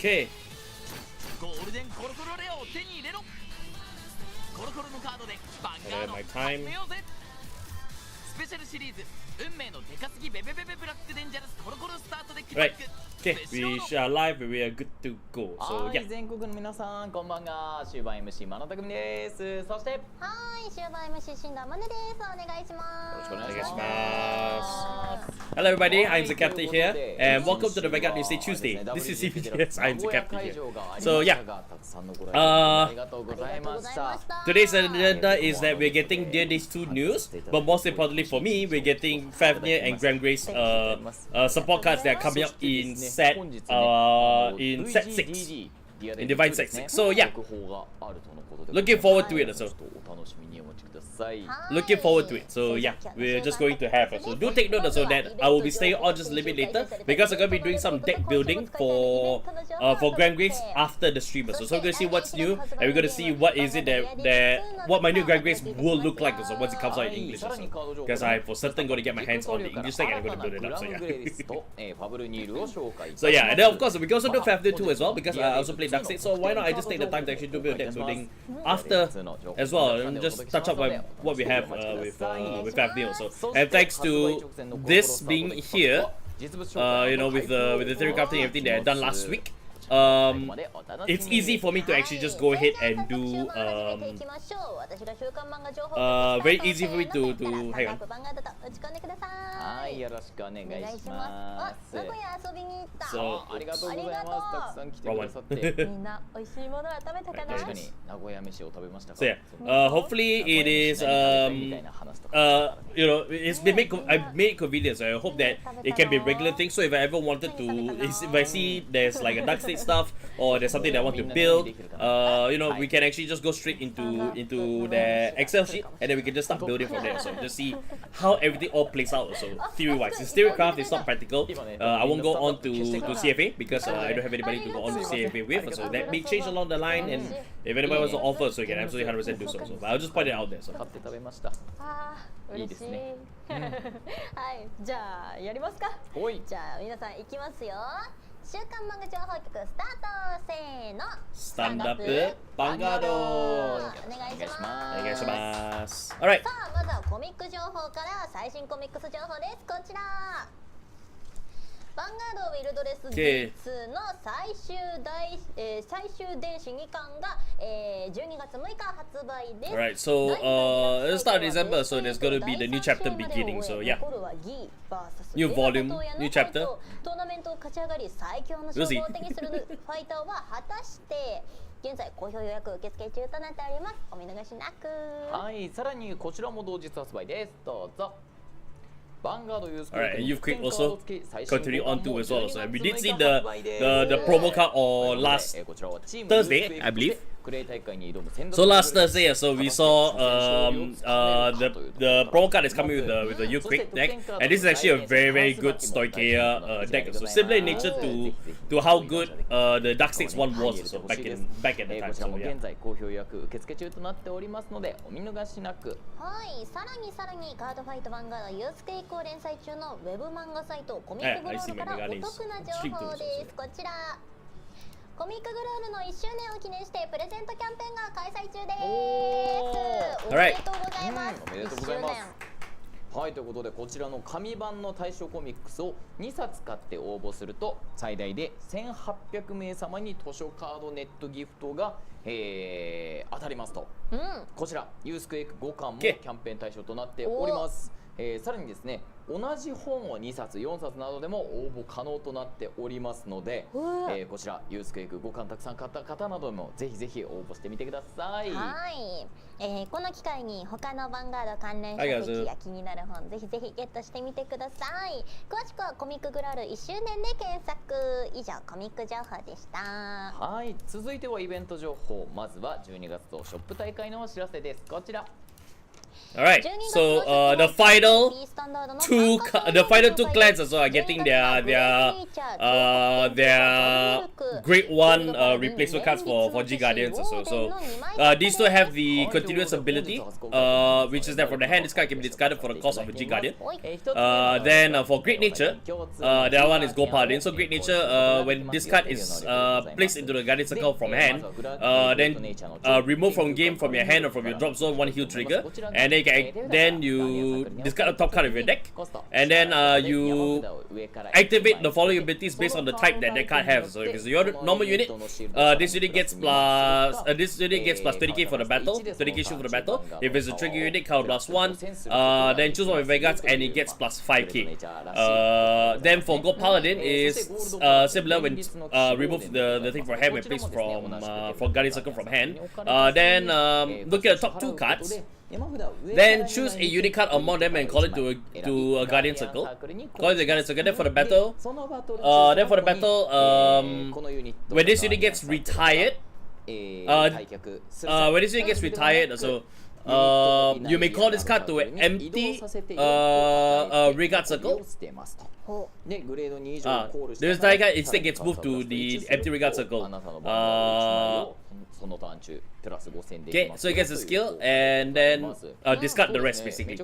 Okay. ゴールデンコロコロレオを手に入れろ。コロコロのカードでバンガードを始めようぜ。スペシャルシリーズ運命のデカすぎベベベベブラックデンジャラスコロコロスタートで決ま Right. Okay, we are live. We are good to go. So は yeah. い、全国の皆さんこんばんは。終盤 MC 真野匠です。そしてはい、終盤 MC 新田まねです。お願いします。よろしくお願いし Yes, ます。 Hello everybody, I'm the captain here, and welcome to the Vanguard Newsday Tuesday. This is CVGS. I'm the captain here. So yeah, today's agenda is that we're getting these two news, but most importantly for me, we're getting Favrneel and Gramgrace support cards that are coming up in set 6. In Divine Set 6. So yeah, looking forward to it. So looking forward to it. So yeah, we're just going to have. So do take note so that I will be staying on just a little bit later because I'm gonna be doing some deck building for Gramgrace after the stream. So we're gonna see what's new and we're gonna see what is it that what my new Gramgrace will look like. Also once it comes out in English. Also because I for certain going to get my hands on the English deck and I'm gonna build it up. So yeah. So yeah, and then of course we can also do Favrneel too as well because I also play Dark State. So why not I just take the time to actually do a bit of deck building after as well and just touch up what we have with Favrneel. So and thanks to this being here, you know, with the theory crafting and everything that I done last week, it's easy for me to actually just go ahead and do very easy for me to hang on. はい、よろしくお願いします。名古屋遊びに行った。ありがとうございます。たくさん来てくださって。みんな美味しいものは食べたかな。確かに名古屋飯を食べましたか。 So yeah, hopefully it is you know, it's been I made convenient. So I hope that it can be a regular thing. So if I ever wanted to, if I see there's like a Dark State stuff or there's something that I want to build, you know, we can actually just go straight into the Excel sheet and then we can just start building from there. So just see how everything all plays out. So theory wise, since theory craft is not practical, I won't go on to CFA because I don't have anybody to go on to CFA with. So that may change along the line, and if anybody wants to offer, so you can absolutely 100% do so. So but I'll just point it out there. So 買って食べました。いいですね。はい、じゃあやりますか。じゃあ皆さん行きますよ。週刊漫画情報局スタート。せーの。スタンドアップバンガード。お願いします。お願いします。Alright。さあまずはコミック情報から最新コミックス情報です。こちら。ヴァンガードウィルドレス D2 の最終電子2巻が、12月6日発売です。Alright, so let's start December, so there's going to be the new chapter beginning, so yeah. New volume, new chapter. トーナメントを勝ち上がり最強の称号を手にするファイターは果たして現在好評予約受付中となっております。お見逃しなく。はい、さらにこちらも同日発売です。どうぞ。Alright, and you've quick also continue on to as well. So we did see the promo card on last Thursday, I believe. So last Thursday, so we saw the promo card is coming with the Quick deck, and this is actually a very good Stoicheia deck. So similar in nature to how good the Dark State one was. So back at the time. So yeah. 現在好評予約受付中となっておりますのでお見逃しなく。はい、さらにカードファイト漫画のユースケ以降連載中のウェブ漫画サイトコミックグロールからお得な情報です。こちら。コミックグロールの1周年を記念してプレゼントキャンペーンが開催中です。おめでとうございます。おめでとうございます。はい、ということでこちらの紙版の対象コミックスを2冊買って応募すると最大で1800名様に図書カードネットギフトが、当たりますと、こちらユースクエイク5巻もキャンペーン対象となっております。さらにですね、同じ本を2冊4冊などでも応募可能となっておりますので、こちらユースクエイク5巻たくさん買った方などもぜひぜひ応募してみてください。はい、この機会に他のヴァンガード関連書籍や気になる本ぜひぜひゲットしてみてください。詳しくはコミックグロール1周年で検索。以上コミック情報でした。はい、続いてはイベント情報。まずは12月とショップ大会のお知らせです。こちら。Alright, so the final two clans as well are getting their grade 1 replacement cards for G Guardians also. So these two have the continuous ability, which is that from the hand this card can be discarded for the cost of a G Guardian. Then for Great Nature, the other one is Gold Paladin. So Great Nature, when this card is placed into the Guardian Circle from hand, then remove from game from your hand or from your drop zone 1 heal trigger, and then you discard the top card of your deck, and then you activate the following abilities based on the type that card has. So if it's your normal unit, this unit gets plus 30k for the battle, 30k shield for the battle. If it's a trigger unit, count +1. Then choose one of your Vanguards and it gets plus 5k. Then for Gold Paladin is similar when remove the thing from hand when placed from Guardian Circle from hand. Then look at the top 2 cards. Then choose a unit card among them and call it to a Guardian Circle. Call it the Guardian Circle. Then for the battle, when this unit gets retired, so you may call this card to an empty Vanguard Circle. This entire card instead gets moved to the empty Vanguard Circle. Okay, so it gets a skill and then discard the rest basically.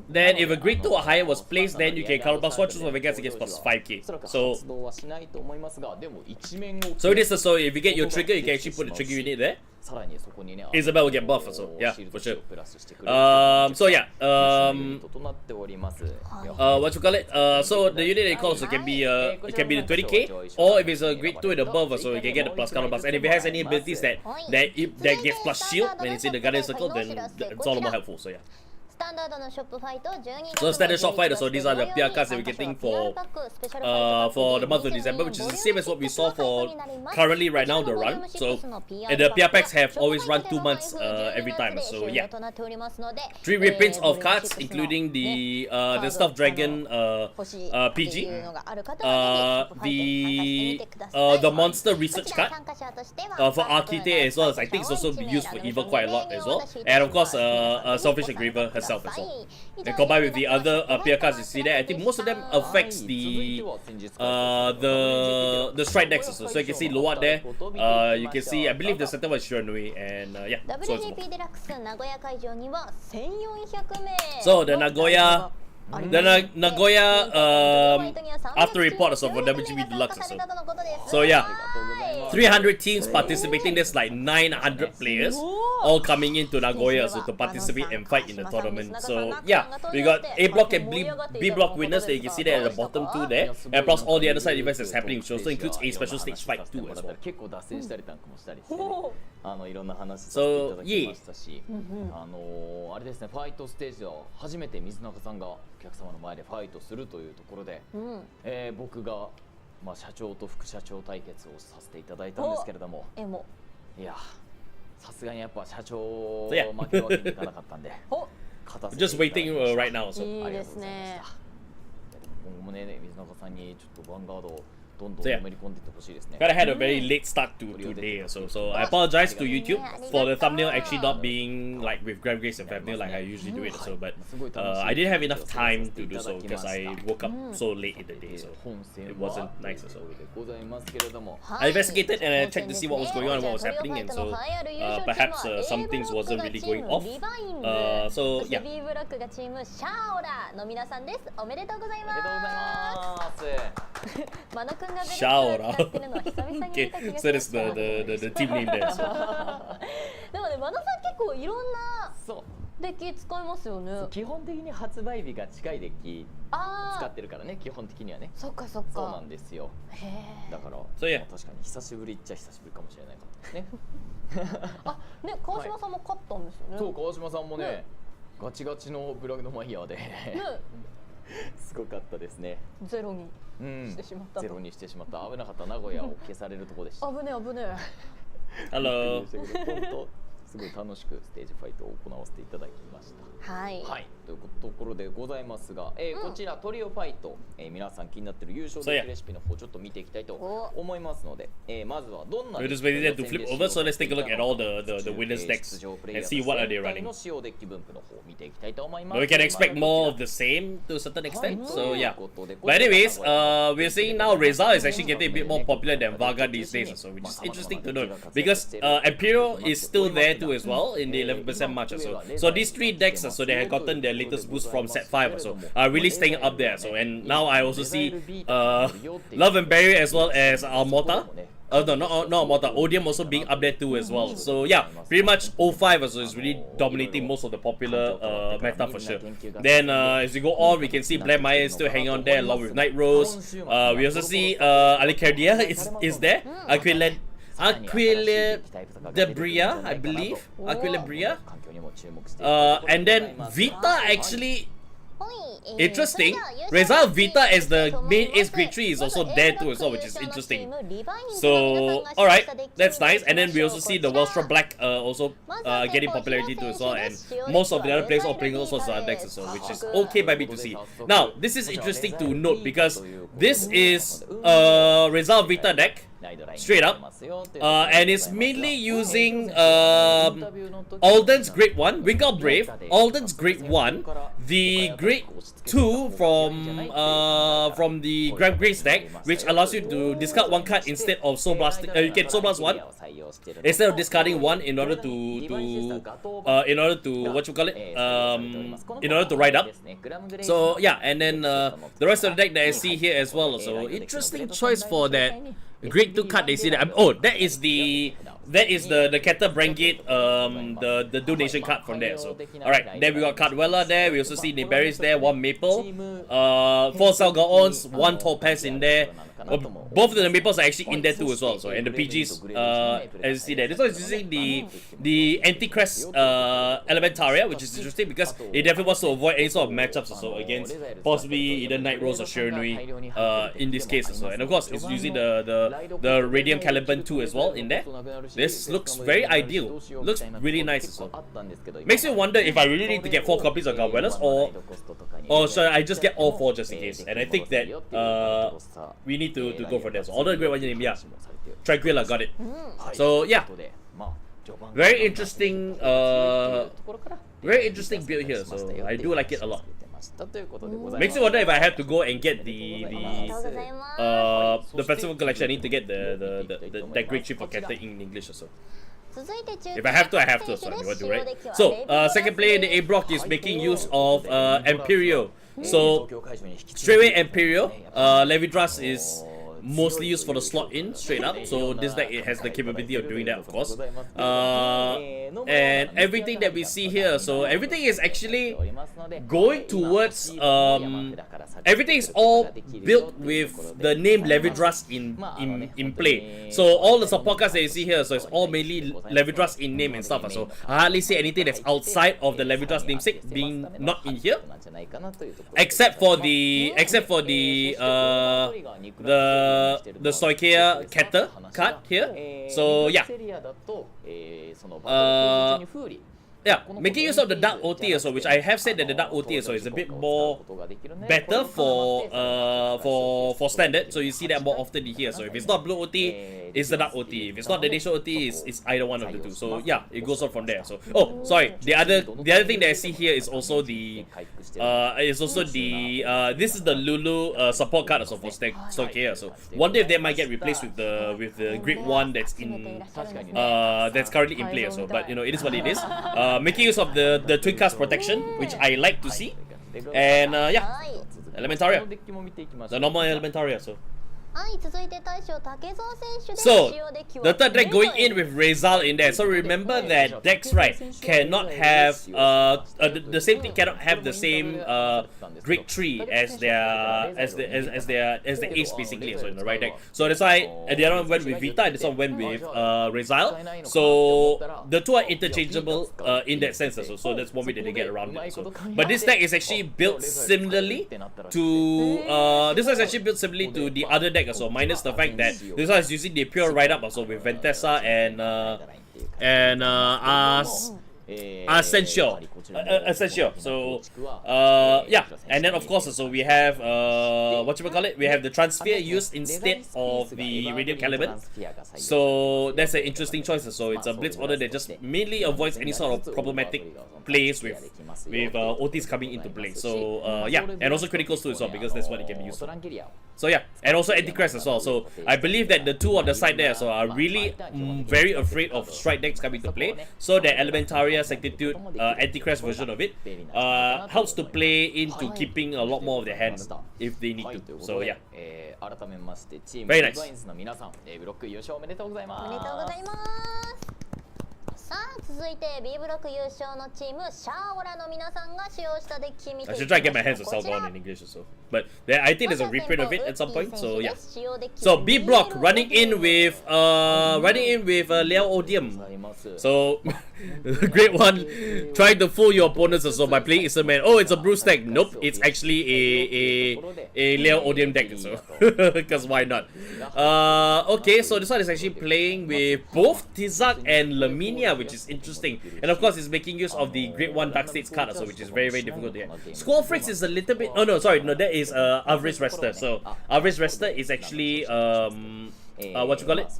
Then if a grade 2 or higher was placed, then you can counter +1, choose one Vanguard against plus 5k. So it is so if you get your trigger, you can actually put the trigger unit there. Isabel will get buff also, yeah, for sure. So yeah, what you call it? So the unit they call also can be the 20k, or if it's a grade 2 and above, so you can get the plus counter buff. And if it has any abilities that gets plus shield when it's in the Guardian Circle, then it's all the more helpful. So yeah. So standard shop fighter, so these are the PR cards that we're getting for the month of December, which is the same as what we saw for currently right now the run. So and the PR packs have always run 2 months every time. So yeah, 3 reprints of cards, including the Stuffed Dragon PG, the Monster Research card for Archite, as well as I think it's also used for Evil quite a lot as well, and of course Selfish Engraver herself as well. And combined with the other PR cards you see there, I think most of them affects the strike decks also. So you can see Loat there, you can see I believe the center one is Shiranui, and yeah, so the Nagoya after report also for WGB Deluxe also. So yeah, 300 teams participating. There's like 900 players all coming into Nagoya so to participate and fight in the tournament. So yeah, we got A block and B block winners that you can see there at the bottom 2 there, and plus all the other side events that's happening, which also includes a special stage fight too as well. So yeah, あれですね、ファイトステージでは初めて水中さんがお客様の前でファイトするというところで、僕が社長と副社長対決をさせていただいたんですけれども、いやさすがにやっぱ社長負けるわけにいかなかったんで、just waiting right now. So ありがとうございました。今後もね、水中さんにちょっとヴァンガードを So yeah, but I had a very late start to today, so I apologize to YouTube for the thumbnail actually not being like with Gramgrace and Favrneel like I usually do it. So, but I didn't have enough time to do so because I woke up so late in the day, so it wasn't nice. So I investigated and I checked to see what was going on and what was happening, and so perhaps some things wasn't really going off. So yeah. Shaora. Okay, so that's the team name there. So. でもね、マナさん結構いろんなデッキ使いますよね。基本的に発売日が近いデッキ使ってるからね、基本的にはね。そっかそっか。そうなんですよ。だから、確かに久しぶりっちゃ久しぶりかもしれないかもね。あ、ね、川島さんも勝ったんですよね。そう、川島さんもね、ガチガチのブラグのマイヤーで。すごかったですね。ゼロにしてしまった。ゼロにしてしまった。危なかった。名古屋を消されるとこでした。危ね危ね。Hello. 本当すごい楽しくステージファイトを行わせていただきました。はい、はい、というところでございますが、こちらトリオファイト、皆さん気になっている優勝レシピの方ちょっと見ていきたいと思いますので、まずはどんな We're just waiting there to flip over, so let's take a look at all the winners decks and see what are they running. の使用デッキ分布の方を見ていきたいと思います。But we can expect more of the same to a certain extent, so yeah. But anyways, we're seeing now Rezal is actually getting a bit more popular than Vanguard these days, so which is interesting to note because Imperial is still there too as well in the 11% match or so. So these three decks, so they have gotten their latest boost from set 5 or so, are really staying up there. So and now I also see Love and Barrier as well as Armota. No, not Armota. Odium also being up there too as well. So yeah, pretty much 05 also is really dominating most of the popular meta for sure. Then as we go on, we can see Blair Maya is still hanging on there along with Night Rose. We also see Alicardia is there. Aquilibria, I believe. Aquilibria. And then Vita actually. Interesting. Rezal Vita as the main ace grade 3 is also there too as well, which is interesting. So alright, that's nice. And then we also see the Wellstra Black also getting popularity too as well, and most of the other players are playing all sorts of decks as well, which is okay by me to see. Now this is interesting to note because this is Rezal Vita deck. Straight up, and it's mainly using Alden's Grade 1, Vanguard Brave, Alden's Grade 1, the Grade 2 from the Gramgrace deck, which allows you to discard one card instead of Soul Blasting. You can Soul Blast one instead of discarding one in order to what you call it, in order to ride up. So yeah, and then the rest of the deck that I see here as well. So interesting choice for that. Grade 2 card, they see that. Oh, that is the Keta Brangate, the donation card from there. So, alright, then we got Cardwella there. We also see Neberis there, 1 Maple, 4 Salgaons, 1 Topaz in there. Both of the Maples are actually in there too as well. So, and the PGs, as you see there. This one is using the Anticrest Elementaria, which is interesting because it definitely wants to avoid any sort of matchups also against possibly either Night Rose or Shiranui in this case also. And of course, it's using the Radiant Caliban too as well in there. This looks very ideal. Looks really nice as well. Makes me wonder if I really need to get 4 copies of Garwellas or should I just get all 4 just in case? And I think that we need to go for that. So order the great one name, yeah. Tranquilla got it. So yeah. Very interesting build here. So I do like it a lot. Makes me wonder if I have to go and get the festival collection. I need to get that grade 3 for Keta in English also. If I have to, I have to. So I want to, right? So second player in the A block is making use of Imperial. So straightway Imperial. Levidras is mostly used for the slot in straight up, so this deck it has the capability of doing that, of course. And everything that we see here, so everything is actually going towards everything is all built with the name Levidras in play. So all the support cards that you see here, so it's all mainly Levidras in name and stuff. So I hardly see anything that's outside of the Levidras namesake being not in here, except for the Stoicheia Keta card here. So yeah. Yeah, making use of the Dark OT also, which I have said that the Dark OT also is a bit more better for standard. So you see that more often here. So if it's not Blue OT, it's the Dark OT. If it's not the Nation OT, it's either one of the two. So yeah, it goes on from there. So sorry, the other thing that I see here is also the this is the Lulu support card also for Stoicheia. So wonder if they might get replaced with the Grid 1 that's currently in play also. But you know, it is what it is. Making use of the Twin Cast protection, which I like to see. And yeah, Elementaria. The normal Elementaria. So the third deck going in with Rezal in there. So remember that decks, right, cannot have the same thing cannot have the same grade 3 as their ace basically. So in the right deck. So that's why the other one went with Vita and this one went with Rezal. So the two are interchangeable in that sense. So that's one way that they get around it. So, but this deck is actually built similarly to the other deck deck also, minus the fact that this one is using the pure write-up also with Ventessa and Asensio. So yeah, and then of course also we have what you call it? We have the Transfer used instead of the Radiant Caliban. So that's an interesting choice. So it's a Blitz order that just mainly avoids any sort of problematic plays with OTs coming into play. So yeah, and also criticals too as well, because that's what it can be used for. So yeah, and also Antichrist as well. So I believe that the two on the side there so are really very afraid of strike decks coming to play. So the Elementaria Sanctitude Antichrist version of it helps to play into keeping a lot more of their hands if they need to. So yeah, very nice. おめでとうございます。さあ続いて B ブロック優勝のチームシャーオラの皆さんが使用したデッキ見ていきましょう。 I should try to get my hands on Salgon in English also, but I think there's a reprint of it at some point. So yeah. So B block running in with Leo Odium. So great one, trying to fool your opponents also by playing Isserman. Oh, it's a Bruce deck. Nope, it's actually a Leo Odium deck. So because why not? Okay, so this one is actually playing with both Tizak and Laminia, which is interesting. And of course, it's making use of the Grade 1 Dark States card also, which is very, very difficult to get. Squall Freaks is a little bit... Oh no, sorry, no, that is Avarice Rester. So Avarice Rester is actually what you call it?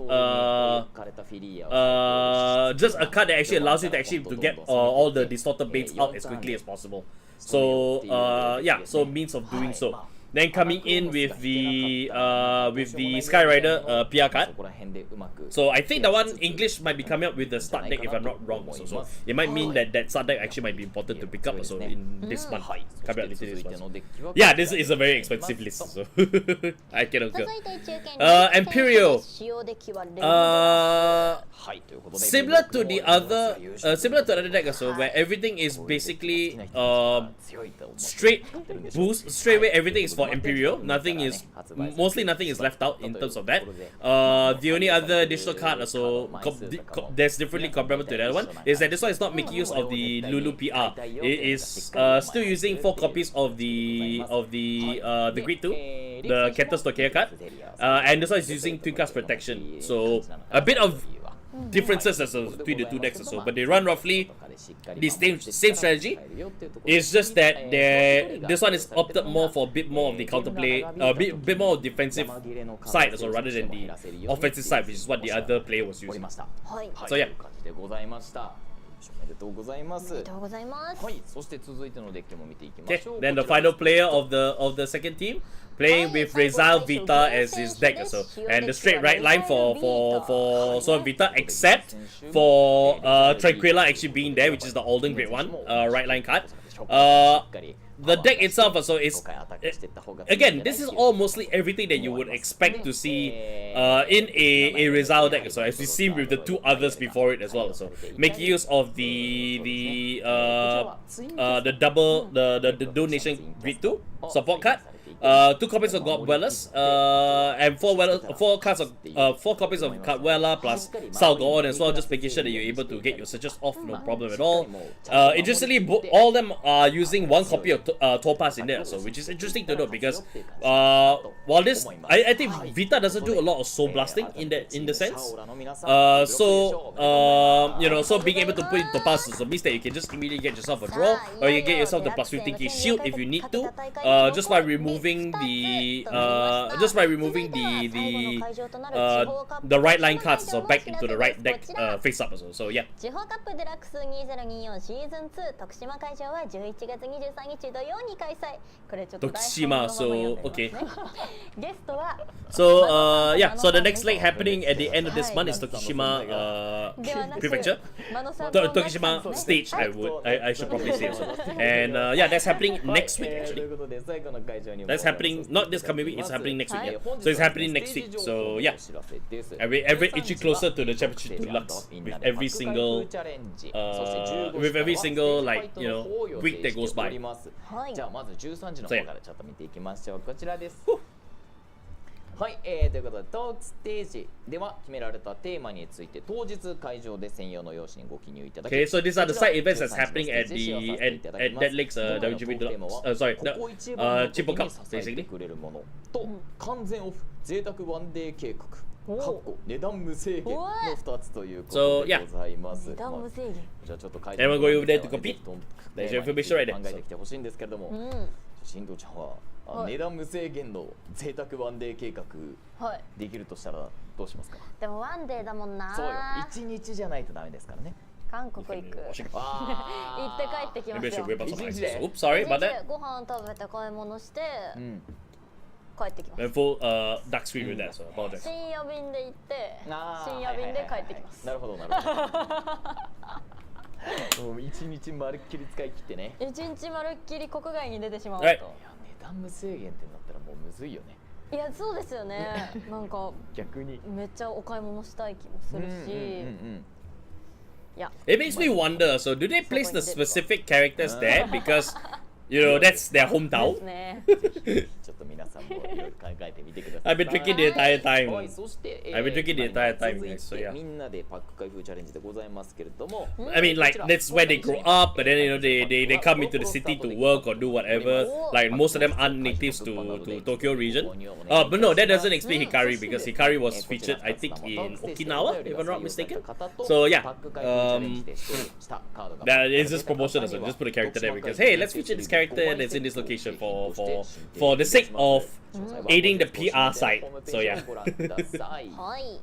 Just a card that actually allows you to actually to get all the distorted baits out as quickly as possible. So yeah, so means of doing so. Then coming in with the Skyrider PR card. So I think the one English might be coming up with the start deck if I'm not wrong. So it might mean that start deck actually might be important to pick up also in this month. Coming up this month. Yeah, this is a very expensive list. So I cannot go. Imperial. Similar to the other deck also, where everything is basically straight boost, straight away everything is for Imperial. Mostly nothing is left out in terms of that. The only other additional card also that's differently comparable to the other one is that this one is not making use of the Lulu PR. It is still using 4 copies of the Grid 2, the Kentos Tokyo card, and this one is using Twin Cast Protection. So a bit of differences between the two decks or so, but they run roughly the same strategy. It's just that this one is opted more for a bit more of the counterplay, a bit more defensive side also rather than the offensive side, which is what the other player was using. So yeah. おめでとうございます。はい、そして続いてのデッキも見ていきましょう。Then the final player of the second team playing with Rezal Vita as his deck also, and the straight right line for Vita, except for Tranquilla actually being there, which is the Alden Grade 1 right line card. The deck itself also is again, this is all mostly everything that you would expect to see in a Rezal deck, so as we've seen with the two others before it as well. So making use of the donation Grid 2 support card. 2 copies of God Dwellers, and 4 copies of Cardwella plus Salgon as well, just making sure that you're able to get your searches off, no problem at all. Interestingly, all of them are using 1 copy of Topaz in there, so which is interesting to note because while this, I think Vita doesn't do a lot of soul blasting in the sense. You know, so being able to put in Topaz so means that you can just immediately get yourself a draw, or you can get yourself the plus 15k shield if you need to, just by removing the right line cards so back into the right deck face up also. So yeah. 地方カップデラックス2024シーズン2徳島会場は11月23日土曜に開催。これちょっと徳島 so okay. ゲストは So yeah, so the next leg happening at the end of this month is Tokishima Prefecture. Tokishima stage, I should probably say so. And yeah, that's happening next week actually. That's happening not this coming week, it's happening next week. Yeah. So it's happening next week. So yeah, every inching closer to the championship to Lux with every single like, you know, week that goes by. じゃあまず13時の方からちょっと見ていきましょう。こちらです。はい、ということでトークステージでは決められたテーマについて当日会場で専用の用紙にご記入いただき Okay, so these are the side events that's happening at that Lake's WGB sorry, Chippo Cup, basically. くれるものと完全オフ贅沢ワンデー計画値段無制限の2つということでございます。値段無制限。じゃあちょっと書いて Everyone go over there to compete. There's your information right there. 考えてきてほしいんですけれども、進藤ちゃんは値段無制限の贅沢ワンデー計画できるとしたらどうしますか？でもワンデーだもんな。そうよ。1日じゃないとダメですからね。韓国行く。行って帰ってきますよ。1日で。Oops, sorry about that. ご飯食べて買い物して。帰ってきます。full duck screen with that, so apologize. 深夜便で行って深夜便で帰ってきます。なるほどなるほど。もう1日まるっきり使い切ってね。1日まるっきり国外に出てしまうと。いや値段無制限ってなったらもうむずいよね。いやそうですよね。なんか逆にめっちゃお買い物したい気もするし。Yeah. It makes me wonder. So do they place the specific characters there because you know that's their hometown? I've been drinking the entire time. I've been drinking the entire time, guys. So yeah. I mean, like that's where they grow up, but then you know they come into the city to work or do whatever. Like most of them aren't natives to Tokyo region. But no, that doesn't explain Hikari because Hikari was featured, I think, in Okinawa, if I'm not mistaken. So yeah, that is just promotion as well. Just put a character there because hey, let's feature this character that's in this location for the sake of aiding the PR side. So yeah. はい。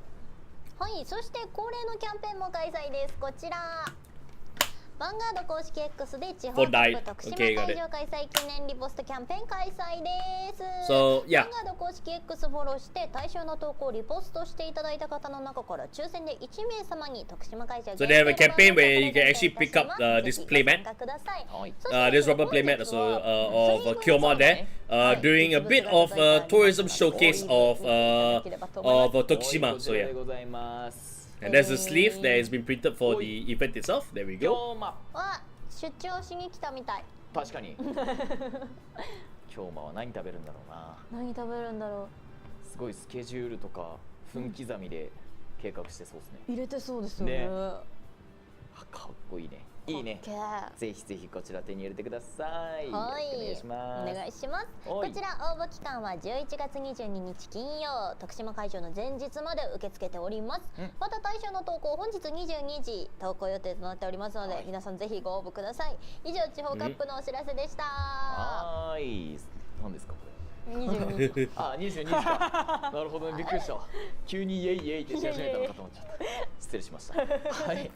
はい、そして恒例のキャンペーンも開催です。こちら。バンガード公式 X で地方トップ徳島会場開催記念リポストキャンペーン開催です。So, yeah. バンガード公式 X フォローして対象の投稿をリポストしていただいた方の中から抽選で1名様に徳島会場 So they have a campaign where you can actually pick up this playmat, this rubber playmat also of Kyoma there, doing a bit of tourism showcase of Tokushima. So yeah. And there's a sleeve that has been printed for the event itself. There we go. 出張しに来たみたい。確かに。今日は何食べるんだろうな。何食べるんだろう。すごいスケジュールとか分刻みで計画してそうですね。入れてそうですよね。かっこいいね。いいね。ぜひぜひこちら手に入れてください。はい。お願いします。お願いします。こちら応募期間は11月22日金曜、徳島会場の前日まで受け付けております。また対象の投稿本日22時投稿予定となっておりますので、皆さんぜひご応募ください。以上地方カップのお知らせでした。はい。何ですかこれ。22あ、22か。なるほどね、びっくりした。急にイエイイエイってし始めたのかと思っちゃった。失礼しました。はい。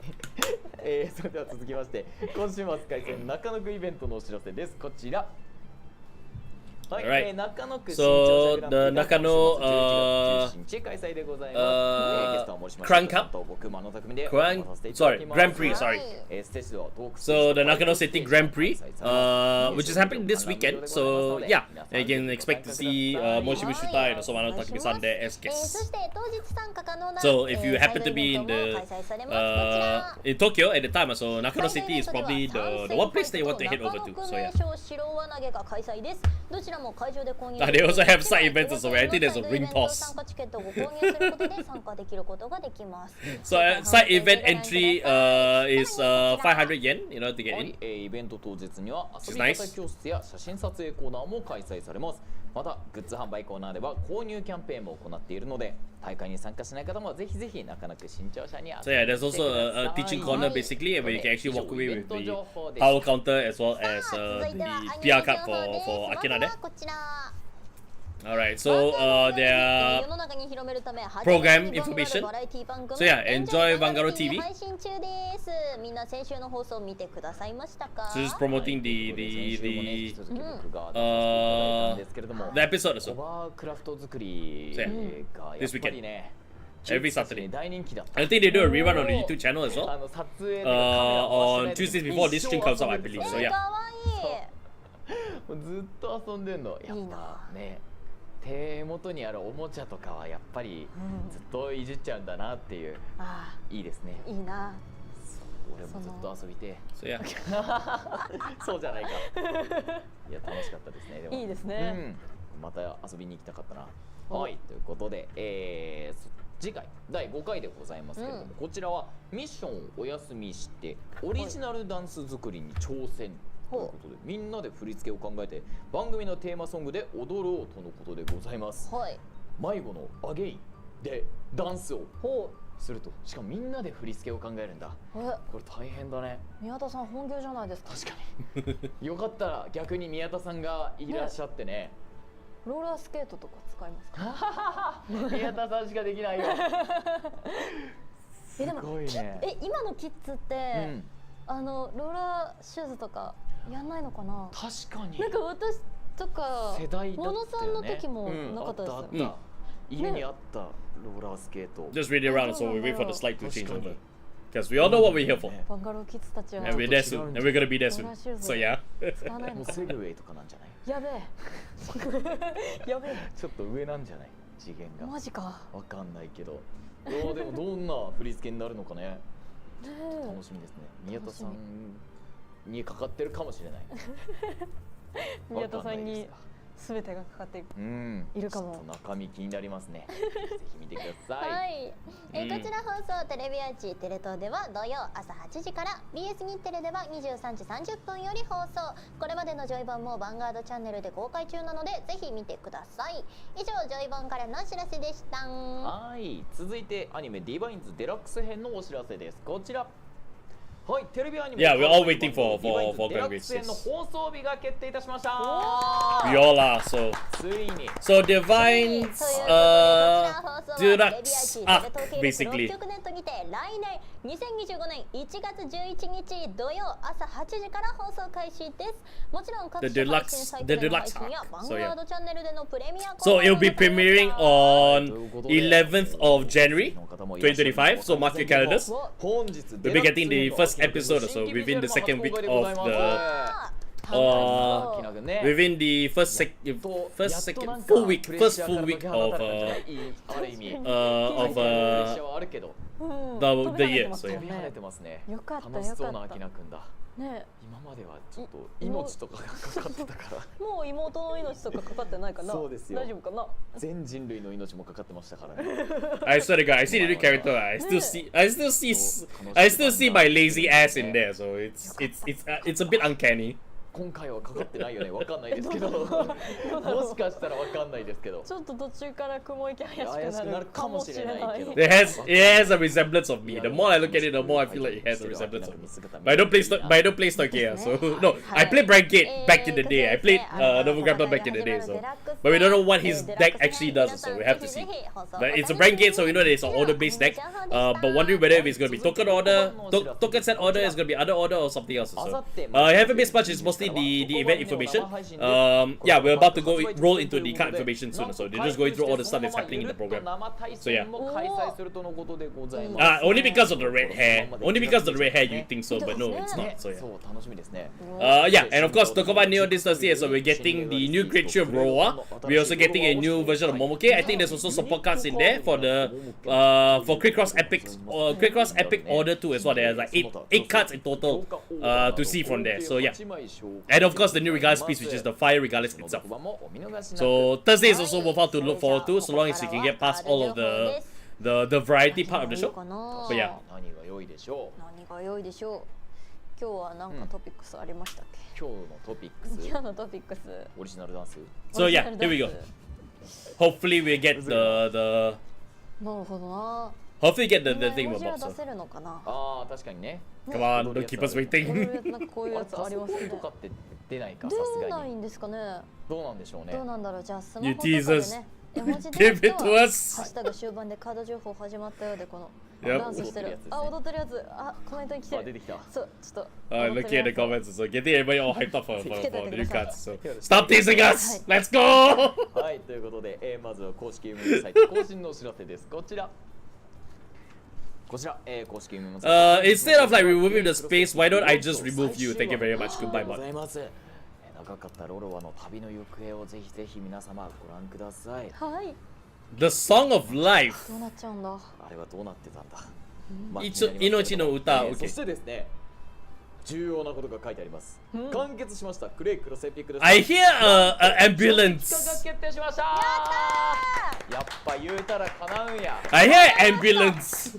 それでは続きまして、今週末開催中野区イベントのお知らせです。こちら。はい、中野区新潮社グランプリが11月17日開催でございます。ゲストは森島さんと僕真野匠でGrand Prix, sorry. So the Nakano City Grand Prix, which is happening this weekend. So yeah, you can expect to see Moshibu Shutai and also Mano Takumi-san there as guests. So if you happen to be in Tokyo at the time, so Nakano City is probably the one place that you want to head over to. So yeah. They also have side events as well. I think there's a ring toss. So side event entry is 500 yen, you know, to get in. イベント当日には遊び方教室や写真撮影コーナーも開催されます。またグッズ販売コーナーでは購入キャンペーンも行っているので、大会に参加しない方もぜひぜひ中野区新潮社に遊びに来てください。 So yeah, there's also a teaching corner basically where you can actually walk away with the power counter as well as the PR card for Akina there. Alright, so there are program information. So yeah, enjoy Vanguard TV. So just promoting the episode also. So yeah, this weekend. Every Saturday. I think they do a rerun on the YouTube channel as well. On Tuesdays before this stream comes out, I believe. So yeah. ずっと遊んでんの。やっぱね。手元にあるおもちゃとかはやっぱりずっといじっちゃうんだなっていう、いいですね。いいな。俺もずっと遊びて。そうや。そうじゃないか。いや楽しかったですね。でもいいですね。また遊びに行きたかったな。はい、ということで、次回第5回でございますけれども、こちらはミッションをお休みしてオリジナルダンス作りに挑戦ということで、みんなで振り付けを考えて番組のテーマソングで踊ろうとのことでございます。はい、迷子のアゲインでダンスをすると、しかもみんなで振り付けを考えるんだ。これ大変だね。宮田さん本業じゃないですか。確かによかったら逆に宮田さんがいらっしゃってね。ローラースケートとか使いますか？宮田さんしかできないよ。でもすごいね。今のキッズって、ローラーシューズとかやんないのかな？確かに。なんか私とか世代だったよね。モノさんの時もなかったですよ。あった。家にあったローラースケート。 Just read it around so we wait for the slide to change over. Because we all know what we're here for. バンガローキッズたちは And we're there soon. And we're gonna be there soon. So yeah. 使わないのか。セグウェイとかなんじゃない？やべえ。やべえ。ちょっと上なんじゃない？次元が。マジか。わかんないけど。でもどんな振り付けになるのかね。楽しみですね。宮田さんにかかってるかもしれない。宮田さんに全てがかかっているかも。中身気になりますね。ぜひ見てください。はい。こちら放送テレビアーチテレ東では土曜朝8時から、 BS 日テレでは23時30分より放送。これまでのジョイバンもヴァンガードチャンネルで公開中なのでぜひ見てください。以上ジョイバンからのお知らせでした。はい、続いてアニメディバインズデラックス編のお知らせです。こちら。はい、テレビアニメ Yeah, we're all waiting for デラッ Gramgrace. クス編の放送日が決定いたしました。 We all are. So ついに so Divine's Deluxe arc basically. 6局ネットにて来年2025年1月11日土曜朝8時から放送開始です。もちろん各種配信サイトでの配信やヴァンガードチャンネルでのプレミア So it'll be premiering on 11th of January 2025. So mark your calendars. 本日 We'll be getting the first episode, so within the second week of the within the first full week of the year. So yeah. よかった楽しそうなアキナくんだ。ね。今まではちょっと命とかがかかってたから。もう妹の命とかかかってないかな。そうですよ。大丈夫かな。全人類の命もかかってましたからね。I swear to God, I see the new character. I still see my lazy ass in there. So it's a bit uncanny. 今回はかかってないよね。わかんないですけど。もしかしたらわかんないですけど。ちょっと途中から雲行き怪しくなるかもしれないけど。It has a resemblance of me. The more I look at it, the more I feel like it has a resemblance of me. But I don't play Stoichia, so no. I played Brangate back in the day. I played Novograppa back in the day, so but we don't know what his deck actually does, so we have to see. But it's a Brangate, so we know that it's an order-based deck. But wondering whether if it's going to be token order, token set order, is going to be other order or something else. So I haven't missed much. It's mostly the event information. Yeah, we're about to roll into the card information soon, so they're just going through all the stuff that's happening in the program. So yeah. Only because of the red hair. Only because of the red hair you think so, but no, it's not. So yeah. Yeah, and of course Tokoba Neo this Thursday, so we're getting the new Great Tree of Roa. We're also getting a new version of Momoke. I think there's also support cards in there for the for Quick Cross Epic Order 2 as well. There's like 8 cards in total to see from there. So yeah. And of course the new Regardless piece, which is the Fire Regardless itself. So Thursday is also worthwhile to look forward to, so long as you can get past all of the variety part of the show. But yeah. 何が良いでしょう。今日は何かトピックスありましたっけ？今日のトピックス。オリジナルダンス。So yeah, here we go. Hopefully we get the なるほどな。Hopefully get the thing about 出せるのかな。ああ、確かにね。Come on, don't keep us waiting. なんかこういうやつありますね。とかって出ないか、さすがに。出ないんですかね。どうなんでしょうね。どうなんだろう。じゃあスマホ You とかで teasers. ね。絵文字 Give で it to us. ハッシュタグ終盤でカード情報始まったようでこの Yep. ダンスしてる。あ、踊ってるやつ。あ、コメントに来てる。出てきた。そう、ちょっと。Looking at the comments, so getting everybody all hyped up for the new cards. So stop teasing us. Let's go. はい、ということで、まずは公式運営サイト更新のお知らせです。こちら、公式運営サイト。Instead of like removing the space, why don't I just remove you? Thank you very much. Goodbye, bud. 長かったロロワの旅の行方をぜひぜひ皆様ご覧ください。はい。The Song of Life. どうなっちゃうんだ。あれはどうなってたんだ。命の歌。そしてですね、重要なことが書いてあります。完結しました。クレイクロスエピックです。I hear an 結果が ambulance. 決定しました。やっぱ言うたら叶うんや。I hear ambulance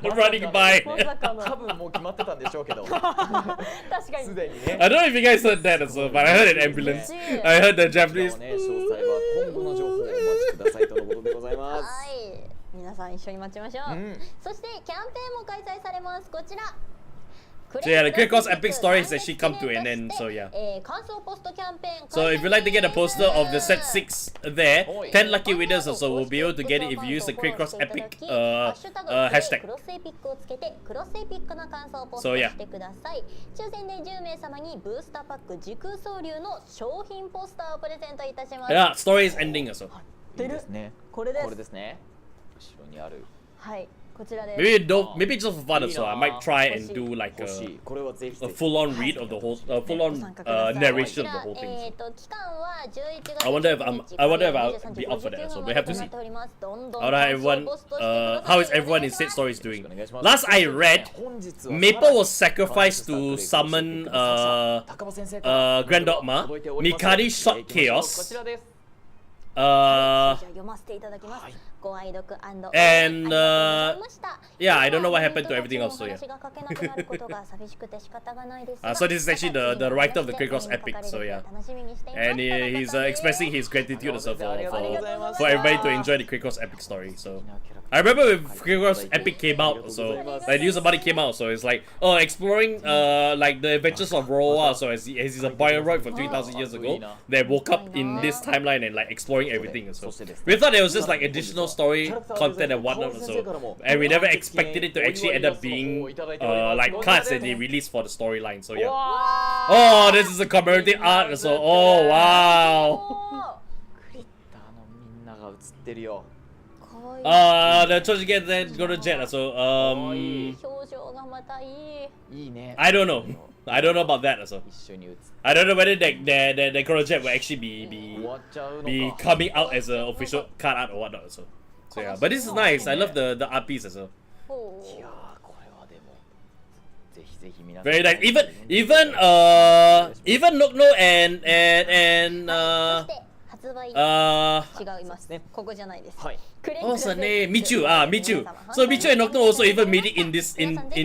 running by. 多分もう決まってたんでしょうけど。確かにすでにね。 I don't know if you guys heard that as well, but I heard an ambulance. I heard the Japanese. ね、詳細は今後の情報をお待ちくださいとのことでございます。はい、皆さん一緒に待ちましょう、そしてキャンペーンも開催されます。こちら So yeah, the Gramgrace epic story has actually come to an end, so yeah. So if you'd like to get a poster of the set 6 there, 10 lucky winners or so will be able to get it if you use the Gramgrace epic hashtag. So yeah. 抽選で10名様にブースターパック時空総流の商品ポスターをプレゼントいたします。 Yeah, story is ending also. いいですね。これです。これですね。後ろにある。はい、こちらです。 Maybe just for fun also, I might try and do like a full-on read of the whole, full-on narration of the whole thing. I wonder if I'll be up for that, so we have to see. Alright, everyone, how is everyone in Set Stories doing? Last I read, Maple was sacrificed to summon Grand Dogma. Mikari shot Chaos. And yeah, I don't know what happened to everything else, so yeah. So this is actually the writer of the Gramgrace epic, so yeah. And he's expressing his gratitude also for everybody to enjoy the Gramgrace epic story, so. I remember when Gramgrace epic came out, so like News About It came out, so it's like, oh, exploring like the adventures of Roa, so as he's a bioroid from 3,000 years ago that woke up in this timeline and like exploring everything, so. We thought it was just like additional story content and whatnot, so, and we never expected it to actually end up being like cards that they released for the storyline, so yeah. Oh, this is a commemorative art, so oh wow. The choice get then go to Jet, so I don't know. I don't know about that, so I don't know whether the Chrono Jet will actually be coming out as an official card art or whatnot, so yeah. But this is nice. I love the art piece as well. Very nice. Even Nokno and what's her name? Michu. Michu. So Michu and Nocturne also even made it in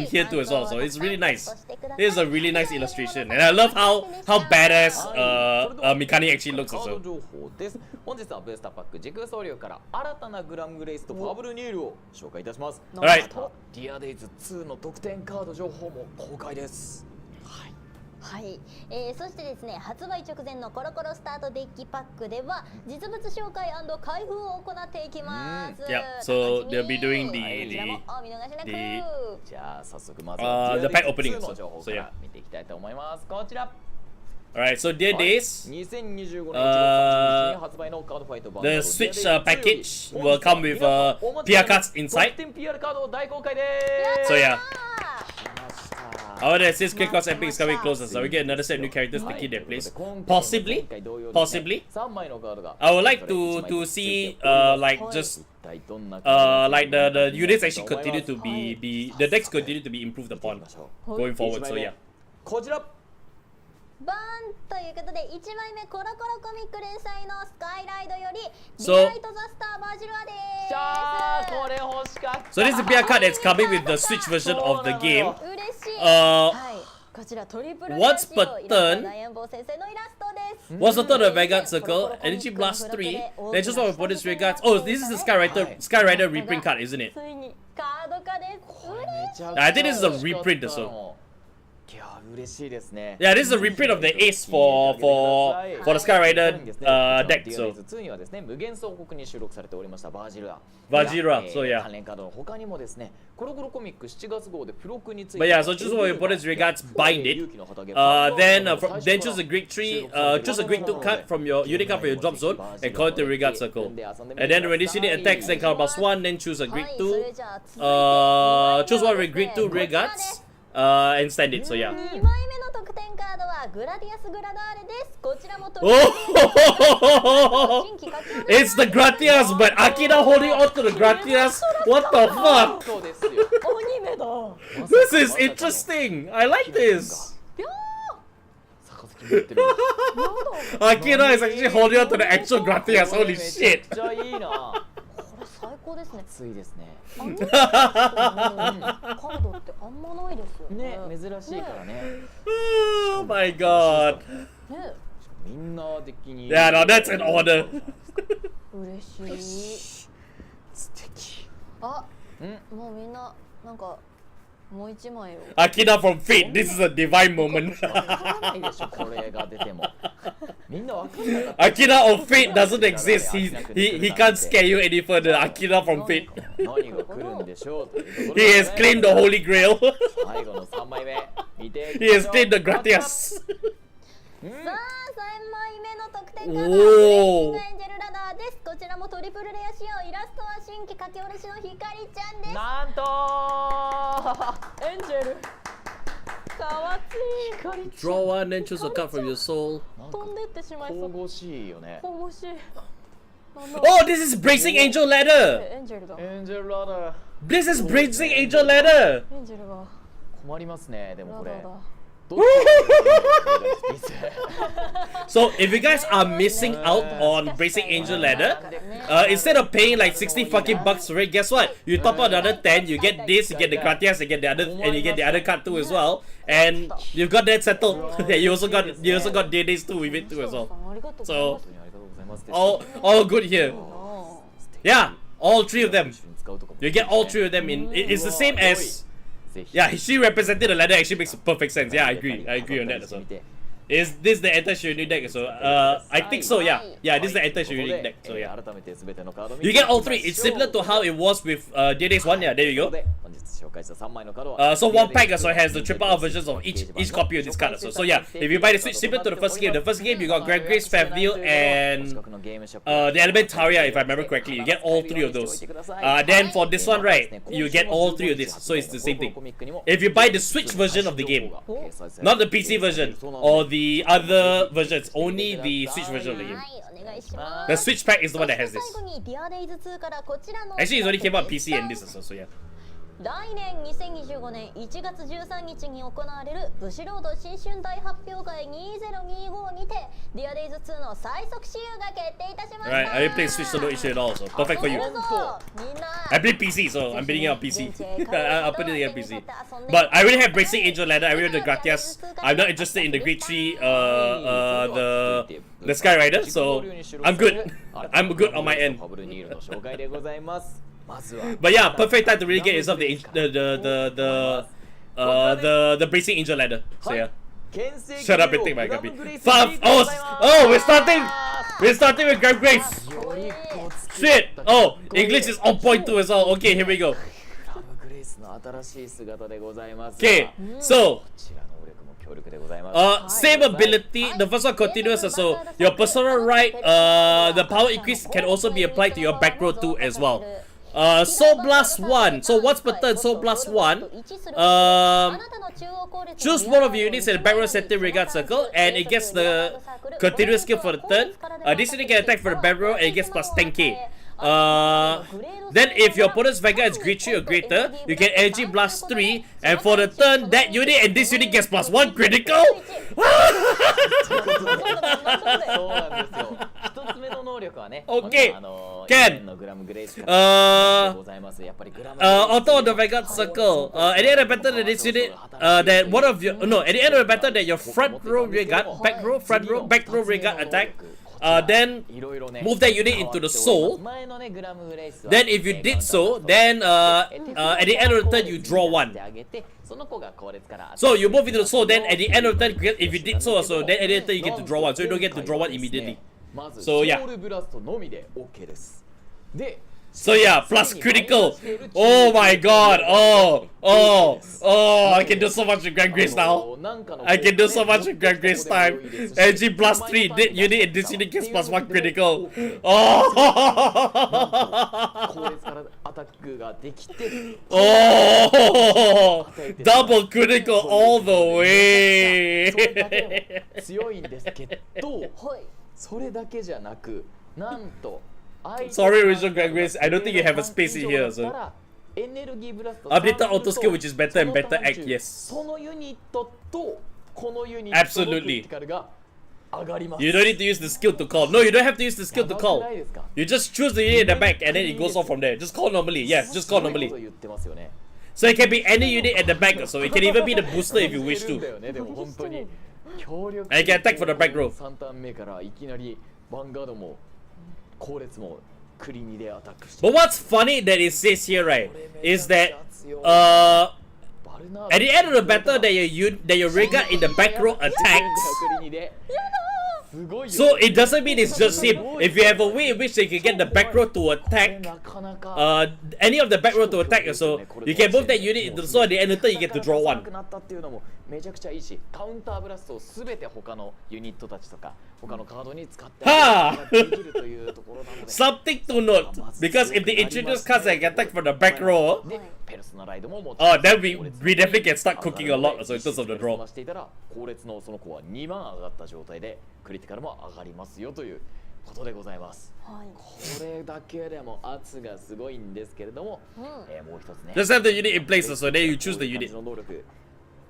here too as well. So it's really nice. This is a really nice illustration, and I love how badass Mikani actually looks also. 本日はブースターパック時空総流から新たなグラムグレイスとファブルニールを紹介いたします。Alright. ディアデイズ2の特典カード情報も公開です。はい、そしてですね、発売直前のコロコロスタートデッキパックでは実物紹介&開封を行っていきます。Yeah, so they'll be doing the じゃあ早速まずは the pack opening の情報から見ていきたいと思います。こちら。Alright, so dear days, 2025年1月30日に発売のカードファイト版 the Switch package will come with PR cards inside. So yeah. Oh, this is Gramgrace epic is coming closer, so we get another set of new characters taking their place. Possibly. I would like to see like just like the units actually continue to be the decks continue to be improved upon going forward. So yeah. こちら。バンということで1枚目コロコロコミック連載のスカイライドよりディライトザスターバジルアです。これ欲しかった。 So this is a PR card that's coming with the Switch version of the game. 嬉しい。はい。こちらトリプル Once per turn, ダイアンボー先生のイラストです。 once per turn of Vanguard Circle, Energy Blast 3, then just one opponent's regards. Oh, this is the Sky Rider reprint card, isn't it? ついにカード化です。 I think this is a reprint also. 嬉しいですね。 Yeah, this is a reprint of the Ace for the Sky Rider deck. So 2にはですね、無限総国に収録されておりましたバージルア。So yeah. 関連カードの他にもですね、コロコロコミック7月号で付録について。 But yeah, so just for your opponent's regards, bind it. Then choose a Greek tree, choose a Greek 2 card from your unit card for your drop zone and call it the Regard Circle. And then when this unit attacks, then count +1, then choose a Greek 2. Choose one with Greek 2 Regards. And stand it, so yeah. 2枚目の特典カードはグラディアスグラダーレです。こちらも Oh, it's the Gratias, but Akira holding on to the Gratias. What the fuck? そうですよ。アニメだ。 This is interesting. I like this. 杯持ってる。 Akira is actually holding on to the actual Gratias. Holy めっ shit. ちゃいいな。これ最高ですね。熱いですね。アニメカードってあんまないですよね。ね、珍しいからね。 Oh my god. ね、みんな的に。 Yeah, no, that's in order. 嬉しい。素敵。あ、もうみんななんかもう一枚を。 Akira from Fate. This is a divine moment. ないでしょ、これが出ても。みんなわかんなかった。 Akira of Fate doesn't exist. He can't scare you any further. Akira from Fate. 何が来るんでしょうというところ He で has claimed the Holy Grail. 最後の3枚目見ていき He ま has しょう。 claimed the Gratias. さあ、3枚目の得点カードはおーブレイキングエンジェルラダーです。こちらもトリプルレア仕様、イラストは新規書き下ろしのひかりちゃんです。なんとエンジェルかわちい。 Draw one and choose a card from your soul. 飛んでってしまいそう。神々しいよね。神々しい。なんだ Oh, this is Bracing Angel Ladder. エンジェルだ。エンジェルラダー This is Bracing Angel Ladder. エンジェルが困りますね。でもこれラダーだ。どっちがいいですか So, if you guys are missing out on Bracing Angel Ladder, instead of paying like 60 fucking bucks for it, guess what? You top up another 10, you get this, you get the Gratias, you get the other, and you get the other card too as well. And you've got that settled. you also got DDs too with it too as well. ありがとうござい So, ます。ありがとうございます。 all good here. あ Yeah, all three of them. 使うとかも You get all three of them in. It's the same as. ぜひ Yeah, she represented the ladder. Actually makes perfect sense. Yeah, I agree. I agree on that as well. Is this the anti-Shioni deck? So, I think so. Yeah, yeah. This is the anti-Shioni deck. So yeah, 改めて全てのカードを見 you ていき get ましょ all う three. It's similar to how it was with DDS one. Yeah, there you ここ go. で本日紹介した3枚のカードは So one pack also has the triple out versions of each copy of this card. So yeah, if you buy the Switch similar to the first game you got Gramgrace, Favrneel, and the Elementaria, if I remember correctly. You get all three of those. Then for this one, right, you get all three of this. So it's the same thing. If you buy the Switch version of the game, not the PC version or the other versions, only the Switch version of the game. はい、お願いしま The す。 Switch pack is the one that has そ this. して最後にディアデイズ2からこちらの Actually, it only came out PC and this also. So yeah. 来年2025年1月13日に行われるブシロード新春大発表会2025にてディアデイズ2の最速使用が決定いたしました。 Alright, I didn't play Switch, so no issue at all. So perfect for you. どうぞみんな I play PC, so I'm bidding it on PC. I'll put it in PC. But I already have Bracing Angel Ladder, I already have the Gratias. I'm not interested in the Grade 3, the Sky Rider, so I'm good. I'm good on my end. ファブルニールの紹介でございます。まずは But yeah, perfect time to really get yourself the Bracing Angel Ladder. So yeah. Shut up and take my copy. Oh, we're starting with Gramgrace. よりこつ Shit. Oh, English is on point too as well. Okay, here we go. グラブグレイスの新しい姿でございます。 Okay, so こちら能力も強力でございます。 same ability. The first one continuous, so your personal right, the power increase can also be applied to your back row too as well. Soul Blast 1. So once per turn, Soul Blast 1. Choose one of your units in the back row center regard circle, and it gets the continuous skill for the turn. This unit can attack for the back row, and it gets plus 10k. Then if your opponent's Vanguard is grade 3 or greater, you can Energy Blast 3, and for the turn, that unit and this unit gets plus 1 critical? そうなんですよ。一つ目の能力はね。 Okay. 以前のグラムグレイスからございます。やっぱりグラムグレイス Auto on the Vanguard circle. At the end of the battle that this unit, that one of your at the end of the battle that your front row regard, back row, front row, back row regard attack, then move that unit into the soul. Then if you did so, then at the end of the turn you draw one. So you move into the soul, then at the end of the turn, if you did so also, then at the end of the turn you get to draw one. So you don't get to draw one immediately. まず So, yeah. ソウルブラストのみで OK です。で、So yeah, plus critical. Oh my god. I can do so much with Gramgrace now. I can do so much with Gramgrace time. Energy plus 3 unit and this unit gets plus 1 critical. Oh. Oh. Double critical all the way. 強いんですけど、それだけじゃなく、なんと Sorry, original Gramgrace. I don't think you have a space in here. So updated auto skill, which is better and better act. Yes. Absolutely. You don't need to use the skill to call. No, you don't have to use the skill to call. You just choose the unit in the back and then it goes off from there. Just call normally. Yes, just call normally. So it can be any unit at the back. So it can even be the booster if you wish to. And you can attack for the back row. But what's funny that it says here, right, is that at the end of the battle that your Vanguard in the back row attacks. So it doesn't mean it's just him. If you have a way in which they can get the back row to attack, any of the back row to attack, so you can move that unit into the sword, at the end of the turn you get to draw one. Ha! Something to note, because if they introduce cards that can attack from the back row, then we definitely can start cooking a lot, so in terms of the draw. クリティカルも上がりますよということでございます。これだけでも圧がすごいんですけれども、もう一つね。Just have the unit in place, so then you choose the unit. 能力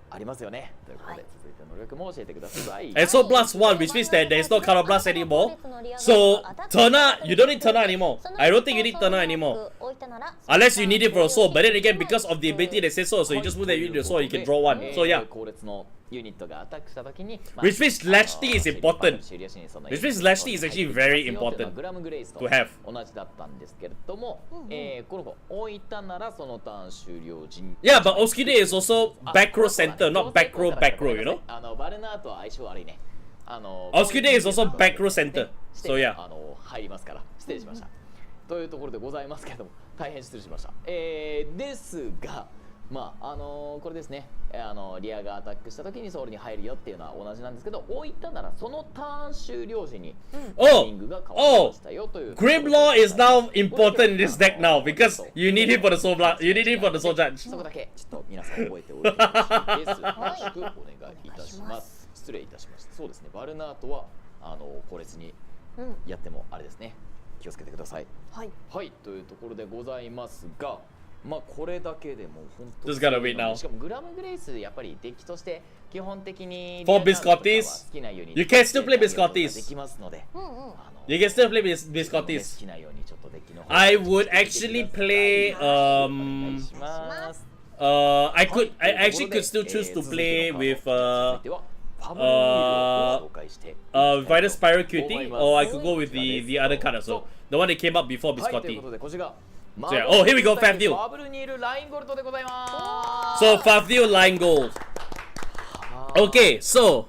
ありますよね。ということで続いての能力も教えてください。And so plus 1, which means that there is no counter blast anymore. So Turner, you don't need Turner anymore. I don't think you need Turner anymore. Unless you need it for a soul, but then again, because of the ability that says so, so you just move that unit to a soul, you can draw one. So yeah. Which means Latch T is important. Which means Latch T is actually very important to have. Yeah, but Oskide is also back row center, not back row, you know? Oskide is also back row center. So yeah. というところでございますけども、大変失礼しました。ですが、まあこれですね、リアがアタックした時にソウルに入るよっていうのは同じなんですけど、置いたならそのターン終了時にタイミングが変わりましたよという。Grimlaw is now important in this deck now because you need him for the soul blast. You need him for the soul judge. そこだけちょっと皆さん覚えておいてほしいです。よろしくお願いいたします。失礼いたしました。そうですね。バルナートは後列にやってもあれですね。気をつけてください。はい。はい、というところでございますが、まあこれだけでも本当に。Just gotta wait now. しかもグラムグレイスやっぱりデッキとして基本的に For Biscottis, you can still play Biscottis. できますので。You can still play Biscottis. 好きなようにちょっとデッキの方。I would actually play I actually could still choose to play with Vital Spiral Cutie, or I could go with the other card also, the one that came up before Biscotti. So yeah. Oh, here we go, Favrneel. So Favrneel Line Gold. Okay, so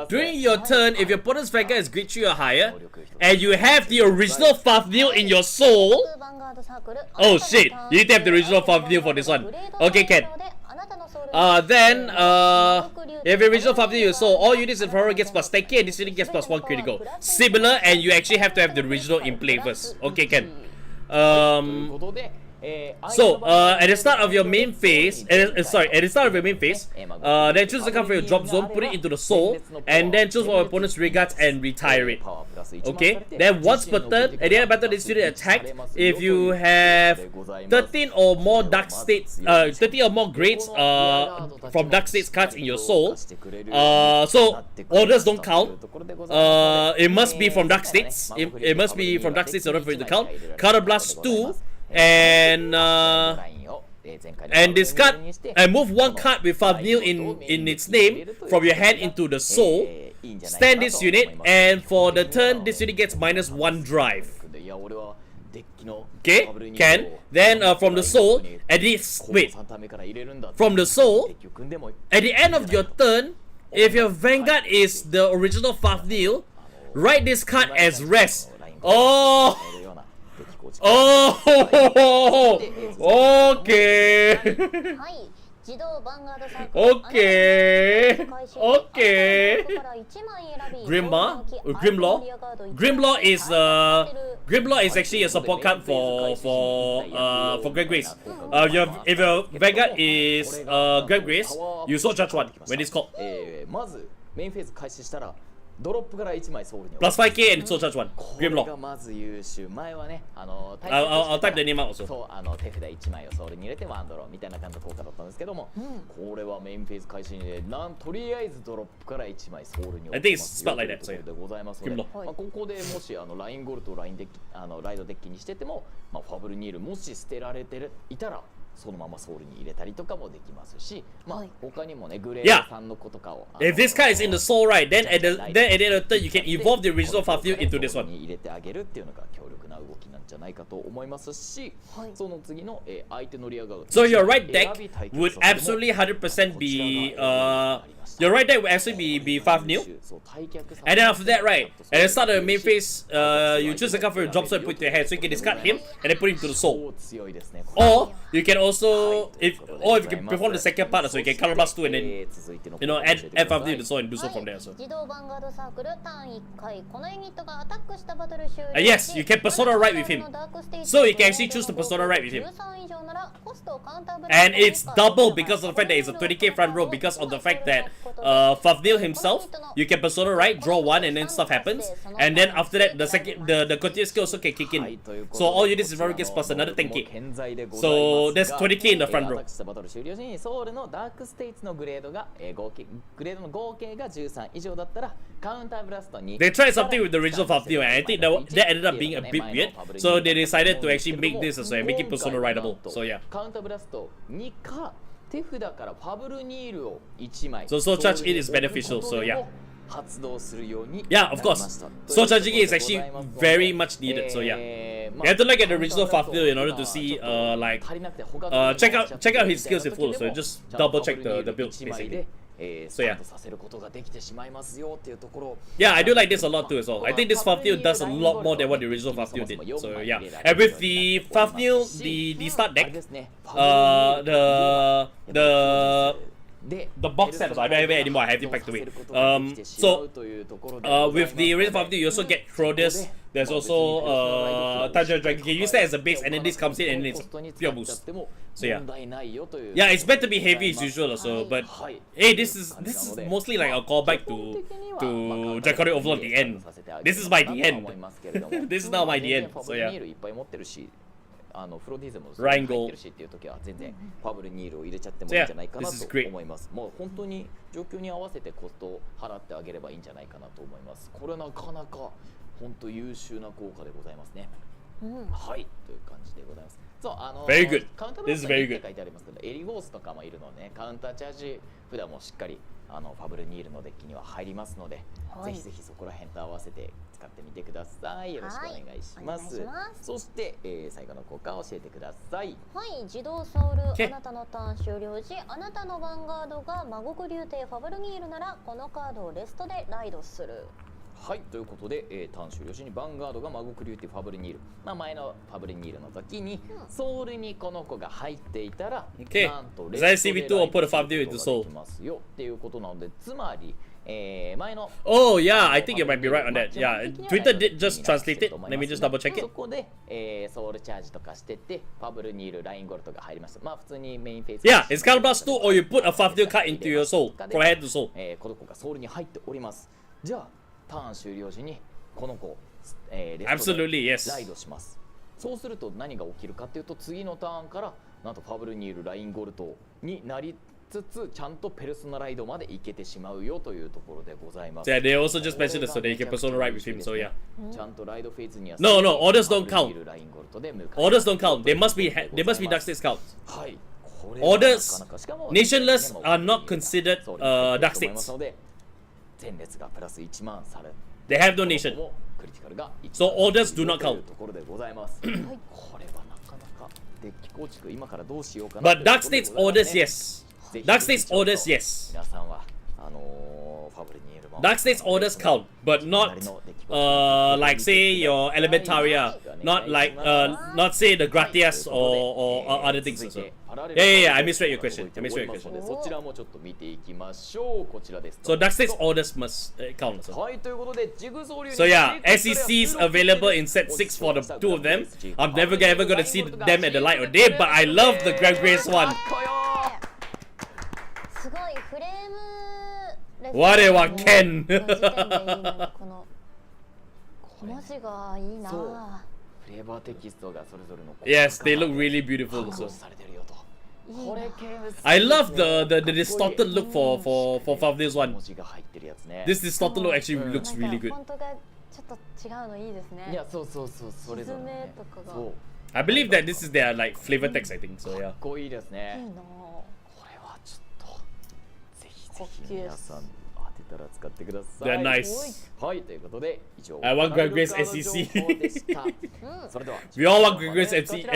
during your turn, if your opponent's Vanguard is grade 3 or higher, and you have the original Favrneel in your soul. Oh shit, you need to have the original Favrneel for this one. Okay, Ken. Then if the original Favrneel in your soul, all units in Favrneel gets plus 10k and this unit gets plus 1 critical. Similar, and you actually have to have the original in play first. Okay, Ken. So at the start of your main phase, then choose the card from your drop zone, put it into the soul, and then choose one of your opponent's regards and retire it. Okay. Then once per turn, at the end of battle, this unit attacked. If you have 13 or more dark states, 13 or more grades from dark states cards in your soul, so orders don't count. It must be from dark states. It must be from dark states in order for it to count. Counter blast 2. And discard and move one card with Favrneel in its name from your hand into the soul. Stand this unit, and for the turn, this unit gets -1 drive. Okay, can then from the soul from the soul at the end of your turn, if your Vanguard is the original Favrneel, write this card as rest. Oh! るようなデッキ構築 Oh! Okay! はい、自動ヴァンガードサークル Okay! Okay! Grimlaw? Grimlaw is Grimlaw is actually a support card for Gramgrace. If your Vanguard is Gramgrace, you sword charge 1 when it's called. まずメインフェーズ開始したらドロップから1枚ソウルに Plus 5k and sword charge 1. これが Grimlaw. まず優秀。前はねI'll type the name out also. そう手札1枚をソウルに入れてワンドローみたいな感じの効果だったんですけども、これはメインフェーズ開始でとりあえずドロップから1枚ソウルに I think it's spelled like that, so yeah. でございますので、ここでもしラインゴルトをライドデッキにしてても、ファブルニールもし捨てられていたらそのままソウルに入れたりとかもできますし、他にもねグレードさんの子とかを If this card is in the soul, right, then at the end of the turn you can evolve the original Favrneel into this one. に入れてあげるっていうのが強力な動きなんじゃないかと思いますし、その次の相手のリアガード So your right deck would absolutely 100% be your right deck would actually be Favrneel. And then after that, right, at the start of the main phase, you choose a card for your drop so you put it to your hand, so you can discard him and then put him to the soul. Or you can also if you can perform the second part, so you can color blast 2 and then add Favrneel to the soul and do so from there. So. 自動ヴァンガードサークルターン1回このユニットがアタックしたバトル終了 Yes, you can persona right with him. So you can actually choose to persona right with him. And it's double because of the fact that it's a 20k front row, because of the fact that Favrneel himself, you can persona right, draw 1 and then stuff happens. And then after that the continuous skill also can kick in. So all you need is Gramgrace plus another 10k. So there's 20k in the front row. バトル終了時にソウルのダークステイツのグレードがグレードの合計が13以上だったらカウンターブラストに They tried something with the original Favrneel and I think that ended up being a bit weird. So they decided to actually make this as well, make it persona writable. So yeah. カウンターブラスト2か手札からファブルニールを1枚 So soul charge it is beneficial, so yeah. 発動するように Yeah, of course. Soul charging it is actually very much needed, so yeah. You have to look at the original Favrneel in order to see check out his skills in full, so just double check the build basically. So yeah. Yeah, I do like this a lot too as well. I think this Favrneel does a lot more than what the original Favrneel did. So yeah. And with the Favrneel, the start deck, the box set, I don't have it anymore, I have it back to it. So with the original Favrneel, you also get Crodus. There's also Thunder Dragon. You can use that as a base, and then this comes in and it's a pure boost. So yeah. Yeah, it's meant to be heavy as usual also, but hey, this is mostly like a callback to Draconic Overlord at the end. This is my the end. This is now my the end. So yeah. フロディズムも入ってるしっていう時は全然ファブルニールを入れちゃってもいいんじゃないかなと思います。もう本当に状況に合わせてコストを払ってあげればいいんじゃないかなと思います。これなかなか本当優秀な効果でございますね。はい、という感じでございます。そう、Very good. カウンターブラストって書いてありますけど、エリゴースとかもいるので、ね、カウンターチャージ札もしっかりファブルニールのデッキには入りますので、ぜひぜひそこら辺と合わせて使ってみてください。よろしくお願いします。そして、最後の効果を教えてください。はい、自動ソウル、あなたのターン終了時、あなたのヴァンガードが魔国竜帝ファブルニールならこのカードをレストでライドする。はい、ということで、ターン終了時にヴァンガードが魔国竜帝ファブルニール、前のファブルニールの時に、ソウルにこの子が入っていたら、なんとレストでライドすることができますよっていうことなので、つまり前の Oh yeah, I think you might be right on that. Yeah, Twitter did just translate it. Let me just double check it. そこで、ソウルチャージとかしてて、ファブルニール、ラインゴルトが入りました。普通にメインフェイス Yeah, it's Color Blast 2 or you put a Favrneel card into your soul, from head to soul. この子がソウルに入っております。じゃあターン終了時にこの子、レストでライドします。そうすると何が起きるかというと、次のターンからなんとファブルニール、ラインゴルトになりつつ、ちゃんとペルソナライドまで行けてしまうよというところでございます。Yeah, they also just mentioned it so that you can persona right with him, so yeah. ちゃんとライドフェーズには No, orders don't count. Orders don't count. They must be Dark States counts. はい。 Orders, nationless are not considered Dark States. 前列がプラス1万され They have no nation. So orders do not count. ところでございます。これはなかなかデッキ構築今からどうしようかな。 But Dark States orders, yes. Dark States orders, yes. 皆さんは Dark State's orders count, but not like say your Elementaria, not like not say the Gratias or other things also. Yeah, I misread your question. So Dark State's orders must count also. So yeah, SEC's available in set 6 for the 2 of them. I'm never ever gonna see them at the light of day, but I love the Gramgrace one. What Ken? Yes, they look really beautiful also. I love the distorted look for Favneel's one. This distorted look actually looks really good. I believe that this is their like flavor text, I think. So yeah. They're nice. I want Gramgrace SEC. We all want Gramgrace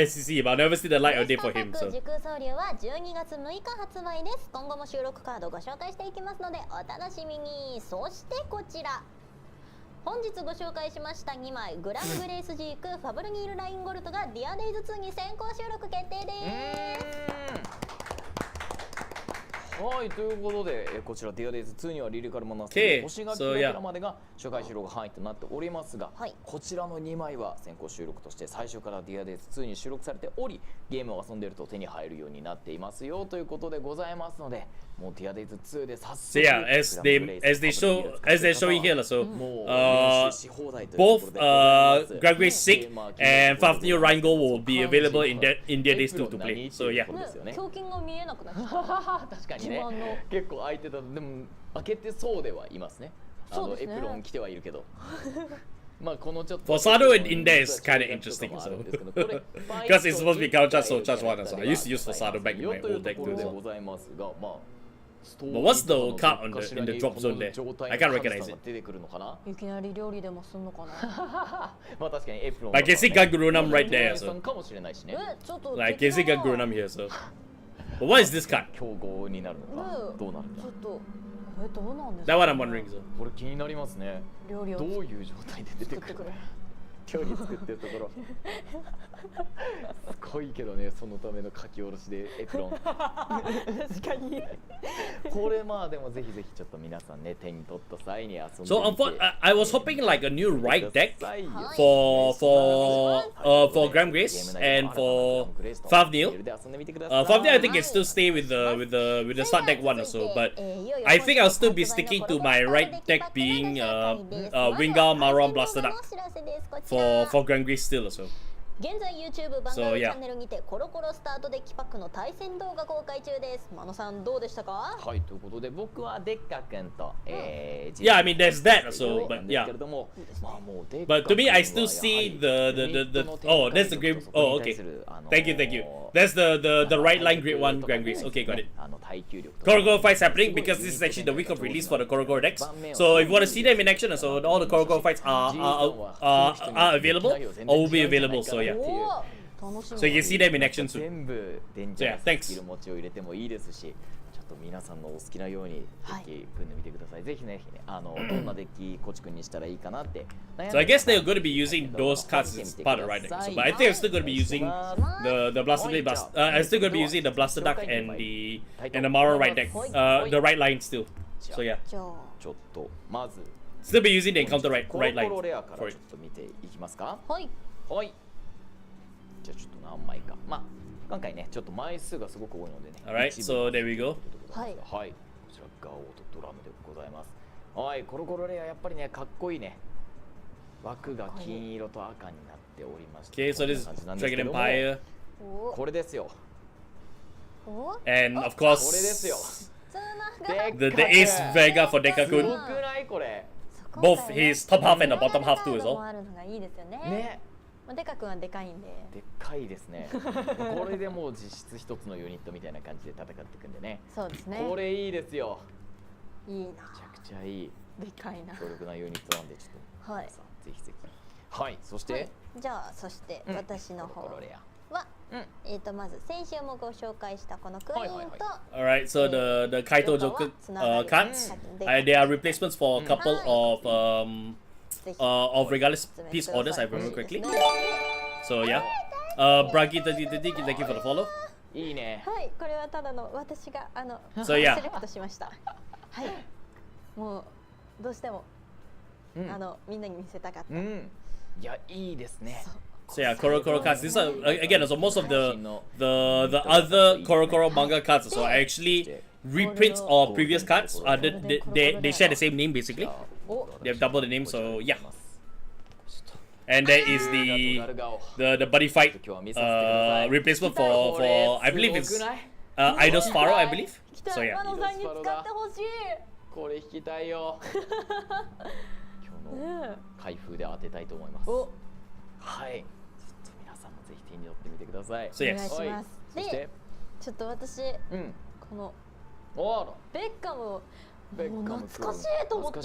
SEC, but I'll never see the light of day for him. So. 12月6日発売です。今後も収録カードをご紹介していきますのでお楽しみに。そしてこちら本日ご紹介しました2枚グラムグレースジークファブルニールラインゴルトがディアデイズ2に先行収録決定です。はい、ということで、こちらディアデイズ2にはリリカルマナスで星がキラキラまでが初回収録範囲となっておりますが、こちらの2枚は先行収録として最初からディアデイズ2に収録されており、ゲームを遊んでいると手に入るようになっていますよということでございますので、もうディアデイズ2で早速 So yeah, as they're showing here, so both Gramgrace Sick and Favrneel Rheingold will be available in their days to play. So yeah. 胸筋が見えなくなっちゃった。確かにね、結構開いてた。でも開けてそうではいますね。エプロン着てはいるけど。まあこのちょっと Fasado in there is kind of interesting, so because it's supposed to be counter charge, so charge 1, so I used to use Fasado back in my old deck too. So. But what's the card in the drop zone there? I can't recognize it. いきなり料理でもすんのかな。まあ確かにエプロン。I can see Gagurunam right there, so. かもしれないしね。Like I can see Gagurunam here, so. But what is this card? 競合になるのかどうなるんだ。ちょっとどうなんですか。 That one I'm wondering, so. これ気になりますね。どういう状態で出てくるの。料理作ってるところ。すごいけどね、そのための書き下ろしでエプロン。確かに。これまあでもぜひぜひちょっと皆さんね手に取った際に遊んでみて。So I was hoping like a new right deck for Gramgrace and for Favrneel. Favrneel I think can still stay with the start deck one or so, but I think I'll still be sticking to my right deck being Vanguard Maron Blaster Duck for Gramgrace still also. 現在 YouTube バンガードチャンネルにてコロコロスタートデッキパックの対戦動画公開中です。真野さんどうでしたか？はい、ということで僕はデッカ君とYeah, I mean there's that also, but yeah. But to me I still see the oh that's the great oh okay. Thank you. That's the right line grade 1 Gramgrace. Okay, got it. Korogor fights happening because this is actually the week of release for the Korogor decks. So if you want to see them in action, so all the Korogor fights are available or will be available. So yeah. So you can see them in action soon. So yeah, thanks. 皆さんのお好きなようにデッキ組んでみてください。ぜひね、どんなデッキ構築にしたらいいかなって。So I guess they're going to be using those cards as part of the right deck. So, but I think I'm still going to be using the Blaster Blade I'm still going to be using the Blaster Duck and the Mara right deck. The right line still. So yeah. ちょっとまず still be using the encounter right line for it. ちょっと見ていきますか。はい。はい。じゃあちょっと何枚か。まあ今回ねちょっと枚数がすごく多いのでね。Alright, so there we go. はい。はい。こちらガオとドラムでございます。はい。コロコロレアやっぱりねかっこいいね。枠が金色と赤になっておりまして。Okay, so this is Dragon Empire. これですよ。And of course, これですよ。the Ace Vega for Dekakun. すごくないこれ。Both his top half and the bottom half too as well. ね。デカ君はでかいんで。でっかいですね。これでもう実質一つのユニットみたいな感じで戦っていくんでね。そうですね。これいいですよ。いいな。めちゃくちゃいい。でかいな。強力なユニットなんでちょっと。はい。ぜひぜひ。はい。そして。じゃあそして私の方。は、まず先週もご紹介したこのクイーンと、Alright, so the Kaito Joker cards, they are replacements for a couple of regardless piece orders, I remember correctly. So yeah, Bragi3030, thank you for the follow. いいね。はい、これはただの私がSo yeah. セレクトしました。はい、もうどうしてもみんなに見せたかった。いや、いいですね。So yeah, Korokoro cards. These are again, so most of the other Korokoro manga cards so are actually reprints of previous cards. They share the same name basically. They have double the name, so yeah. And there is the buddy fight replacement for I believe it's Idol's Pharaoh, I believe. So yeah. これ引きたいよ。今日の開封で当てたいと思います。はい。ちょっと皆さんもぜひ手に取ってみてください。So お願いします。で、ちょっと私このベッカムもう懐かしいと思って、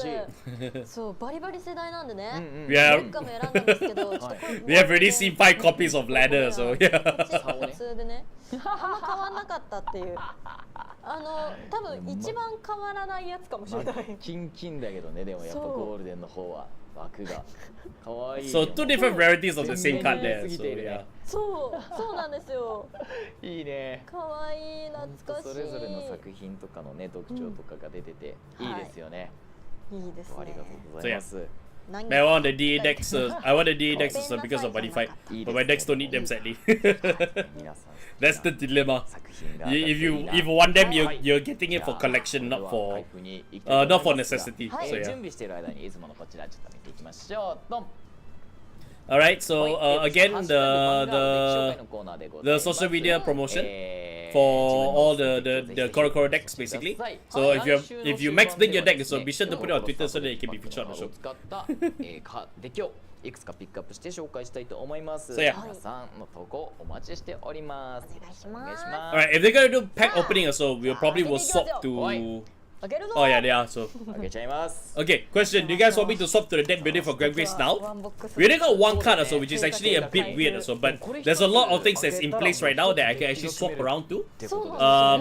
そうバリバリ世代なんでね。ベッカム選んだんですけど、we have already seen 5 copies of Ladder, so yeah. 普通でね、あんま変わんなかったっていう。多分一番変わらないやつかもしれない。キンキンだけどね、でもやっぱゴールデンの方は枠が可愛い。So 2 different varieties of the same card there. So yeah. そうなんですよ。いいね。可愛い、懐かしい。それぞれの作品とかのね特徴とかが出てていいですよね。いいですね。ありがとうございます。I want the DA decks. I want the DA decks because of buddy fight, but my decks don't need them sadly. That's the dilemma. If you want them, you're getting it for collection, not for necessity. So yeah. 準備している間にいつものこちらちょっと見ていきましょう。ドン。Alright, so again the social media promotion for all the Korokoro decks basically. So if you max link your deck, so be sure to put it on Twitter so that it can be featured on the show. デッキをいくつかピックアップして紹介したいと思います。 So yeah. 皆さんの投稿お待ちしております。お願いします。 Alright, if they're gonna do pack opening, so we'll probably will swap to. Oh yeah, they are. So 開けちゃいます。 okay, question: do you guys want me to swap to the deck building for Gramgrace now? We only got one card, so which is actually a bit weird, so but there's a lot of things that's in place right now that I can actually swap around to.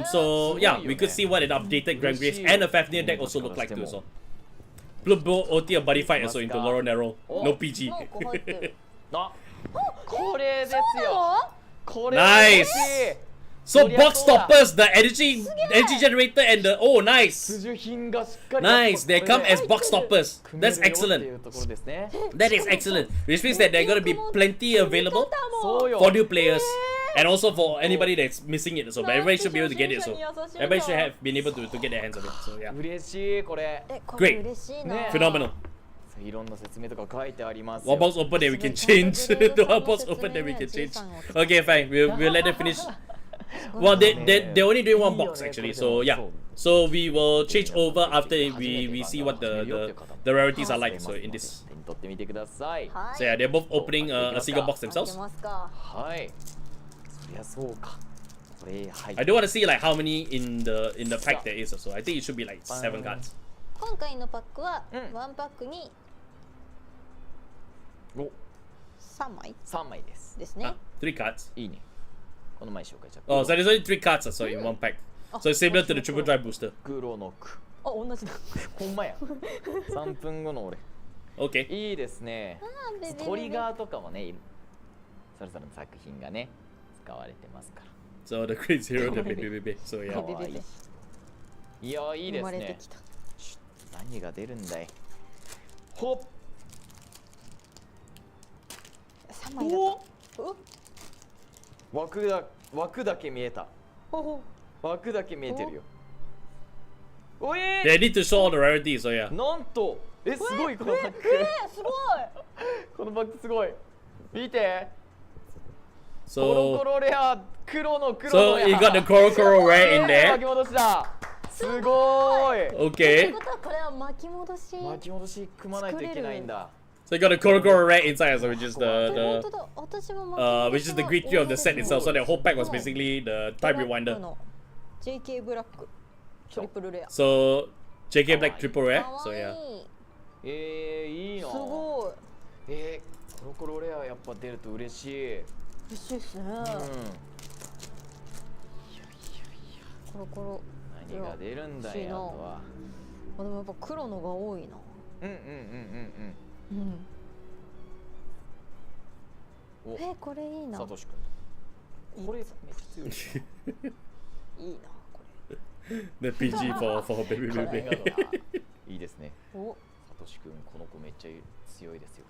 So yeah, we could see what an updated Gramgrace and a Favrneel deck also look like too. So Blue OT a buddy fight also into Loro Nero. No PG. あ、これですよ。これ Nice. So box stoppers, the energy generator and the nice. Nice, they come as box stoppers. That's excellent. That is excellent. Which means that there are gonna be plenty available for new players. And also for anybody that's missing it, so everybody should be able to get it. So everybody should have been able to get their hands on it. So yeah. Great. Phenomenal. いろんな説明とか書いてあります。 One box open, then we can change. The one box open, then we can change. Okay, fine. We'll let them finish. Well, they're only doing one box actually. So yeah. So we will change over after we see what the rarities are like. So in this. 手に取ってみてください。 So yeah, they're both opening a single box themselves. はい。そりゃそうか。これはい。 I don't want to see like how many in the pack there is. So I think it should be like 7 cards. 今回のパックは1パックに3枚ですね。 3 cards. いいね。この前紹介しちゃった。 Oh, so there's only 3 cards so in one pack. So it's similar to the triple drive booster. 黒の句。あ、同じだ。ほんまや。3分後の俺。Okay. いいですね。トリガーとかもね、それぞれの作品がね、使われてますから。 So the Great Zero, the baby. So yeah. いや、いいですね。何が出るんだい。ほっ。3枚だった。枠だけ見えた。枠だけ見えてるよ。おい。They need to show all the rarities. So yeah. なんと、すごいこのバッグ。すごい。このバッグすごい。見て。コ So ロコロレア黒のや。 so you got the Korokoro rare in 巻 there. き戻しだ。すごい。Okay. ということはこれは巻き戻し。巻き戻し組まないといけないんだ。 So you got the Korokoro rare inside, so which is the 本当だ。私も which is the great three of the set itself. So the whole pack was basically the time rewinder. JK ブラックトリプルレア。 So JK Black triple rare. So yeah. いいな。すごい。コロコロレアやっぱ出ると嬉しい。嬉しいですね。コロコロ。何が出るんだよ、あとは。でもやっぱ黒のが多いな。これいいな。サトシ君。これめっちゃ強い。いいなこれ。The PG for baby baby。いいですね。サトシ君この子めっちゃ強いですよ。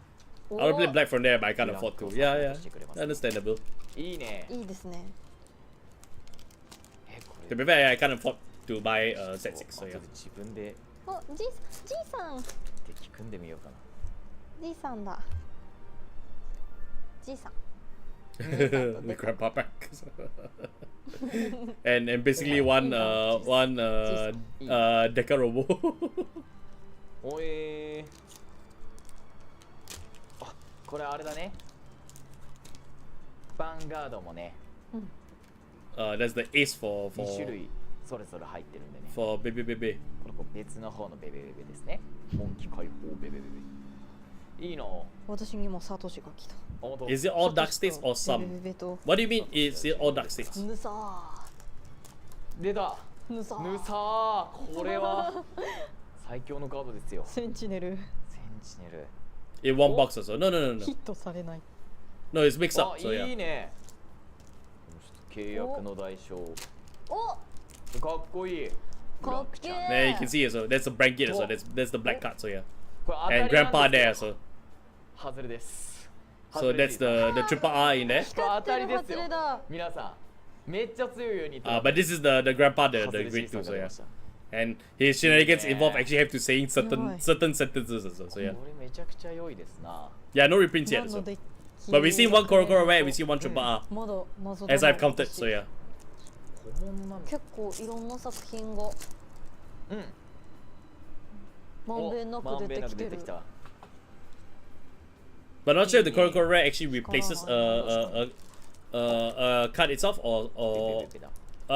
I'll play black from there, but I can't afford to. Yeah, understandable. いいね。いいですね。To be fair, I can't afford to buy set 6, so yeah. 自分で。じいさん。敵組んでみようかな。じいさんだ。じいさん。The grandpa pack. and basically one Deca Robo. おい。あ、これあれだね。ヴァンガードもね。That's the ace for 2種類それぞれ入ってるんでね。for baby baby. これ別の方のベベベベですね。本気解放ベベベベ。いいの。私にもサトシが来た。Is it all dark states or some? What do you mean? Is it all dark states? ヌサー。出た。ヌサー。ヌサー。これは最強のカードですよ。センチネル。センチネル。In one box or so? No. ヒットされない。No, it's mixed up. So yeah. いいね。契約の代償。お。かっこいい。かっけー。There you can see it. So that's the blanket. So that's the black card. So yeah. And grandpa there. So. 外れです。So that's the triple R in there. 当たりですよ。皆さんめっちゃ強いように。But this is the grandpa, the grade 2. So yeah. And his shenanigans involve actually have to saying certain sentences. So yeah. これめちゃくちゃ良いですな。Yeah, no reprints yet. So. But we see one Korokoro Rare, we see one triple R. As I've counted. So yeah. 結構いろんな作品がまんべんなく出てきてる。But not sure if the Korokoro Rare actually replaces a card itself or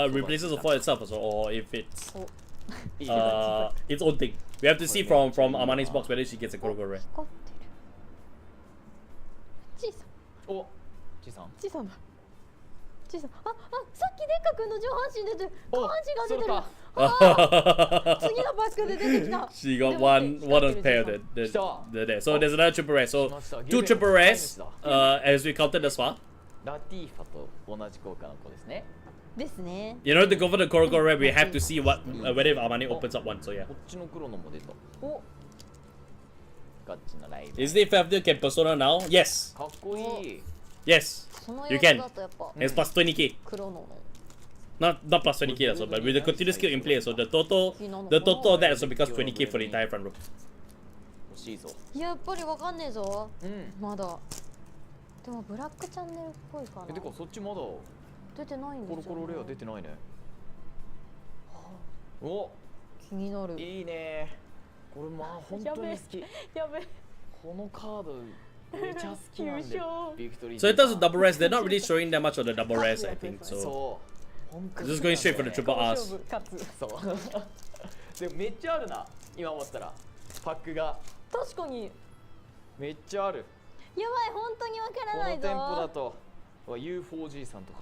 replaces a foil itself also, or if it's its own thing. We have to see from Amani's box whether she gets a Korokoro Rare. じいさん。お、じいさん。じいさんだ。じいさん。さっきデカ君の上半身出てる。下半身が出てる。次のパックで出てきた。 She got one pair there. So there's another triple rare. So 2 triple rares as we counted thus far. ラティーファと同じ効果の子ですね。ですね。In order to go for the Korokoro Rare, we have to see whether Amani opens up one. So yeah. こっちの黒のも出た。お。ガッチのライブ。 Is it Favrneel can persona now? Yes. かっこいい。Yes. You can. だとやっぱ It's plus 20k. 黒の。Not plus 20k also, but with the continuous skill in play, so the total of that also becomes 20k for the entire front row. 欲しいぞ。やっぱりわかんねえぞ。まだ。でもブラックチャンネルっぽいかな。てかそっちまだ出てないんですよ。コロコロレア出てないね。お、気になる。いいね。これまあ本当に好き。やべ。このカードめちゃ好きなんで。So in terms of double res, they're not really showing that much of the double res, I think. So just going straight for the triple Rs. そう。でもめっちゃあるな。今思ったらパックが。確かに。めっちゃある。やばい、本当にわからないぞ。この店舗だと U4G さんとか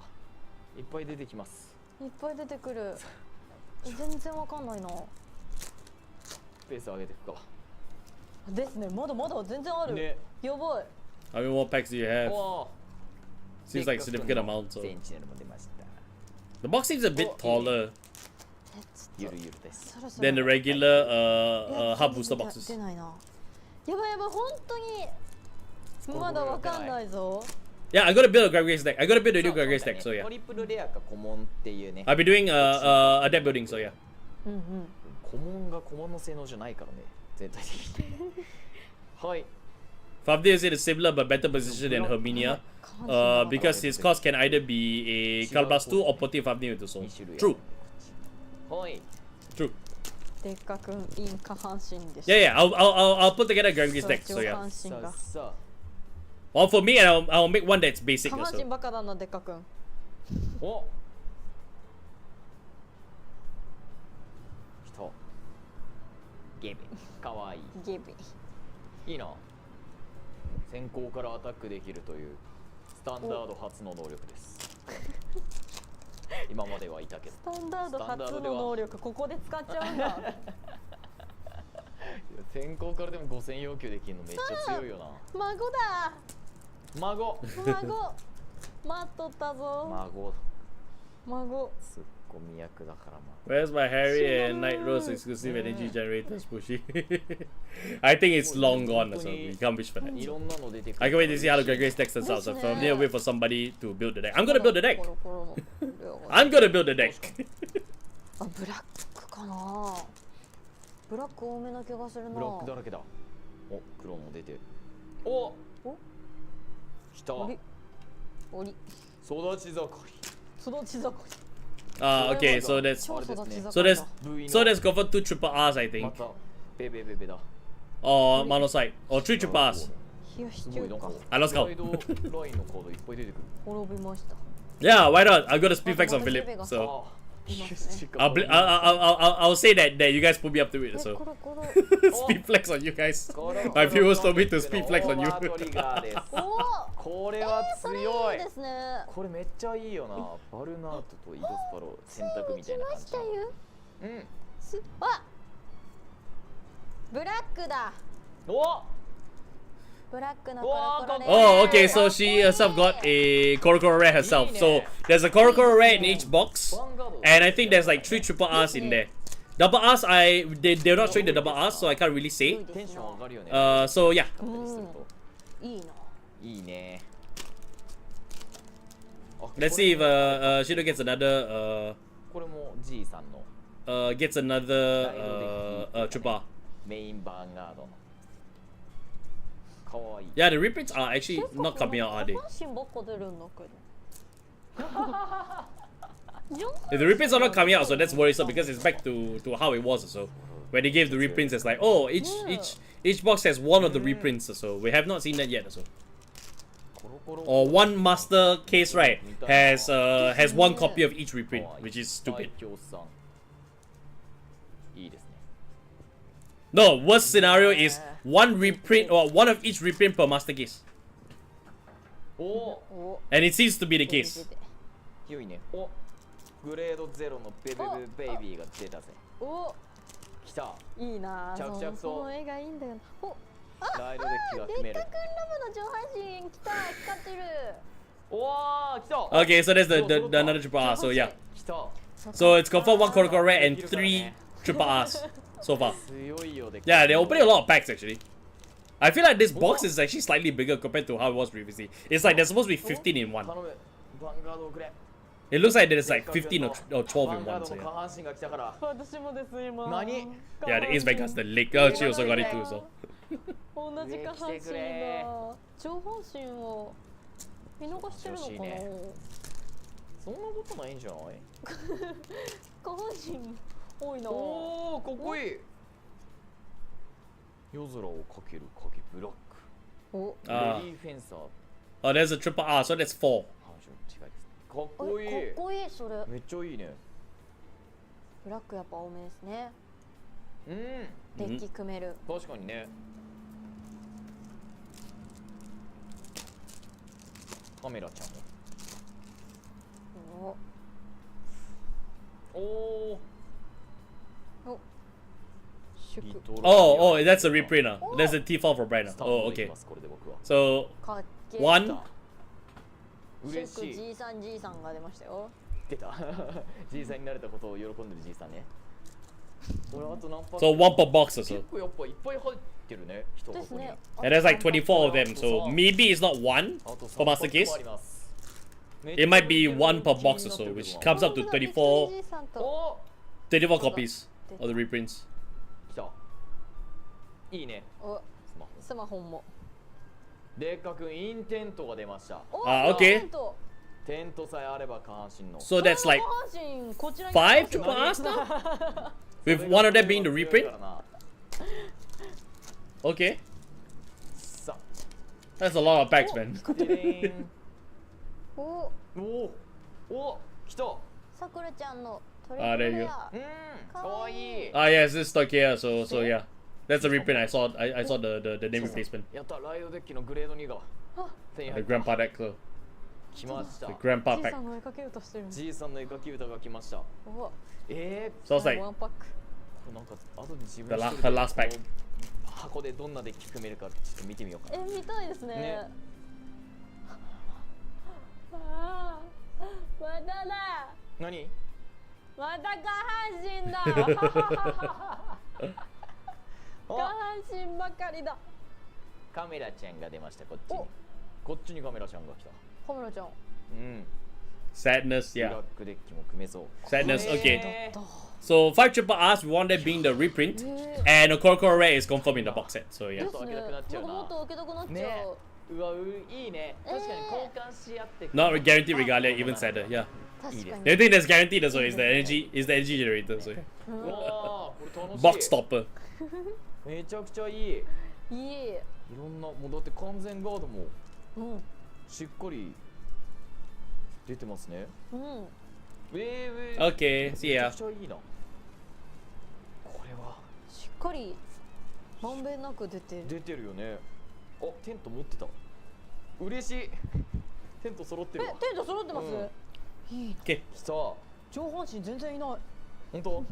いっぱい出てきます。いっぱい出てくる。全然わかんないな。ペース上げていくか。ですね。まだまだ全然ある。ね。やばい。How many more packs do you have? Seems like a significant amount. So the box seems a bit taller than the regular hub booster boxes. 出ないな。やばいやばい、本当に。まだわかんないぞ。Yeah, I gotta build a Gramgrace deck. I gotta build a new Gramgrace deck, so yeah. トリプルレアかコモンっていうね。 I'll be doing a deck building, so yeah. コモンがコモンの性能じゃないからね、全体的に。はい。Favrneel is in a similar but better position than Herminia, because his cost can either be a Calbas 2 or putting Favrneel into Soul. True. はい。 True. でっかくんイン下半身でした。 Yeah, I'll put together a Gramgrace deck, so yeah. One for me, and I'll make one that's basic. 下半身バカだな、でっかくん。お。ゲビ。かわいい。ゲビ。いいな。先行からアタックできるというスタンダード初の能力です。今まではいたけど。スタンダード初の能力ここで使っちゃうんだ。先行からでも5000要求できるのめっちゃ強いよな。孫だ。孫。待っとったぞ。孫。ツッコミ役だからま。Where's my Harry and Night Rose exclusive energy generators pushy? I think it's long gone, so we can't wish for that. いろんなの出てくる。I can wait to see how the Gramgrace decks turns out. So from here, wait for somebody to build the deck. I'm gonna build the deck. I'm gonna build the deck. あ、ブラックかな。ブラック多めな気がするな。ブラックだらけだ。お、黒も出てる。お、来た。おり。育ち盛り。育ち盛り。Okay, so that's confirmed 2 triple R's, I think. またベベベベだ。Or monocyte. Or 3 triple R's. 冷やし中華。Let's go. ラインのカードいっぱい出てくる。滅びました。Yeah, why not? I've got a speed flex on Philip, so I'll say that you guys put me up to it. So speed flex on you guys. My viewers told me to speed flex on you. これは強い。ですね。これめっちゃいいよな。バルナートとイドスパロ選択みたいな感じ。うん。あ、ブラックだ。お。ブラックのコロコロレ。Oh, okay. So she herself got a Korokoro Red herself. So there's a Korokoro Red in each box, and I think there's like 3 triple R's in there. Double R's, they're not showing the double R's, so I can't really say. So yeah. いいな。いいね。 Let's see if Shido gets another これも G さんの gets another triple R. メインバーンガードの。かわいい。 Yeah, the reprints are actually not coming out, are they? 下半身ばっか出るんだけど。 The reprints are not coming out, so that's worrisome because it's back to how it was. So when they gave the reprints, it's like, oh, each box has one of the reprints. So we have not seen that yet. So or one master case, right, has one copy of each reprint, which is stupid. No, worst scenario is one reprint or one of each reprint per master case. And it seems to be the case. 良いね。お、グレード0のベベベベイビーが出たぜ。お、来た。いいな。着々とその絵がいいんだよな。お、ライドデッキが組める。デッカくんラブの上半身来た、光ってる。おー、来た。Okay, so there's the another triple R. So yeah. 来た。 So it's confirmed 1 Korokoro Red and 3 triple R's so far. 強いよデッキ。 Yeah, they're opening a lot of packs actually. I feel like this box is actually slightly bigger compared to how it was previously. It's like there's supposed to be 15 in one. 頼む。ヴァンガードをくれ。 It looks like there's like 15 or 12 in one. So 下 yeah. 半身が来たから。私もです今。何？ Yeah, the Ace Vanguard's the leg. Oh, she also got it too. So. 同じ下半身だ。上半身を見逃してるのかな。そんなことないんじゃない？下半身多いな。おお、かっこいい。夜空をかける影ブラック。お、レディーフェンサー。Oh, there's a triple R, so that's 4. かっこいい。かっこいいそれ。めっちゃいいね。ブラックやっぱ多めですね。うん。デッキ組める。確かにね。カメラちゃんも。おお。お。Oh, that's a reprint. That's a T4 for Brian. Oh, okay. So 1. 嬉しい。G さんが出ましたよ。出た。G さんになれたことを喜んでる G さんね。これあと何パー So 1 per box or so. 結構やっぱいっぱい入ってるね。人ですね。And there's like 24 of them. So maybe it's not 1 per master case. It might be 1 per box or so, which comes up to 24 copies of the reprints. 来た。いいね。スマホも。でっかくインテントが出ました。Okay. テントさえあれば下半身の。 So that's like 5 triple R's now? With one of them being the reprint? Okay. That's a lot of packs, man. おお、来た。さくらちゃんのトリ there プル you レア。かわいい。Yes, this is stock here, so yeah. That's a reprint. I saw the name replacement. やった、ライドデッキのグレード2が。The grandpa deck, so. 来ました。 The grandpa じい pack. さんの絵描き歌してる。じいさんの絵描き歌が来ました。うわ、 So it's like ワンパック。なんか後で自 the 分 last, 一 her 人で last pack. 箱でどんなデッキ組めるかちょっと見てみようかな。見たいですね。ねああ、まただ。何？また下半身だ。下半身ばかりだ。カメラちゃんが出ました。こっちにお。こっちにカメラちゃんが来た。カメラちゃん。うん。 Sadness, ブラ yeah. ックデッキも組めそう。 Sadness, へ okay. ー So 5 triple R's, one that being the reprint, and a Korokoro Rare is confirmed in the box set. So で yeah. すね。なんかもっと開けたくなっちゃねう。うわいいね。確かに交換し合って。 Not guaranteed regalia, even sadder. Yeah. 確かに。 The only thing that's guaranteed as well is the energy generator. So yeah. うわーこれ楽しい。 Box stopper. めちゃくちゃいい。いいい。ろんなもうだって完全ガードもうん。しっかり出てますね。うん。Okay, see めちゃ ya. くちゃいいな。これはしっかりまんべんなく出てる。出てるよね。あ、テント持ってた。嬉しい。テント揃ってるわ。テント揃ってます。いい。 Okay. 来た。上半身全然いない。本当？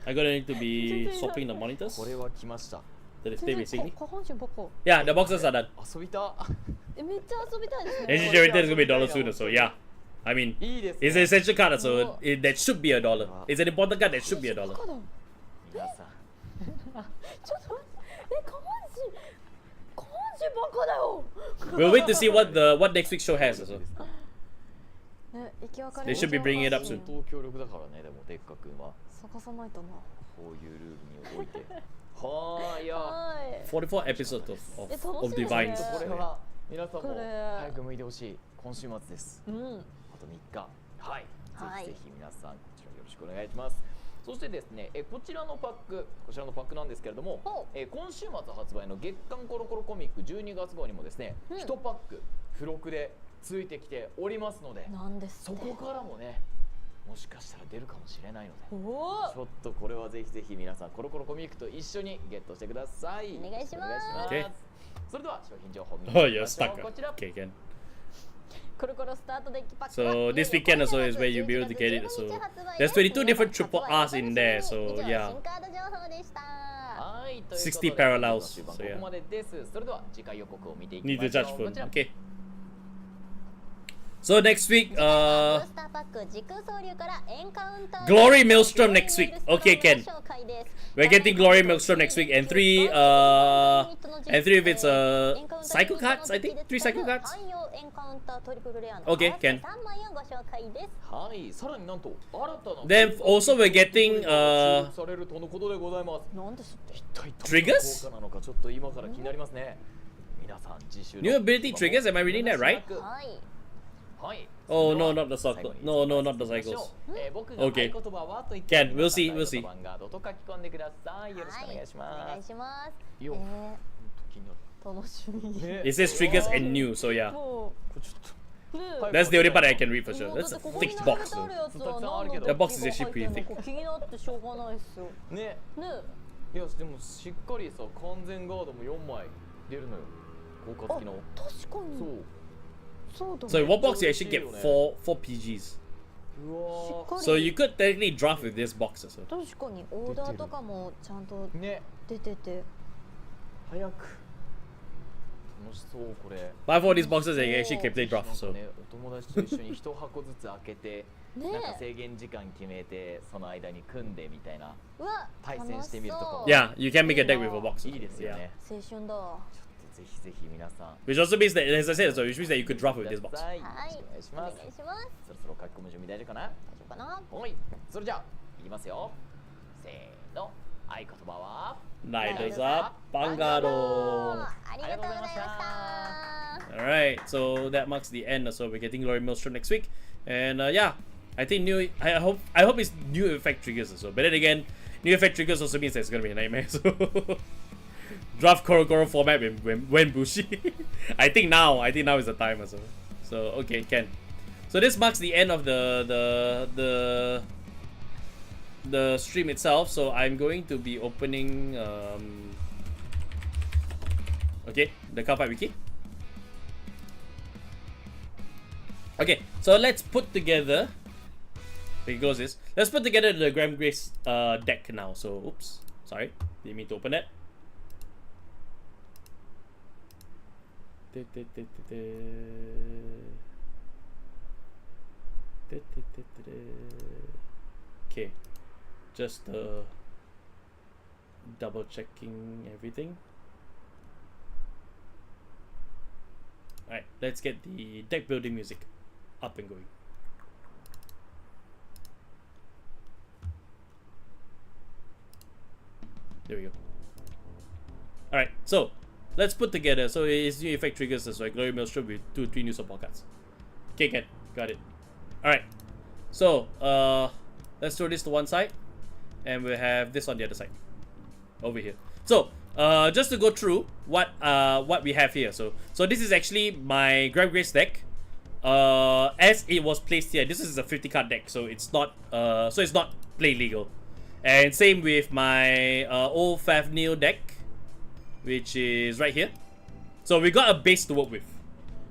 I'm gonna need to be swapping the monitors. これは来ました。 The display basically. 下半身ばっか。 Yeah, the boxes are done. 遊びた。めっちゃ遊びたいですね。 Energy generator is gonna be a dollar sooner. So yeah. I mean, いいですね。 it's an essential card, so that should be a dollar. It's an important card that should be a dollar. バカだ。皆さん。ちょっと待って。下半身ばっかだよ。 We'll wait to see what next week's show has. So ね、行き別れ。 they should be bringing it up soon. 相当強力だからね。でもでっかくんは探さないとな。こういうルールにおいて。はーいや。はい。 44 episodes of 楽しみですね Divines. これは皆さんもこれ早く向いてほしい。今週末です。うん。あと3日。はい。はいぜひぜひ皆さんこちらよろしくお願いします。そしてですね、こちらのパックなんですけれども、今週末発売の月刊コロコロコミック12月号にもですね、1パック付録でついてきておりますので、なんですって。そこからもね、もしかしたら出るかもしれないので、おお。ちょっとこれはぜひぜひ皆さんコロコロコミックと一緒にゲットしてください。お願いしますお願いします Okay. それでは商品情報見て Oh, み you're ましょう。 stuck. こちら。 Okay, again. コロコロスタートデッキパック。 So this weekend also is where you'll be able to get it. So there's 22 different triple R's in there. So yeah, 新カード情報でした。はい、ということで60 parallels. 終盤 So こ yeah. こまでです。それでは次回予告を見ていき Need ま to しょう。 judge こ for ちら okay. So next week, ブースターパック時空総流からエンカウンター Glory Maelstrom next week. Okay, Ken. We're getting Glory Maelstrom next week, and three of its cycle cards. I think 3 cycle cards. 汎用エンカウンタートリプルレアの Okay, 合わせ Ken. 3枚をご紹介です。はい、さらになんと新たな Then also we're getting されるとのことでございます。なんですって。一体どんな Triggers? 効果なのかちょっと今から気になりますね。皆さん次週の new ability triggers. Am I reading that right? はい。はい。 Oh それでは no, not the 最 cycle. 後に No, no, not the 説明しま cycles. しょう僕が合 Okay. 言葉はと言って Ken, we'll 皆 see, さん we'll see. ヴァンガードと書き込んでください。よろしくお願いしおます。願いします。よ、気になる。楽しみ。ね It says triggers and new. So yeah, もこれちょっとう。ね。 that's the only part I can read for sure. もうだ That's って a ここに thick 並べ box. てある Though. やつは何の The box is actually pretty 入ってんのか気になってしょうがないっすよ。ね。ね。いやでもしっかりさ完全ガードも4枚出るのよ。効果付きの。確かそうに。。そうだ So ね。 in one box you actually get four PGs. うわー。 So you could technically draft with this box as well. 確かにオーダーとかもちゃんとね。出てて。早く。楽しそうこれ。 But for these boxes, they actually can play draft. なん So かね、お友達と一緒に1箱ずつ開けて、ねなんか制限時間決めてその間に組んでみたいなうわ、対戦してみるとかも楽しそう yeah, you can make a deck with a box. いいですよ Yeah. ね。青春だ。ちょっとぜひぜひ皆さん。 Which also means that, as I said, so which means that you could draft with this くだ box. さい。はいお願いしお願ます。いします。そろそろ書き込む準備大丈夫かな？大丈夫かな。はい。それじゃあいきますよ。せーの。合言葉は。 Niders up, Bangado. ありがとうございました。 Alright, so that marks the end. So we're getting Glory Maelstrom next week. And yeah, I think new. I hope it's new effect triggers as well. But then again, new effect triggers also means that it's gonna be a nightmare. So draft Korokoro format when bushy. I think now is the time as well. So okay, Ken. So this marks the end of the stream itself. So I'm going to be opening okay, the Cardfight wiki. Okay, so let's put together. Because this, let's put together the Gramgrace deck now. So, oops, sorry, didn't mean to open that. Okay, just double checking everything. Alright, let's get the deck building music up and going. There we go. Alright, so let's put together. So it's new effect triggers as well. Glory Maelstrom with 2-3 new support cards. Okay, got it. Alright, so let's throw this to one side, and we'll have this on the other side, over here. So just to go through what we have here. So this is actually my Gramgrace deck as it was placed here. This is a 50 card deck, so it's not play legal. And same with my old Favrneel deck, which is right here. So we got a base to work with.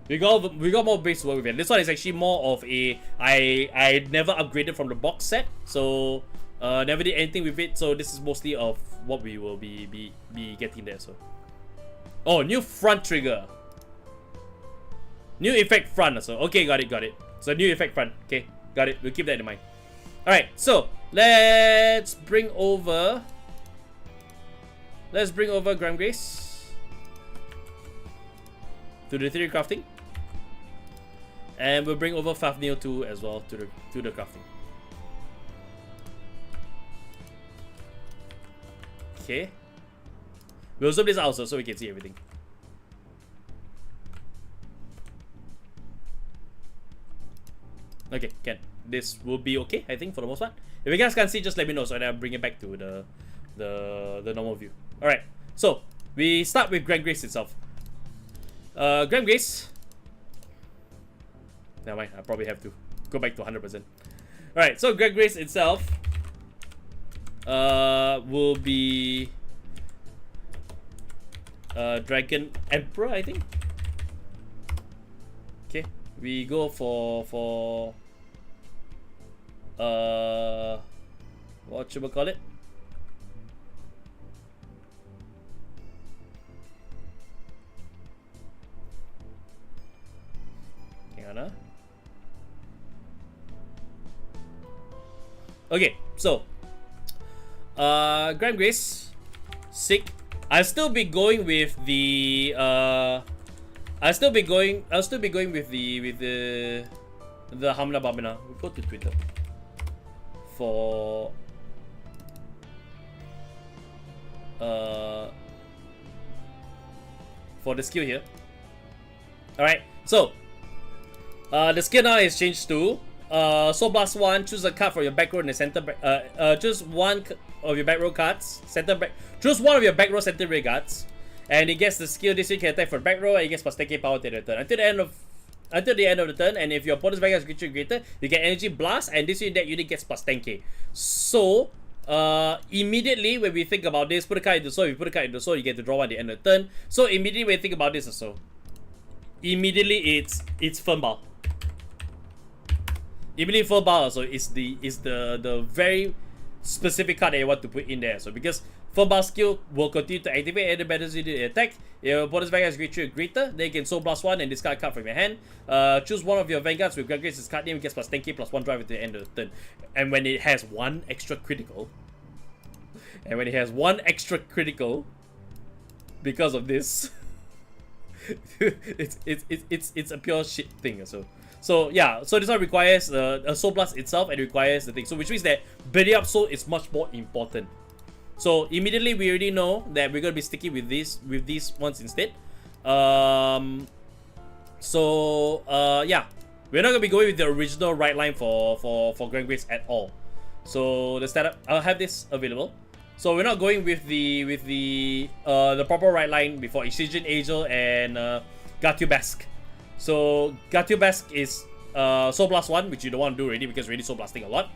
We got more base to work with. And this one is actually more of a I never upgraded from the box set, so never did anything with it. So this is mostly of what we will be getting there. So new front trigger, new effect front. So okay, got it. So new effect front. Okay, got it. We'll keep that in mind. All right, so let's bring over Gramgrace to the 3D crafting, and we'll bring over Favrneel too as well to the crafting. Okay, we'll zoom this out also so we can see everything. Okay, this will be okay, I think, for the most part. If you guys can't see, just let me know so that I'll bring it back to the normal view. Alright, so we start with Gramgrace itself. Gramgrace. Never mind, I probably have to go back to 100%. Alright, so Gramgrace itself will be Dragon Emperor, I think. Okay, we go for what should we call it? Hang on. Okay, so Gramgrace, sick. I'll still be going with the I'll still be going with the Hamna Babina. We'll go to Twitter for the skill here. Alright, so the skill now is changed to Soul Blast 1, choose a card from your back row in the center choose one of your back row cards, choose one of your back row center ray cards, and it gets the skill. This one can attack for back row and it gets plus 10k power to the turn until the end of the turn. And if your opponent's Vanguard is greater, you get energy blast, and this unit gets plus 10k. So immediately when we think about this, put a card into soul, you put a card into soul, you get to draw one at the end of the turn. So immediately when you think about this also, immediately it's Favrneel. Immediately Favrneel also is the very specific card that you want to put in there. So because Favrneel skill will continue to activate any battles unit attack. If your opponent's Vanguard is greater, then you can Soul Blast 1 and discard a card from your hand. Choose one of your Vanguards with Gramgrace's card name, gets plus 10k plus 1 drive at the end of the turn. And when it has one extra critical, because of this, it's a pure shit thing. So yeah, so this one requires a Soul Blast itself, and requires the thing. So which means that building up Soul is much more important. So immediately we already know that we're gonna be sticking with these ones instead. Yeah, we're not gonna be going with the original right line for Gramgrace at all. So the setup, I'll have this available. So we're not going with the proper right line before Excision Angel and Gatubask. So Gatubask is Soul Blast 1, which you don't want to do already because we're already Soul Blasting a lot.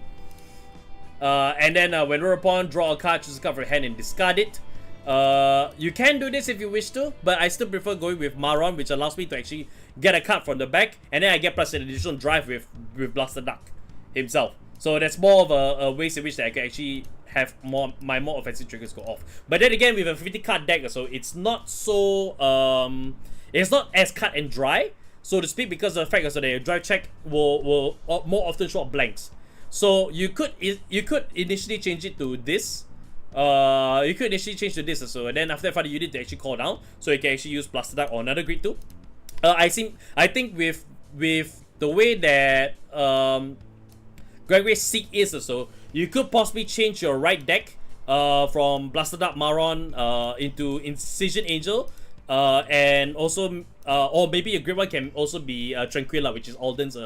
And then when we're upon, draw a card, choose a card from your hand and discard it. You can do this if you wish to, but I still prefer going with Maron, which allows me to actually get a card from the back, and then I get plus an additional drive with Blaster Duck himself. So that's more of a ways in which that I can actually have my more offensive triggers go off. But then again, with a 50 card deck, so it's not so it's not as cut and dry, so to speak, because of the fact that your drive check will more often show up blanks. So you could initially change it to this. You could initially change to this also, and then after that find a unit to actually call down, so you can actually use Blaster Duck or another grid too. I think with the way that Gramgrace Seek is also, you could possibly change your right deck from Blaster Duck Maron into Incision Angel, and also or maybe a grid one can also be Tranquilla, which is Alden's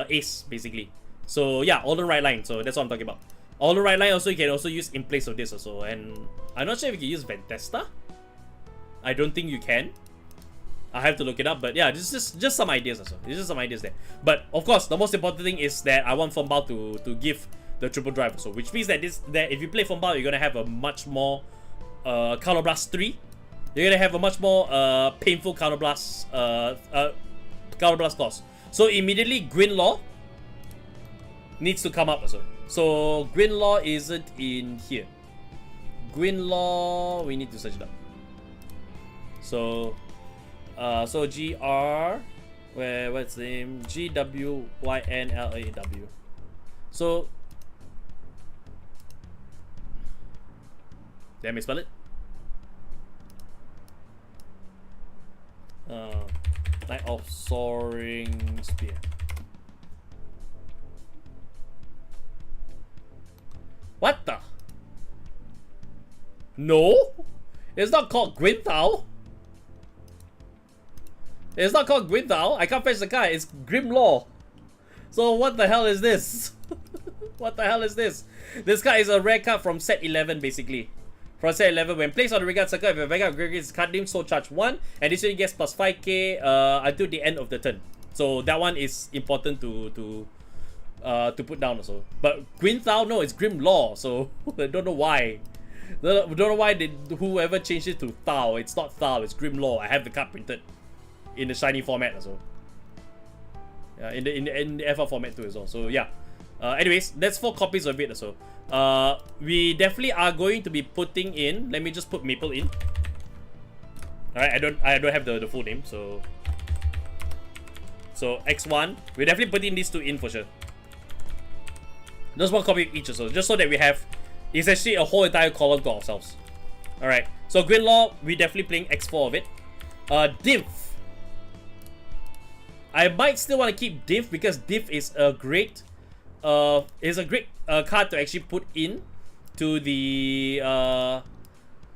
ace basically. So yeah, Alden right line. So that's what I'm talking about. Alden right line also you can also use in place of this also, and I'm not sure if you can use Ventesta. I don't think you can. I have to look it up, but yeah, this is just some ideas also. This is some ideas there. But of course, the most important thing is that I want Favrneel to give the triple drive also, which means that if you play Favrneel, you're gonna have a much more Counterblast 3. You're gonna have a much more painful Counterblast cost. So immediately Gwynlaw needs to come up also. So Gwynlaw isn't in here. Gwynlaw, we need to search it up. So so GR, what's the name? GWYNLAW. So did I misspell it? Knight of Soaring Spear. What the? No, it's not called Gwynthal. It's not called Gwynthal. I can't fetch the card. It's Grimlaw. So what the hell is this? What the hell is this? This card is a rare card from set 11 basically. From set 11, when placed on the Vanguard circle, if a Vanguard Gramgrace card name, so charge 1, and this one gets plus 5k until the end of the turn. So that one is important to put down also. But Gwynthal, no, it's Grimlaw. So I don't know why. Don't know why whoever changed it to Thal. It's not Thal, it's Grimlaw. I have the card printed in the shiny format as well. In the FR format too as well. So yeah. Anyways, that's 4 copies of it also. We definitely are going to be putting in. Let me just put Maple in. Alright, I don't have the full name, so X1. We're definitely putting these 2 in for sure. Just 1 copy of each also, just so that we have essentially a whole entire column to ourselves. Alright, so Gwynlaw, we're definitely playing X4 of it. Div. I might still want to keep Div because Div is a great card to actually put in to the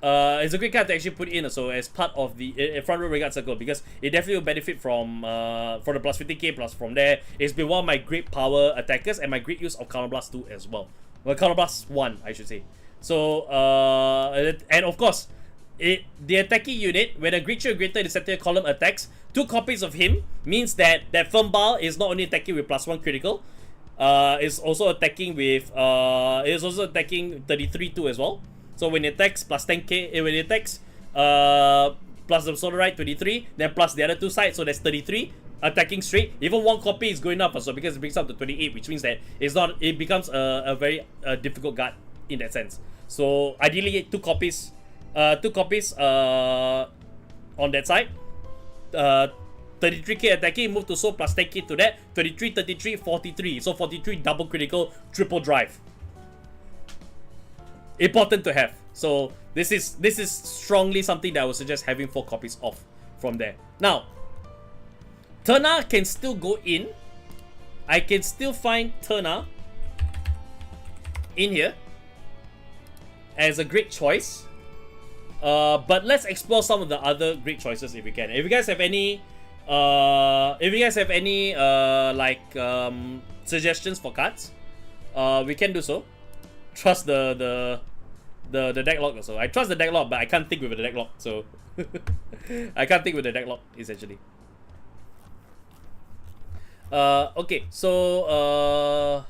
it's a great card to actually put in also as part of the front row Vanguard circle, because it definitely will benefit from the plus 50k plus from there. It's been one of my great power attackers and my great use of Counterblast 2 as well. Well, Counterblast 1 I should say. So and of course the attacking unit, when a creature greater in the center column attacks, 2 copies of him means that Favrneel is not only attacking with +1 critical, is also attacking with 33 too as well. So when it attacks plus 10k, when it attacks plus the solar right 23, then plus the other 2 sides, so that's 33 attacking straight. Even 1 copy is going up also because it brings up to 28, which means that it becomes a very difficult guard in that sense. So ideally 2 copies on that side. 33k attacking, move to soul plus 10k to that, 23, 33, 43. So 43 double critical, triple drive. Important to have. So this is strongly something that I would suggest having 4 copies of from there. Now, Terna can still go in. I can still find Terna in here as a great choice. But let's explore some of the other great choices if we can. If you guys have any suggestions for cards, we can do so. Trust the deck lock also. I trust the deck lock, but I can't think with the deck lock, so I can't think with the deck lock essentially. Okay, so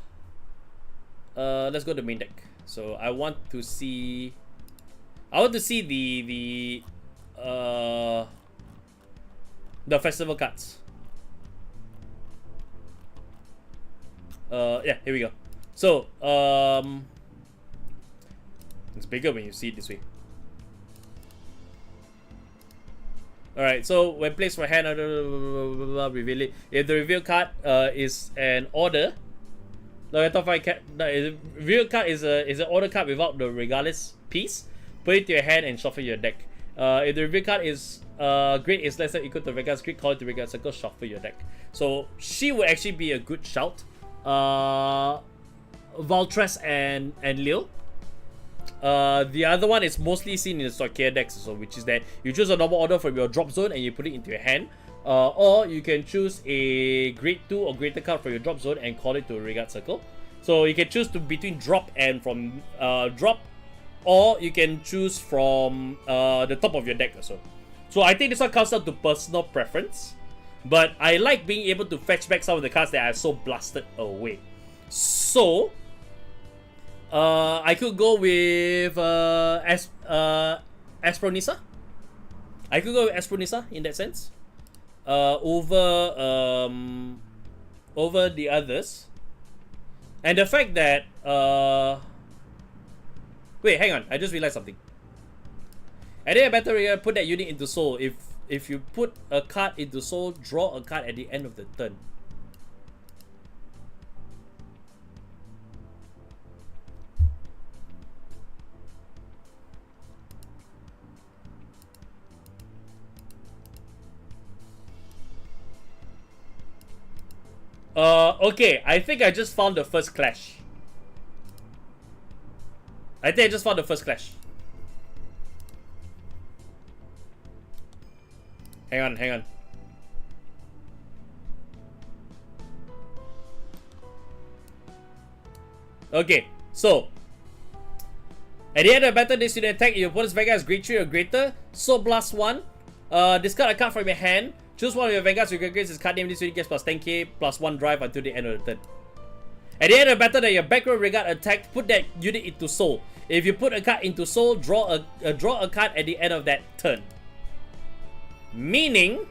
let's go to main deck. So I want to see I want to see the festival cards. Yeah, here we go. So, it's bigger when you see it this way. Alright, so when placed for hand, reveal it. If the reveal card is an order, the reveal card is an order card without the regardless piece, put it to your hand and shuffle your deck. If the reveal card is grid is less than equal to Vanguard's grid, call it to Vanguard circle, shuffle your deck. So she would actually be a good shout. Valtres and Lil. The other one is mostly seen in the Stoichia decks, so which is that you choose a normal order from your drop zone and you put it into your hand, or you can choose a grade 2 or greater card from your drop zone and call it to a regard circle. So you can choose between drop and from drop, or you can choose from the top of your deck also. So I think this one comes down to personal preference, but I like being able to fetch back some of the cards that I so blasted away. So I could go with Aspronisa. I could go with Aspronisa in that sense. Over the others. And the fact that wait, hang on, I just realized something. I think I better put that unit into soul. If you put a card into soul, draw a card at the end of the turn. Okay, I think I just found the first clash. Hang on. Okay, so at the end of battle, this unit attack, your opponent's Vanguard is grade 3 or greater. So blast 1. Discard a card from your hand. Choose one of your Vanguards with Gramgrace is card name. This unit gets plus 10k plus 1 drive until the end of the turn. At the end of the battle, that your back row regard attack, put that unit into soul. If you put a card into soul, draw a card at the end of that turn. Meaning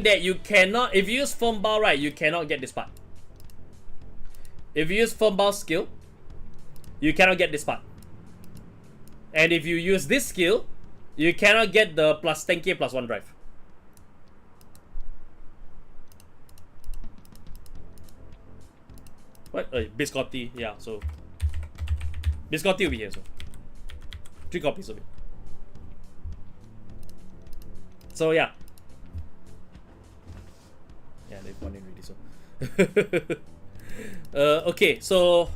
that you cannot, if you use firm bow, right, you cannot get this part. If you use firm bow skill, you cannot get this part. And if you use this skill, you cannot get the plus 10k plus 1 drive. What? Biscotti, yeah, so Biscotti will be here, so 3 copies of it. So yeah. Yeah, they've won it already, so okay, so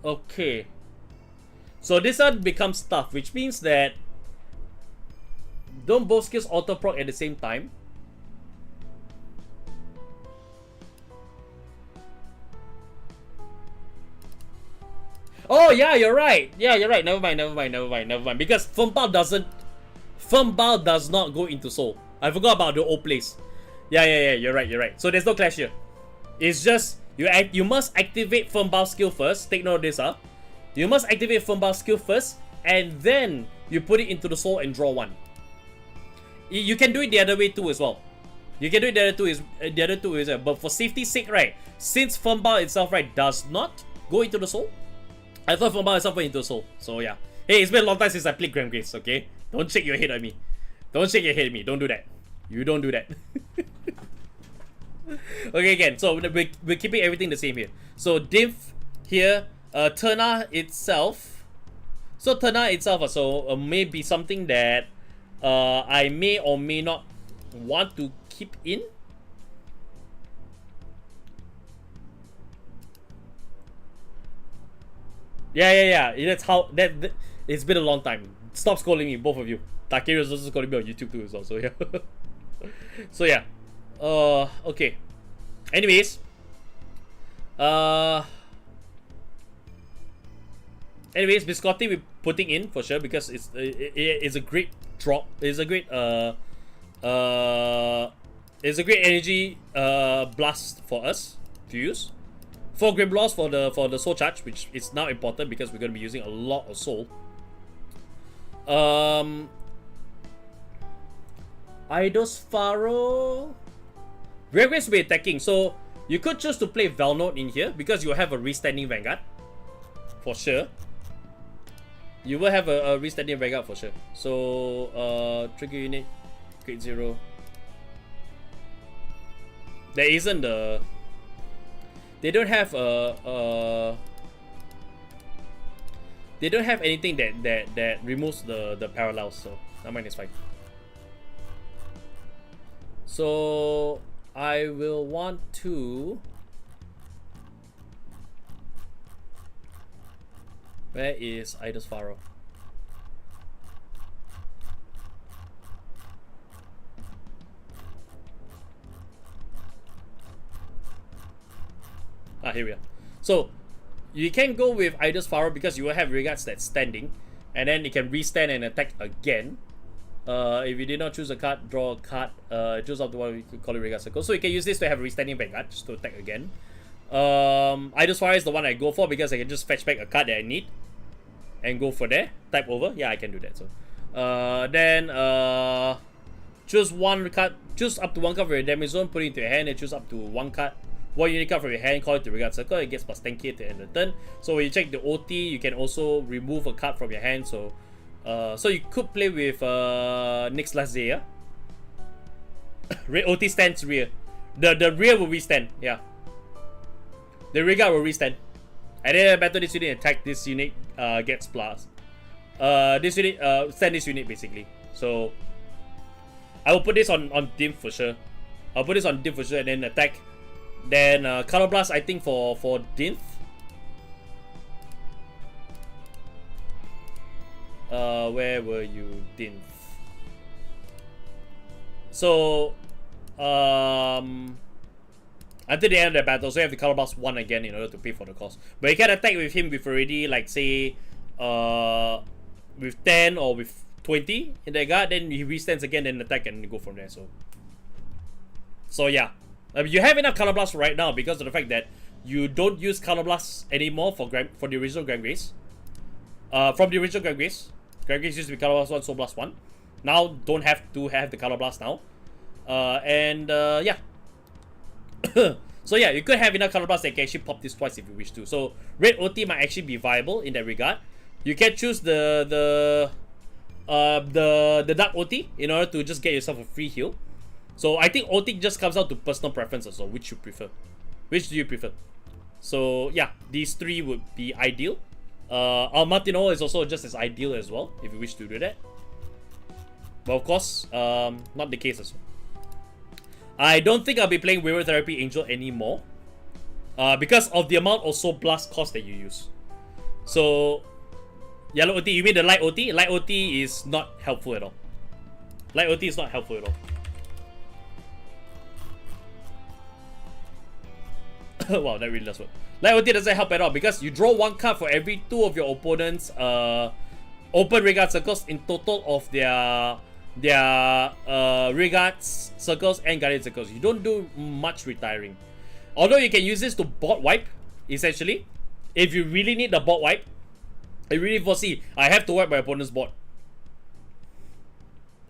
okay, so this one becomes tough, which means that don't both skills auto proc at the same time. Oh yeah, you're right. Yeah, you're right. Never mind. Because firm bow does not go into soul. I forgot about the old place. Yeah. You're right. So there's no clash here. It's just you must activate firm bow skill first. Take note of this, You must activate firm bow skill first, and then you put it into the soul and draw 1. You can do it the other way too as well. You can do it the other two is but for safety's sake, right? Since firm bow itself, right, does not go into the soul. I thought firm bow itself went into the soul. So yeah. Hey, it's been a long time since I played Gramgrace, okay? Don't shake your head at me. Don't do that. You don't do that. Okay, again, so we're keeping everything the same here. So div here, Terna itself. So Terna itself, may be something that I may or may not want to keep in. Yeah. That's how that it's been a long time. Stop scolding me, both of you. Takeru is also scolding me on YouTube too as well. So yeah. So yeah. Okay. Anyways. Anyways, Biscotti we're putting in for sure because it's a great drop. It's a great it's a great energy blast for us to use. 4 Grimlaws for the soul charge, which is now important because we're gonna be using a lot of soul. Eidos Faro. Gramgrace will be attacking, so you could choose to play Valnode in here because you have a restanding Vanguard. For sure. You will have a restanding Vanguard for sure. So, trigger unit, grade 0. There isn't the... They don't have they don't have anything that removes the parallels, so that mine is fine. So I will want to... Where is Eidos Faro? Ah, here we are. So you can go with Eidos Faro because you will have regards that's standing, and then it can restand and attack again. If you did not choose a card, draw a card. Choose up to what we could call it Regard Circle. So you can use this to have a restanding Vanguard just to attack again. Eidos Faro is the one I go for because I can just fetch back a card that I need and go for there. Type over. Yeah, I can do that. So then choose one card. Choose up to one card for your damage zone. Put it into your hand and choose up to one card. One unit card from your hand, call it the Regard Circle. It gets plus 10k to end the turn. So when you check the OT, you can also remove a card from your hand. So so you could play with Nyx Lazea. OT stands rear. The rear will restand, yeah. The Regard will restand. And then battle this unit, attack this unit, gets plus. This unit, stand this unit basically. So I will put this on Dim for sure. I'll put this on Dim for sure and then attack. Then Color Blast I think for Dinth. Where were you, Dinth? So until the end of the battle, so you have to Color Blast 1 again in order to pay for the cost. But you can attack with him with already like say with 10 or with 20 in the guard, then he restands again, then attack and go from there. So yeah. You have enough Color Blast right now because of the fact that you don't use Color Blast anymore for the original Gramgrace. From the original Gramgrace, Gramgrace used to be Color Blast 1, Soul Blast 1. Now don't have to have the Color Blast now. Yeah. So yeah, you could have enough Color Blast that can actually pop this twice if you wish to. So Red OT might actually be viable in that regard. You can choose the Dark OT in order to just get yourself a free heal. So I think OT just comes out to personal preference also, which you prefer. Which do you prefer? So yeah, these three would be ideal. Martino is also just as ideal as well, if you wish to do that. But of course, not the case as well. I don't think I'll be playing Wayward Therapy Angel anymore. Because of the amount of Soul Blast cost that you use. So, Yellow OT, you mean the Light OT? Light OT is not helpful at all. Light OT is not helpful at all. Wow, that really does work. Light OT doesn't help at all because you draw one card for every 2 of your opponent's open Regard Circles in total of their Regards Circles and Guardian Circles. You don't do much retiring. Although you can use this to board wipe, essentially. If you really need the board wipe, I really foresee I have to wipe my opponent's board.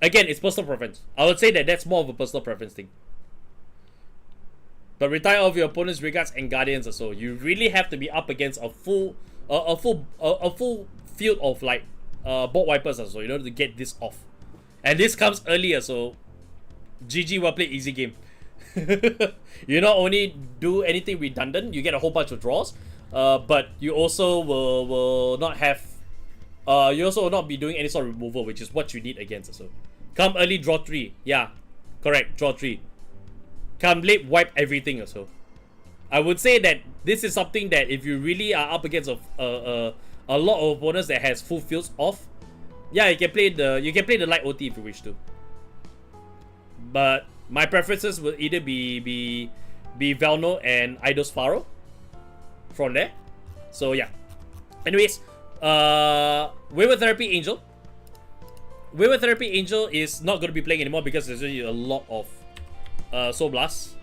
Again, it's personal preference. I would say that that's more of a personal preference thing. But retire all of your opponent's Regards and Guardians or so. You really have to be up against a full field of like board wipers or so in order to get this off. And this comes earlier, so GG, well played, easy game. You not only do anything redundant, you get a whole bunch of draws, but you also will not have you also will not be doing any sort of removal, which is what you need against. So come early, draw 3. Yeah, correct, draw 3. Come late, wipe everything also. I would say that this is something that if you really are up against a lot of opponents that has full fields off, yeah, you can play the Light OT if you wish to. But my preferences will either be Valno and Eidos Faro from there. So yeah. Anyways, Wayward Therapy Angel. Wayward Therapy Angel is not going to be playing anymore because there's really a lot of Soul Blast.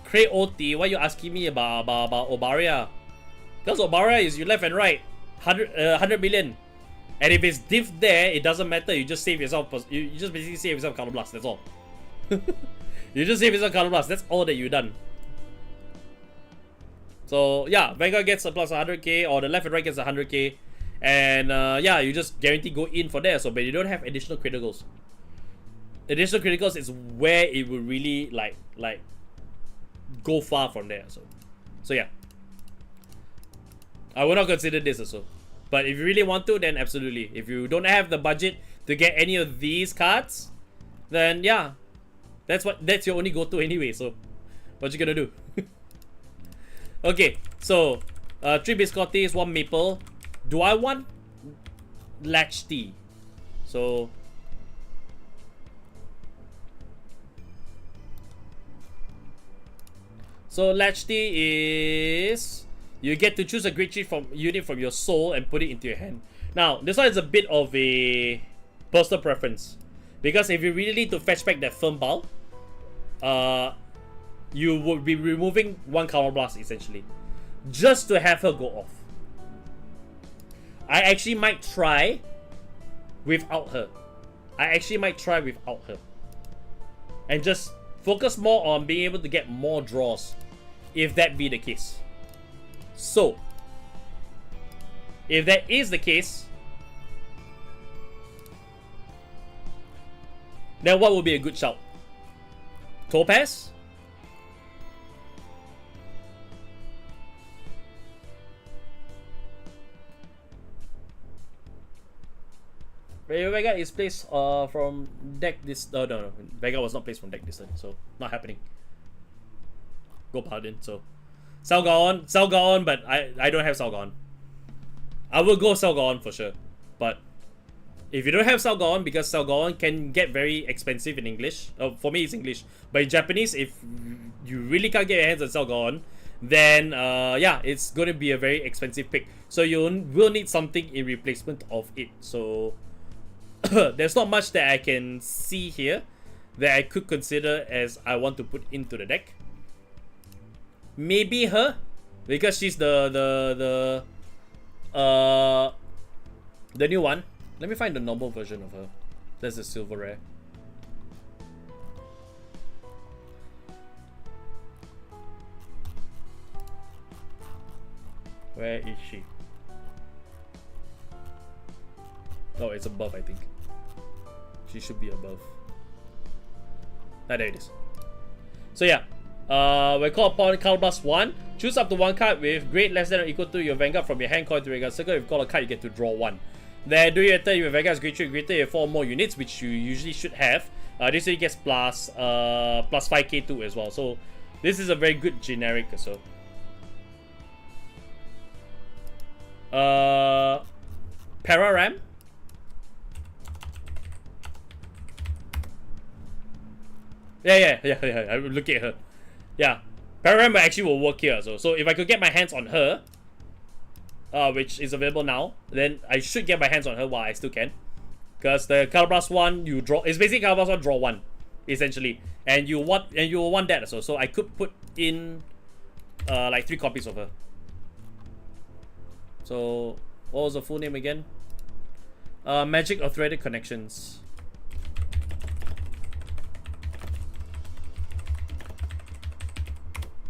Cray OT, why are you asking me about Obaria? Because Obaria is you left and right. 100 million. And if it's diff there, it doesn't matter. You just save yourself. You just basically save yourself Counter Blast. That's all. You just save yourself Counter Blast. That's all that you've done. So yeah, Vanguard gets a plus 100k, or the left and right gets 100k, and yeah, you just guarantee go in for there. So, but you don't have additional criticals. Additional criticals is where it will really like go far from there. So yeah, I will not consider this also. But if you really want to, then absolutely. If you don't have the budget to get any of these cards, then yeah, that's your only go-to anyway. So what you gonna do? Okay, so 3 biscottis, 1 maple. Do I want latch tea? So latch tea is you get to choose a great tree unit from your soul and put it into your hand. Now, this one is a bit of a personal preference, because if you really need to fetch back that firm ball, you would be removing 1 Counter Blast essentially, just to have her go off. I actually might try without her. And just focus more on being able to get more draws, if that be the case. So, if that is the case, then what would be a good shout? Topaz? Vanguard is placed from deck this. No. Vanguard was not placed from deck distance, so not happening. Go Paladin, so. Salgaon, but I don't have Salgaon. I will go Salgaon for sure. But if you don't have Salgaon, because Salgaon can get very expensive in English. For me, it's English. But in Japanese, if you really can't get your hands on Salgaon, then yeah, it's going to be a very expensive pick. So you will need something in replacement of it. So there's not much that I can see here that I could consider as I want to put into the deck. Maybe her, because she's the new one. Let me find the normal version of her. That's the silver rare. Where is she? Oh, it's above, I think. She should be above. Ah, there it is. So yeah. When called upon, Counter Blast 1. Choose up to 1 card with grade less than or equal to your Vanguard from your hand card to Vanguard circle. If you call a card, you get to draw 1. Then during your turn, your Vanguard's grade 3 greater, you have 4 more units, which you usually should have. This one gets plus 5k too as well. So this is a very good generic also. Pararam. Yeah. I'm looking at her. Yeah, Pararam actually will work here. So if I could get my hands on her, which is available now, then I should get my hands on her while I still can. Because the Counter Blast 1, you draw. It's basically Counter Blast 1, draw 1, essentially, and you will want that also. So I could put in like 3 copies of her. So what was the full name again? Magic of Threaded Connections.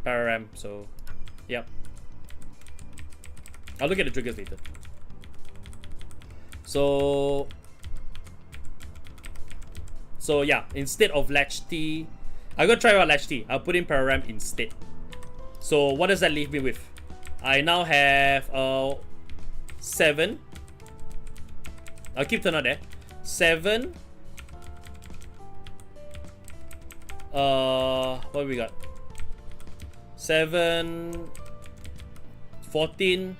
Pararam, so yep. I'll look at the triggers later. So yeah, instead of Latch T, I'm gonna try out Latch T. I'll put in Pararam instead. So what does that leave me with? I now have 7. I'll keep Turner there. 7. What do we got? 7, 14,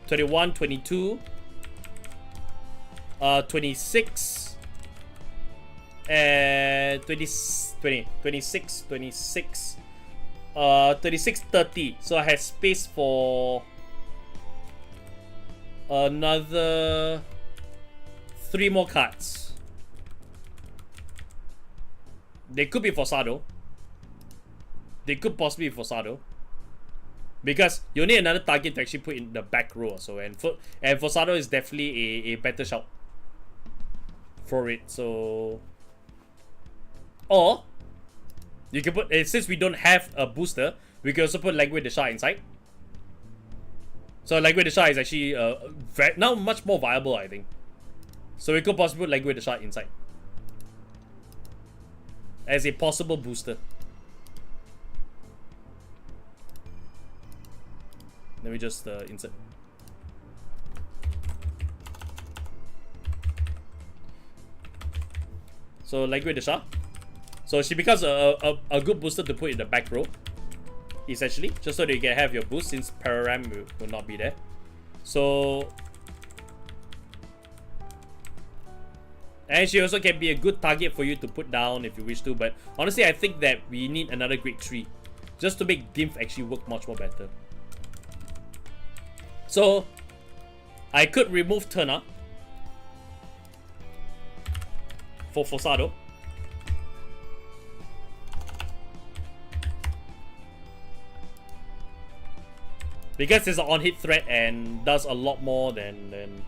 21, 22, 26, and 26, 30. So I have space for another 3 more cards. They could be Fossado. They could possibly be Fossado. Because you need another target to actually put in the back row. So and Fossado is definitely a better shout for it. So, or you can put, since we don't have a booster, we can also put Languid the Shah inside. So Languid the Shah is actually now much more viable, I think. So we could possibly put Languid the Shah inside as a possible booster. Let me just insert. So Languid the Shah. So she becomes a good booster to put in the back row, essentially, just so that you can have your boost since Pararam will not be there. So, and she also can be a good target for you to put down if you wish to. But honestly, I think that we need another grade 3 just to make Dimph actually work much more better. So, I could remove Turner for Fossado. Because it's an on-hit threat and does a lot more than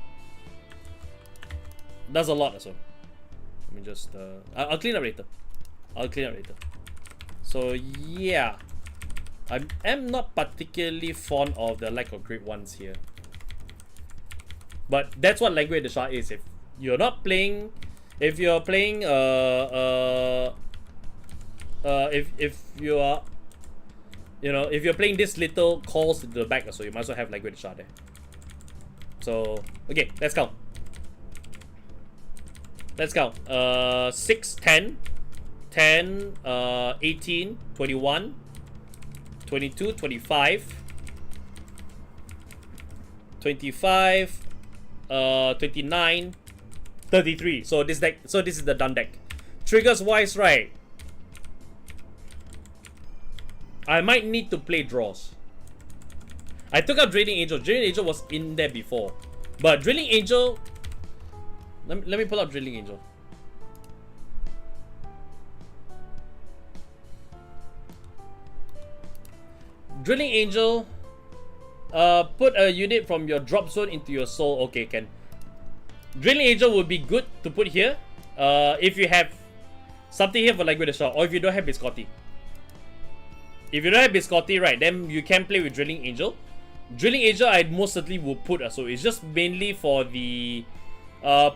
does a lot also. Let me just I'll clean up later. I'll clean up later. So yeah, I am not particularly fond of the lack of grade 1s here. But that's what Languid the Shah is. If you're not playing, if you're playing if you are, you know, if you're playing this little calls to the back, so you might as well have Languid the Shah there. So okay, let's count. Let's count. 6, 10, 10, 18, 21, 22, 25, 25, 29, 33. So this deck, so this is the done deck. Triggers wise, right? I might need to play draws. I took out Drilling Angel. Drilling Angel was in there before, but Drilling Angel. Let me pull up Drilling Angel. Drilling Angel. Put a unit from your drop zone into your soul. Okay, can. Drilling Angel would be good to put here. If you have something here for Languid the Shah, or if you don't have Biscotti. If you don't have Biscotti, right, then you can play with Drilling Angel. Drilling Angel, I most certainly will put. So it's just mainly for the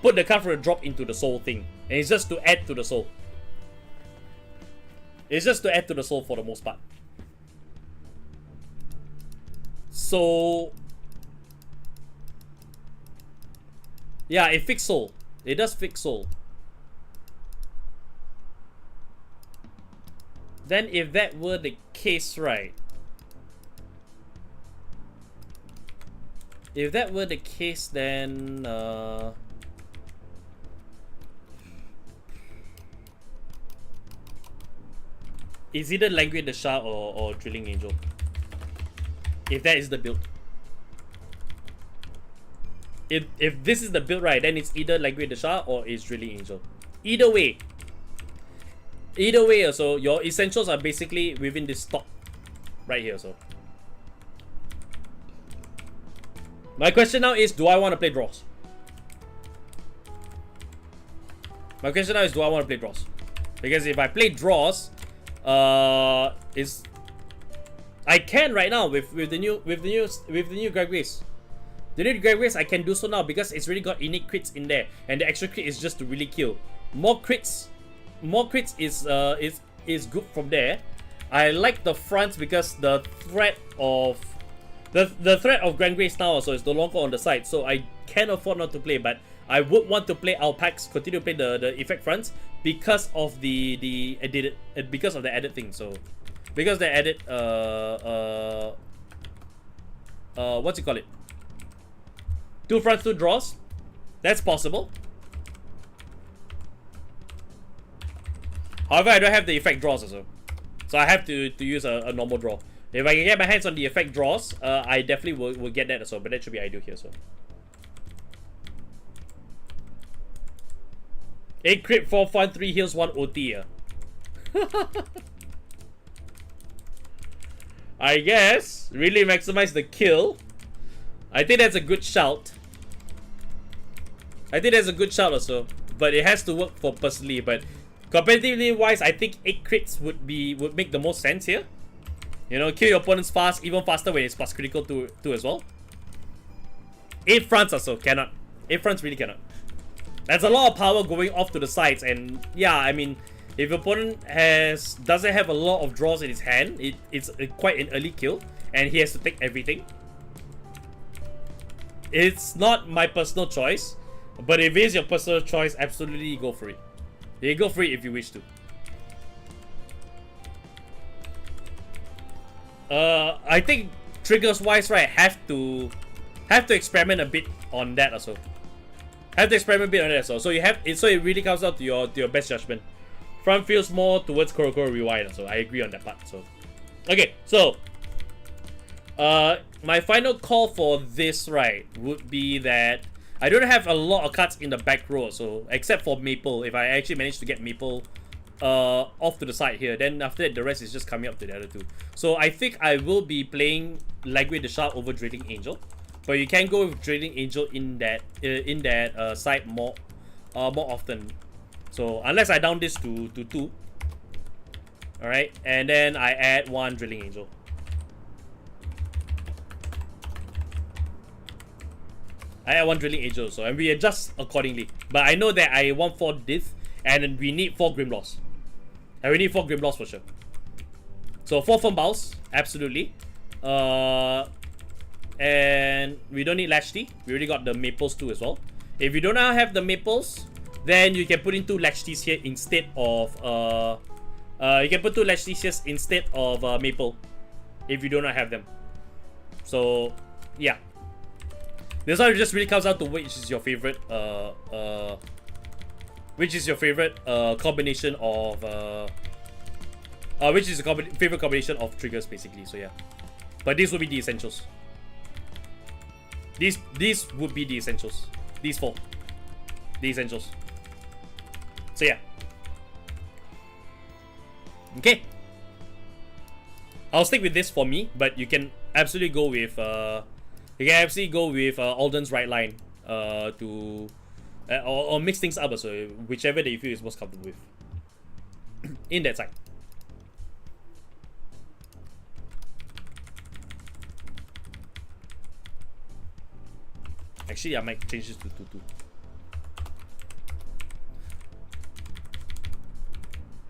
put the card for a drop into the soul thing, and it's just to add to the soul. It's just to add to the soul for the most part. So yeah, it fixed soul. It does fix soul. Then if that were the case, right? If that were the case, then it's either Languid the Shah or Drilling Angel. If that is the build. If this is the build, right, then it's either Languid the Shah or it's Drilling Angel. Either way, so your essentials are basically within this stock right here. So my question now is, do I want to play draws? My question now is, do I want to play draws? Because if I play draws, I can right now with the new Gramgrace. The new Gramgrace, I can do so now because it's really got innate crits in there, and the extra crit is just to really kill. More crits is good from there. I like the fronts because the threat of Gramgrace now also is no longer on the side, so I can afford not to play. But I would want to play Alpax, continue to play the effect fronts because of the added thing. So because they added what's it call it? 2 fronts, 2 draws. That's possible. However, I don't have the effect draws also, so I have to use a normal draw. If I can get my hands on the effect draws, I definitely will get that also. But that should be ideal here. So 8 crit, 4 fun, 3 heals, 1 OT. I guess. Really maximize the kill. I think that's a good shout. I think that's a good shout also. But it has to work for personally. But competitively wise, I think 8 crits would make the most sense here. You know, kill your opponents fast, even faster when it's plus critical too as well. 8 fronts also cannot. 8 fronts really cannot. That's a lot of power going off to the sides, and yeah, I mean, if your opponent doesn't have a lot of draws in his hand, it's quite an early kill, and he has to take everything. It's not my personal choice, but if it is your personal choice, absolutely go for it. You go for it if you wish to. I think triggers wise, right, have to experiment a bit on that also. Have to experiment a bit on that also. So it really comes out to your best judgment. Front feels more towards Korokoro Rewind, so I agree on that part. So okay, so my final call for this, right, would be that I don't have a lot of cards in the back row, so except for Maple. If I actually manage to get Maple off to the side here, then after that the rest is just coming up to the other two. So I think I will be playing Languid the Shark over Drilling Angel, but you can go with Drilling Angel in that side more often. So unless I down this to 2, all right, and then I add 1 Drilling Angel. I add 1 Drilling Angel, so and we adjust accordingly. But I know that I want 4 Div, and we need 4 Grimlaws. And we need 4 Grimlaws for sure. So 4 Firm Bows, absolutely. And we don't need Latch Tea. We already got the Maples too as well. If you do not have the Maples, then you can put in 2 Latch Teas here instead of you can put 2 Latch Teas here instead of Maple, if you do not have them. So yeah, this one just really comes out to which is your favorite combination of which is the favorite combination of triggers basically. So yeah, but these will be the essentials. These would be the essentials. These 4, the essentials. So yeah. Okay. I'll stick with this for me, but you can absolutely go with Alden's right line or mix things up, so whichever that you feel is most comfortable with in that side. Actually, I might change this to 2-2.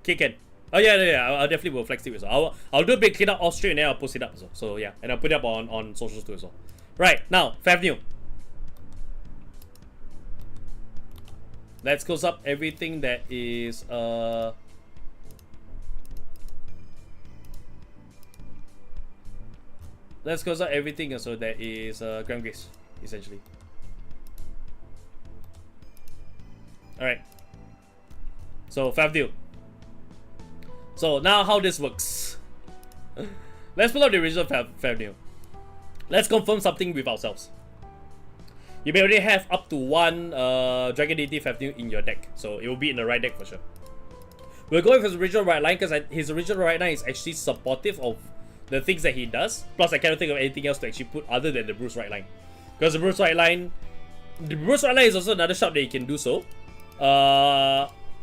Okay, can. Oh yeah. I'll definitely will flex it as well. I'll do a big clean up off stream and then I'll post it up as well. So yeah, and I'll put it up on socials too as well. Right now, Favrneel. Let's close up everything that is let's close up everything so that is Gramgrace, essentially. Alright. So Favrneel. So now how this works. Let's pull up the original Favrneel. Let's confirm something with ourselves. You may already have up to 1 Dragon Deity Favrneel in your deck, so it will be in the right deck for sure. We're going for his original right line because his original right line is actually supportive of the things that he does. Plus, I cannot think of anything else to actually put other than the Bruce right line. Because the Bruce right line is also another shot that you can do so.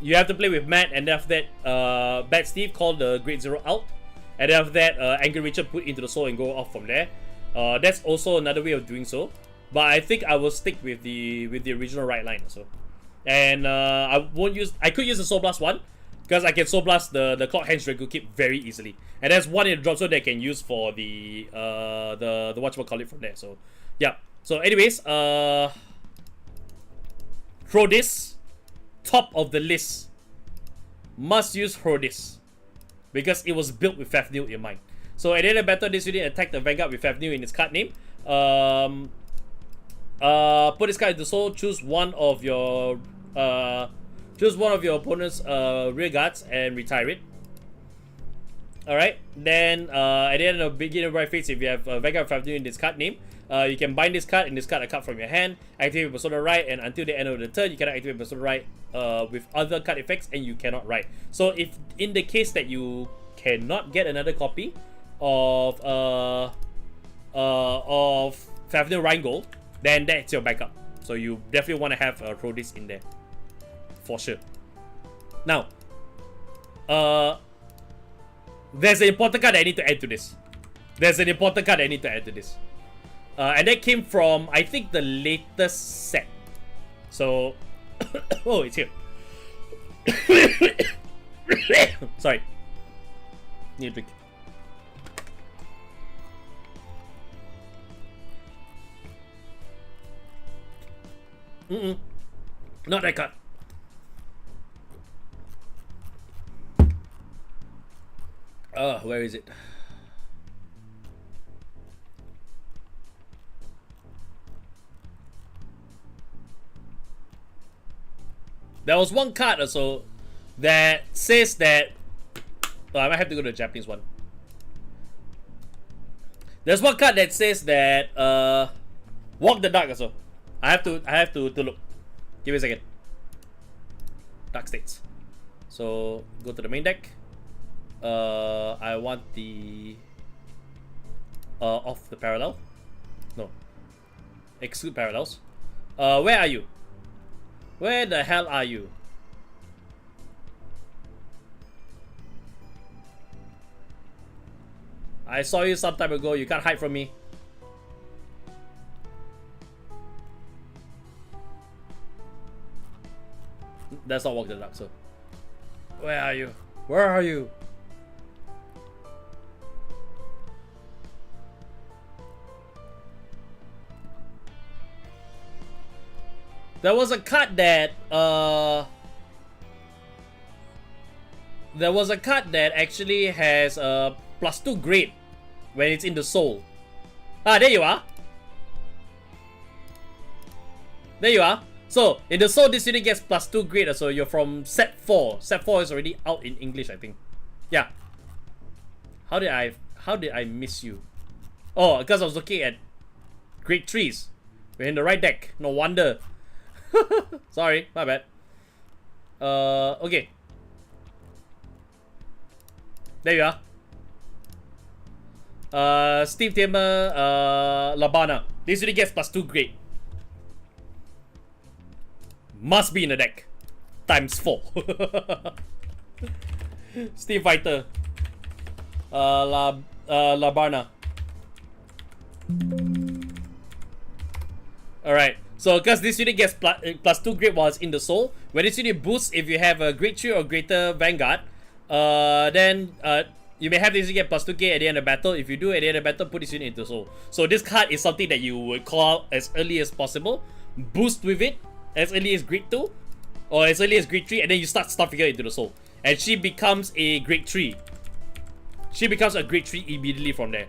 You have to play with Matt, and then after that, Bad Steve called the Great Zero out, and then after that, Angry Richard put into the soul and go off from there. That's also another way of doing so, but I think I will stick with the original right line also. And I could use the Soul Blast one because I can Soul Blast the Clock Hands Drago Keep very easily, and there's one in the drop zone that I can use for the whatchamacallit from there. So yeah. So anyways, Hrodis, top of the list. Must use Hrodis because it was built with Favrneel in mind. So at the end of battle, this unit attack the Vanguard with Favrneel in its card name. Put this card into soul. Choose one of your opponent's rear guards and retire it. Alright, then at the end of beginner right phase, if you have Vanguard Favrneel in this card name, you can bind this card and discard a card from your hand, activate Persona Right, and until the end of the turn, you cannot activate Persona Right with other card effects, and you cannot write. So if in the case that you cannot get another copy of Favrneel Rheingold, then that's your backup. So you definitely want to have Rodis in there, for sure. Now, there's an important card that I need to add to this. And that came from, I think, the latest set. So, oh, it's here. Sorry. Need a drink. Not that card. Where is it? There was one card also that says that I might have to go to the Japanese one. There's one card that says that Walk the Dark also. I have to look. Give me a second. Dark States. So go to the main deck. I want the off the parallel. No. Exclude parallels. Where are you? Where the hell are you? I saw you some time ago. You can't hide from me. That's not Walk the Dark, so. Where are you? Where are you? There was a card that actually has a +2 grade when it's in the soul. Ah, there you are. There you are. So in the soul, this unit gets +2 grade. So you're from set 4. Set 4 is already out in English, I think. Yeah. How did I miss you? Oh, because I was looking at grade 3s. We're in the right deck. No wonder. Sorry, my bad. Okay. There you are. Steve Tamer, Labana. This really gets +2 grade. Must be in the deck. ×4. Steve Fighter. Labana. Alright. So, because this unit gets +2 grade while it's in the soul, when this unit boosts, if you have a grade 3 or greater Vanguard, then you may have this unit get +2 grade at the end of battle. If you do at the end of battle, put this unit into soul. So this card is something that you would call out as early as possible, boost with it as early as grade 2 or as early as grade 3, and then you start stuffing her into the soul. And she becomes a grade 3. She becomes a grade 3 immediately from there.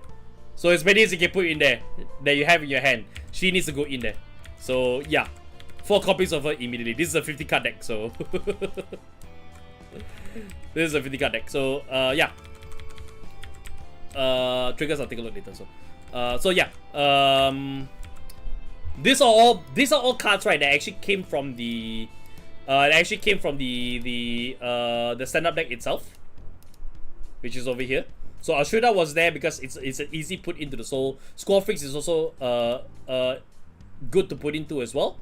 So as many as you can put in there that you have in your hand, she needs to go in there. So yeah, 4 copies of her immediately. This is a 50 card deck, so this is a 50 card deck. So yeah. Triggers I'll take a look later. So yeah. These are all cards, right, that actually came from the the stand-up deck itself, which is over here. So Ashura was there because it's an easy put into the soul. Score Fix is also good to put into as well,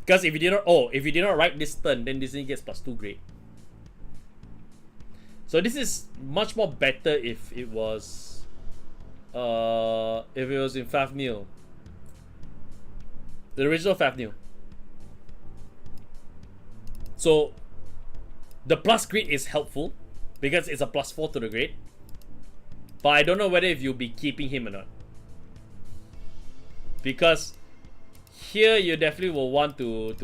because if you did not write this turn, then this thing gets +2 grade. So this is much more better if it was in Favrneel, the original Favrneel. So the plus grade is helpful because it's a +4 to the grade, but I don't know whether if you'll be keeping him or not, because here you definitely will want to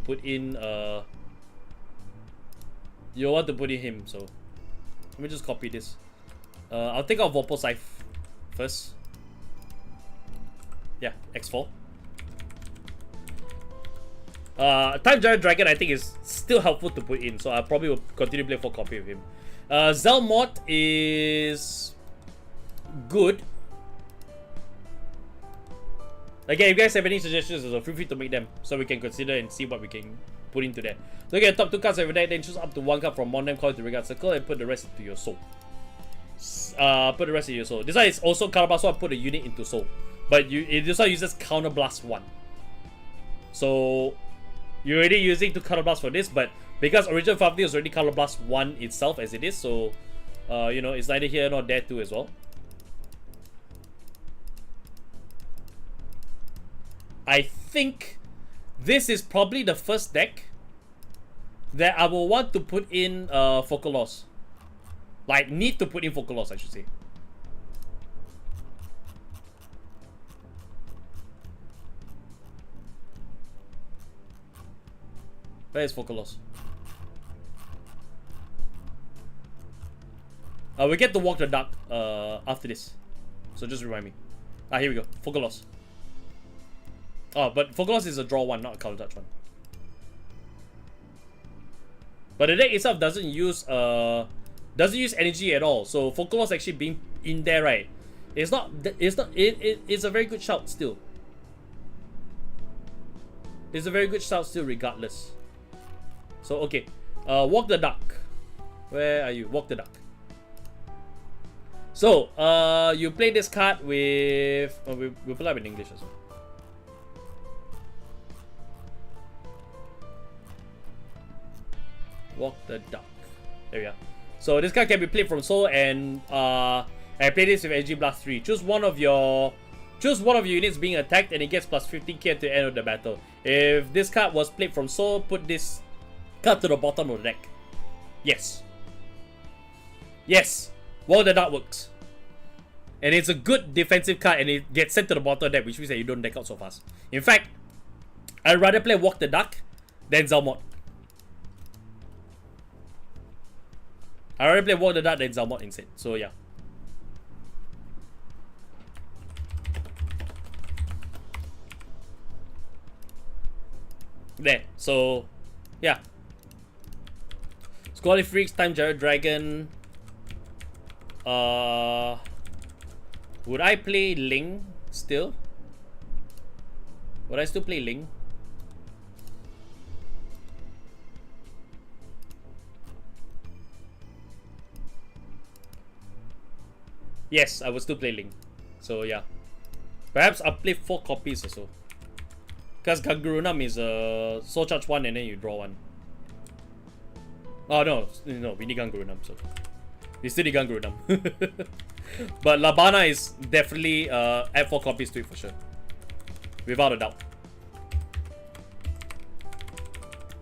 put in you want to put in him. So let me just copy this. I'll take out Vorpal Scythe first. Yeah, X4. Time Giant Dragon I think is still helpful to put in, so I probably will continue to play 4 copy of him. Zelmot is good. Again, if you guys have any suggestions, so feel free to make them so we can consider and see what we can put into that. Look at the top 2 cards every deck, then choose up to 1 card from one call to regard circle and put the rest into your soul. Put the rest in your soul. This one is also counterblast, so I put a unit into soul. But this one uses counterblast 1. So you're already using 2 counterblast for this, but because original Favrneel is already counterblast 1 itself as it is, so you know, it's neither here nor there too as well. I think this is probably the first deck that I will want to put in focal loss. Like, need to put in focal loss, I should say. Where is focal loss? We get to walk the dark after this. So just remind me. Here we go. Focal loss. Oh, but focal loss is a draw 1, not a counter touch 1. But the deck itself doesn't use energy at all. So focal loss actually being in there, right? It's a very good shout still. It's a very good shout still regardless. So okay. Walk the duck. Where are you? Walk the duck. So you play this card with we'll play in English as well. Walk the duck. There we are. So this card can be played from soul, and I play this with Energy Blast 3. Choose one of your units being attacked, and it gets plus 15k at the end of the battle. If this card was played from soul, put this card to the bottom of the deck. Yes. Yes. Walk the duck works. And it's a good defensive card, and it gets sent to the bottom of the deck, which means that you don't deck out so fast. In fact, I'd rather play Walk the Duck than Zelmot. I already played Walk the Duck than Zelmot instead, so yeah. There, so yeah. Squally Freaks, Time Jared Dragon. Would I play Ling still? Would I still play Ling? Yes, I would still play Ling. So yeah. Perhaps I'll play 4 copies or so. Because Gangurunam is a soul charge 1 and then you draw 1. Oh no, we need Gangurunam, so we still need Gangurunam. But Labana is definitely add 4 copies to it for sure. Without a doubt.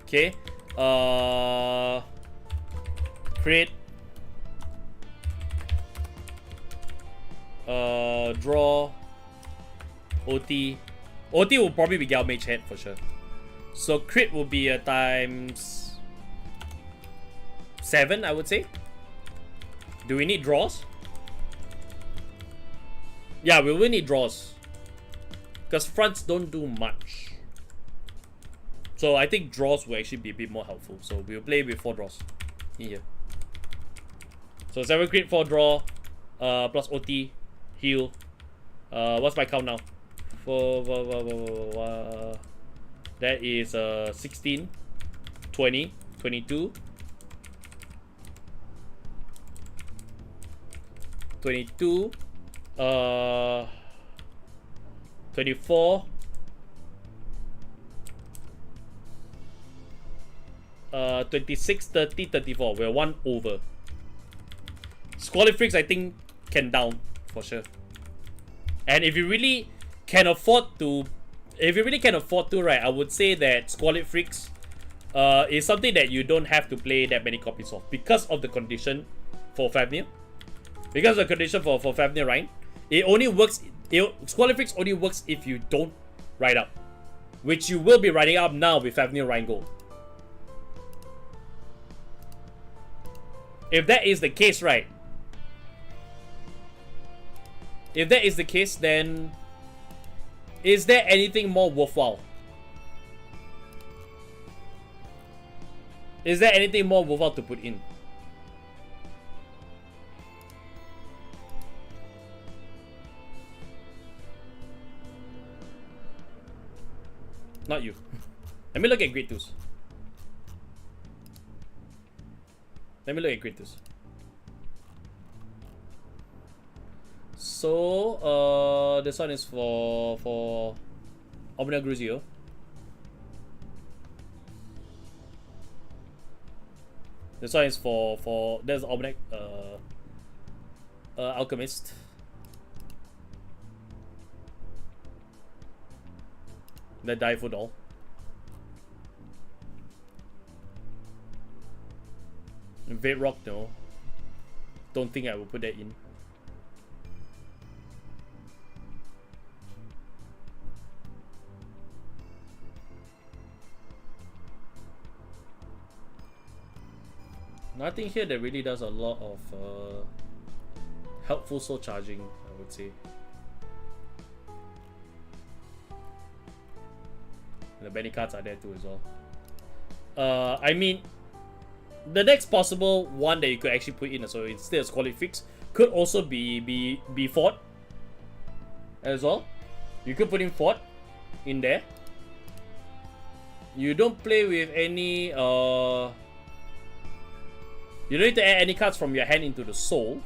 Okay. Create. Draw. OT. OT will probably be Galmage Head for sure. So crit will be a times 7, I would say. Do we need draws? Yeah, we will need draws. Because fronts don't do much. So I think draws will actually be a bit more helpful. So we'll play with 4 draws in here. So 7 crit, 4 draw, plus OT, heal. What's my count now? That is 16, 20, 22, 22, 24, 26, 30, 34. We're 1 over. Squally Freaks I think can down for sure. And if you really can afford to, right, I would say that Squalid Freaks is something that you don't have to play that many copies of because of the condition for Favrneel. Because of the condition for Favrneel, right? It only works, Squalid Freaks only works if you don't ride up. Which you will be riding up now with Favrneel Rheingold. If that is the case, right? If that is the case, then is there anything more worthwhile? Is there anything more worthwhile to put in? Not you. Let me look at grade 2s. Let me look at grade 2s. So, this one is for Omnia Gruzio. This one is for there's Omnia Alchemist. The Daifu doll. Vade Rock, no. Don't think I will put that in. Nothing here that really does a lot of helpful soul charging, I would say. The Benny cards are there too as well. I mean, the next possible one that you could actually put in, so instead of Squalid Fix, could also be Fort as well. You could put in Fort in there. You don't play with any you don't need to add any cards from your hand into the soul.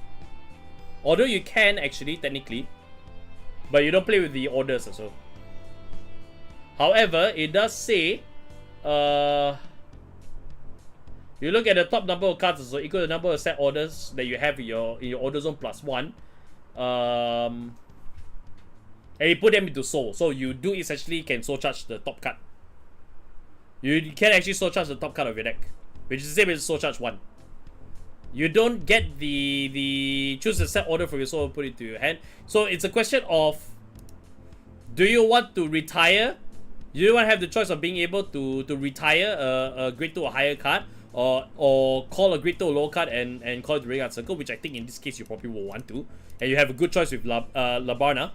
Although you can actually, technically. But you don't play with the orders also. However, it does say you look at the top number of cards also equal to the number of set orders that you have in your order zone plus 1. And you put them into soul. So you do essentially can soul charge the top card. You can actually soul charge the top card of your deck, which is the same as soul charge 1. You don't get the choose the set order for your soul and put it to your hand. So it's a question of, do you want to retire? You don't want to have the choice of being able to retire a grade 2 or higher card, or call a grade 2 or low card and call it the Vanguard Circle, which I think in this case you probably will want to. And you have a good choice with Labarna.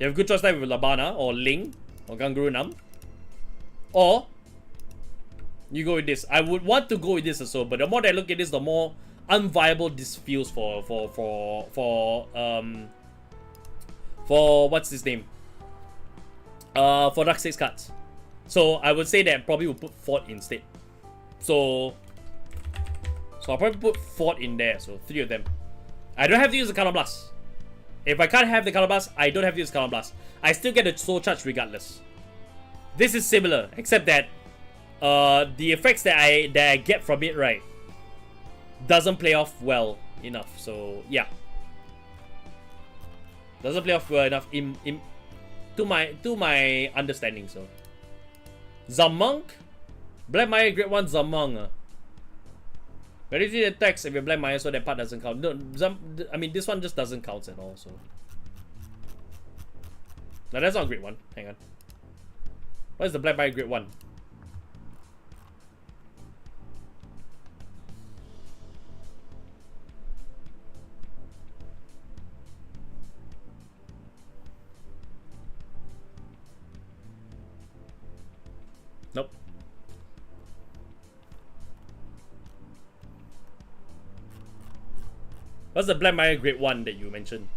You have a good choice there with Labarna or Ling or Ganguru Nam. Or you go with this. I would want to go with this also, but the more that I look at this, the more unviable this feels for what's his name? For Dark 6 cards. So I would say that probably will put Fort instead. So I'll probably put Fort in there. So 3 of them. I don't have to use the Counterblast. If I can't have the Counterblast, I don't have to use Counterblast. I still get a soul charge regardless. This is similar, except that the effects that I get from it, right, doesn't play off well enough. So yeah, doesn't play off well enough to my understanding. So Zamunk, Black Maya Grade 1 Zamunk. But if you attacks if you're Black Maya, so that part doesn't count. No, I mean this one just doesn't count at all. So no, that's not Grade 1. Hang on. What is the Black Maya Grade 1? Nope. What's the Black Maya Grade 1 that you mentioned?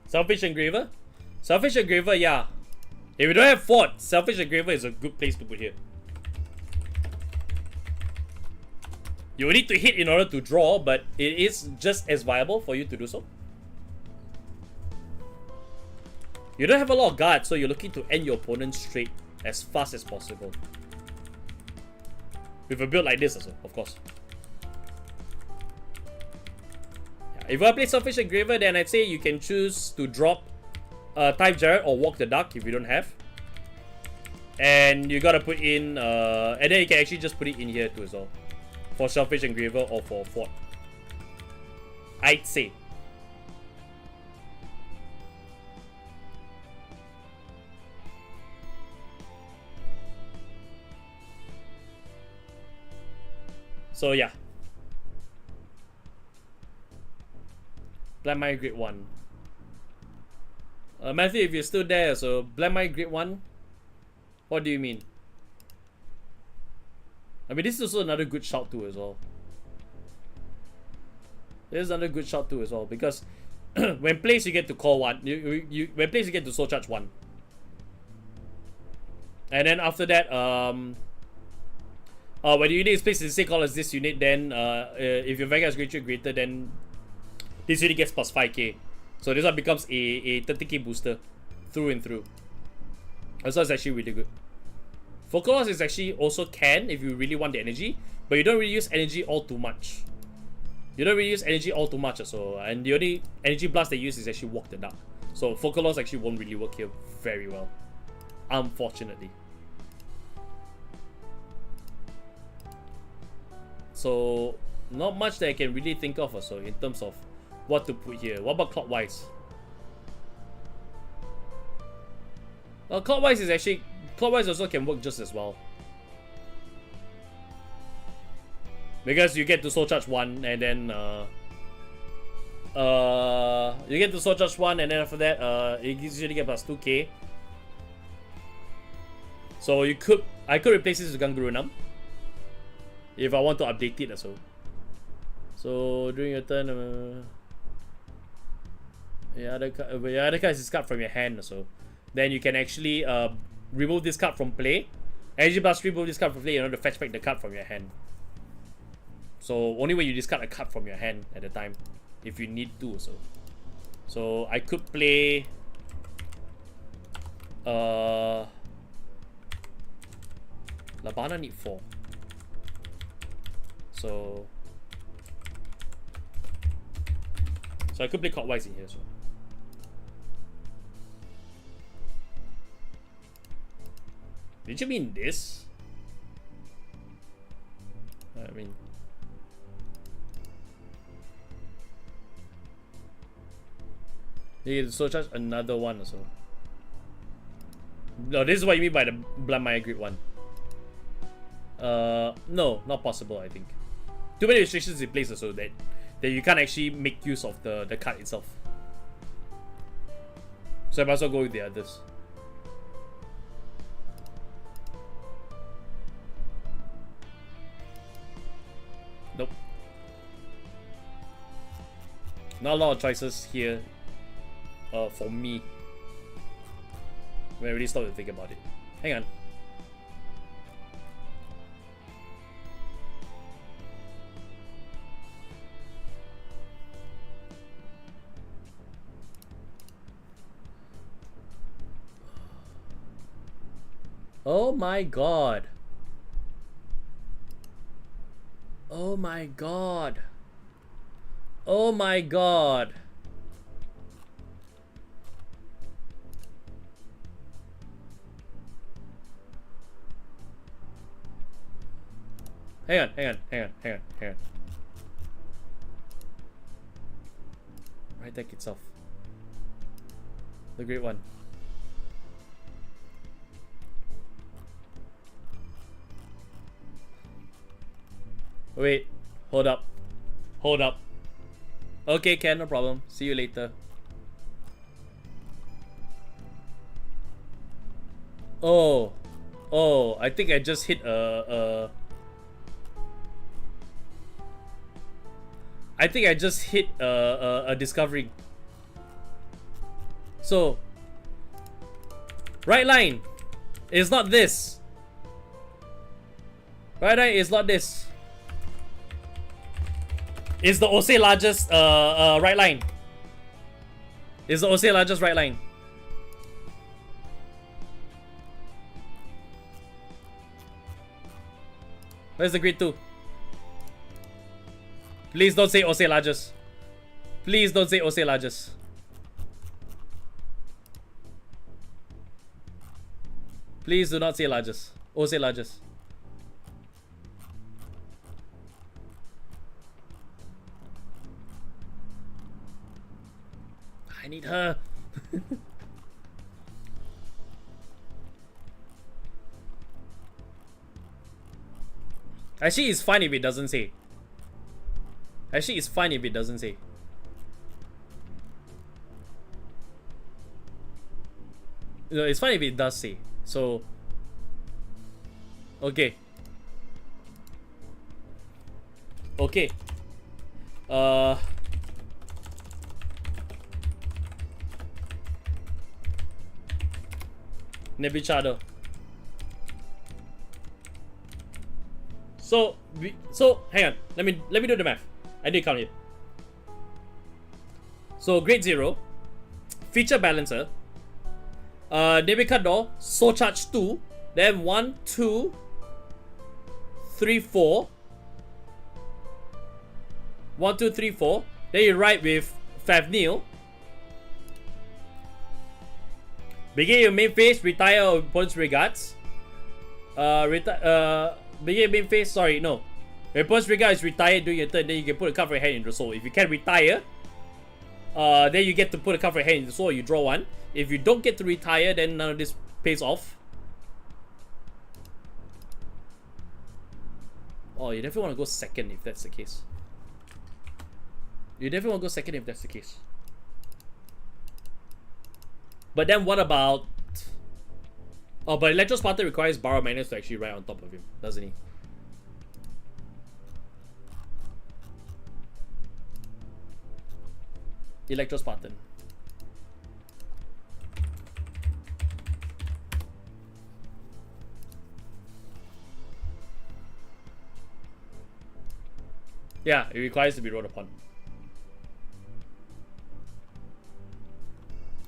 Selfish Engraver? Selfish Engraver, yeah. If you don't have Fort, Selfish Engraver is a good place to put here. You will need to hit in order to draw, but it is just as viable for you to do so. You don't have a lot of guards, so you're looking to end your opponent straight as fast as possible. With a build like this also, of course. Yeah, if you want to play Selfish Engraver, then I'd say you can choose to drop Type Jared or Walk the Dark if you don't have. And you gotta put in, and then you can actually just put it in here too as well. For Selfish Engraver or for Fort. I'd say. So yeah. Black Maya Grade 1. Matthew, if you're still there, so Black Maya Grade 1, what do you mean? I mean, this is also another good shout too as well. This is another good shout too as well, because when placed you get to call 1. When placed you get to soul charge 1. And then after that, when the unit is placed in the same color as this unit, then if your Vanguard is greater, then this unit gets plus 5k. So this one becomes a 30k booster through and through. So it's actually really good. Focal loss is actually also can if you really want the energy, but you don't really use energy all too much. You don't really use energy all too much also, and the only energy blast they use is actually Walk the Dark. So focal loss actually won't really work here very well, unfortunately. So not much that I can really think of also in terms of what to put here. What about clockwise? Well, clockwise also can work just as well. Because you get to soul charge 1 and then you get to soul charge 1 and then after that it usually get plus 2k. So I could replace this with Gramgrace if I want to update it also. So during your turn, your other card is discard from your hand also. Then you can actually remove this card from play. Energy blast, remove this card from play in order to fetch back the card from your hand. So only when you discard a card from your hand at the time, if you need to also. So I could play Labana need 4. So I could play clockwise in here as well. Did you mean this? I mean, you get to soul charge another one also. No, this is what you mean by the Blood Maya Grip one. No, not possible, I think. Too many restrictions in place also that you can't actually make use of the card itself. So I might as well go with the others. Nope. Not a lot of choices here for me. When I really stop to think about it. Hang on. Oh my god. Oh my god. Oh my god. Hang on. Right deck itself. The great one. Wait, hold up. Okay, Ken, no problem. See you later. Oh, I think I just hit a discovery. So, right line is not this. Right line is not this. Is the OSE largest right line? Is the OSE largest right line? Where's the grid 2? Please don't say OSE largest. Please don't say OSE largest. Please do not say largest. OSE largest. I need her. Actually, it's fine if it doesn't say. Actually, it's fine if it doesn't say. No, it's fine if it does say. So, okay. Okay. Nebichado. So hang on. Let me do the math. I need to count it. So grade 0, feature balancer, Nebukador, soul charge 2, then 1, 2, 3, 4. 1, 2, 3, 4. Then you ride with Favrneel. Begin your main phase, retire opponent's regards. Begin main phase, sorry, no. Your opponent's regard is retired during your turn, then you can put a card for your hand in the soul. If you can retire, then you get to put a card for your hand in the soul, you draw one. If you don't get to retire, then none of this pays off. Oh, you definitely want to go second if that's the case. You definitely want to go second if that's the case. But then what about... Oh, but Electro-Spartan requires Borrow Magnus to actually ride on top of him, doesn't he? Electro-Spartan. Yeah, it requires to be rode upon.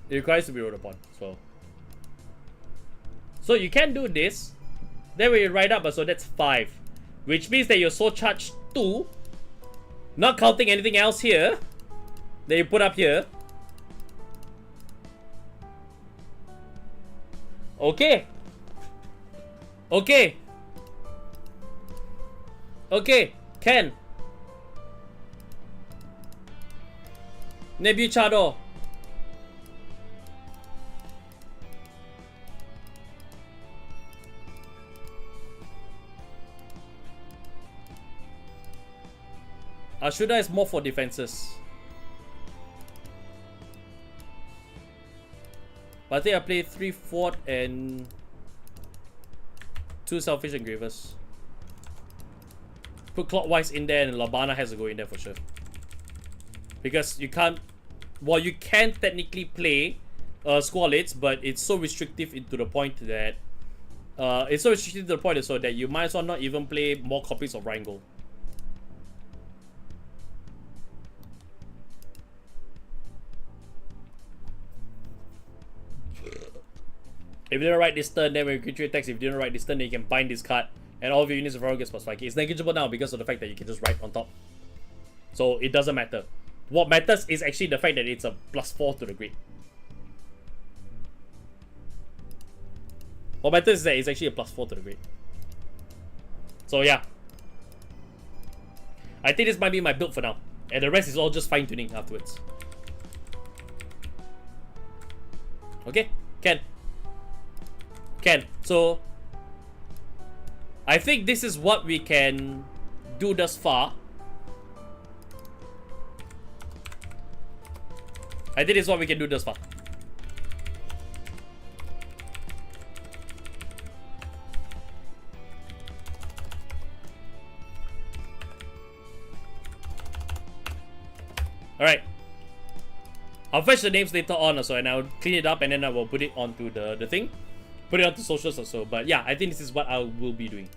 It requires to be rode upon, so you can do this. Then when you ride up, so that's 5. Which means that you're soul charge 2. Not counting anything else here that you put up here. Okay. Okay. Okay. Ken. Nebuchador. Ashuda is more for defenses. But I think I play 3 Fort and 2 Selfish Engravers. Put Clockwise in there and Labana has to go in there for sure. Because you can't... Well, you can technically play Squalids, but it's so restrictive to the point that... it's so restrictive to the point so that you might as well not even play more copies of Rheingold. If you didn't write this turn, then when you create attacks, if you didn't write this turn, then you can bind this card, and all of your units of gets +5. It's negligible now because of the fact that you can just write on top. So it doesn't matter. What matters is actually the fact that it's a +4 to the grid. What matters is that it's actually a +4 to the grid. So yeah. I think this might be my build for now. And the rest is all just fine tuning afterwards. Okay, Ken. So I think this is what we can do thus far. I think this is what we can do thus far. Alright. I'll fetch the names later on also, and I'll clean it up and then I will put it onto the thing. Put it onto socials also. But yeah, I think this is what I will be doing.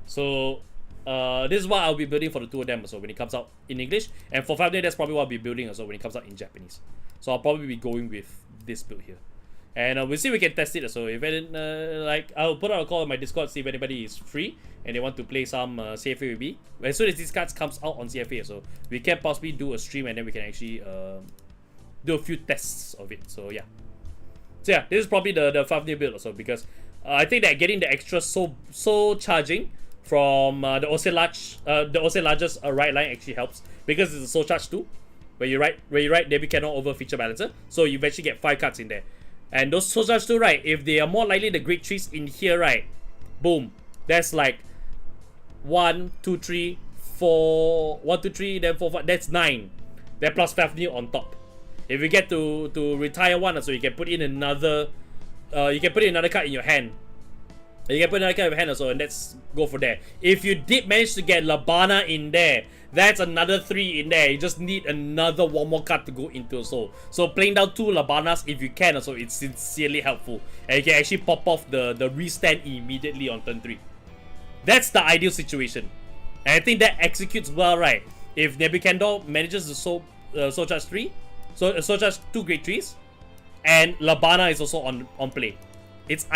So this is what I'll be building for the two of them also when it comes out in English. And for Favrneel, that's probably what I'll be building also when it comes out in Japanese. So I'll probably be going with this build here. And we'll see if we can test it. So if like, I'll put out a call on my Discord, see if anybody is free and they want to play some CFA with me. As soon as these cards comes out on CFA, so we can possibly do a stream and then we can actually do a few tests of it. So yeah. So yeah, this is probably the Favrneel build also, because I think that getting the extra soul charging from the Ocellage's right line actually helps, because it's a soul charge 2 where you write Nebuchador over feature balancer, so you eventually get 5 cards in there. And those soul charge 2, right, if they are more likely the grade 3s in here, right, boom, that's like 1, 2, 3, 4, 1, 2, 3, then 4, 5, that's 9. Then plus Favrneel on top. If you get to retire one, so you can put in another card in your hand. You can put another card in your hand also, and let's go for there. If you did manage to get Labana in there, that's another 3 in there. You just need another 1 more card to go into a soul. So playing down 2 Labanas if you can also, it's sincerely helpful. And you can actually pop off the restand immediately on turn 3. That's the ideal situation. And I think that executes well, right? If Nebuchadnezzar manages to soul charge 3, soul charge 2 grade 3s, and Labana is also on play. It's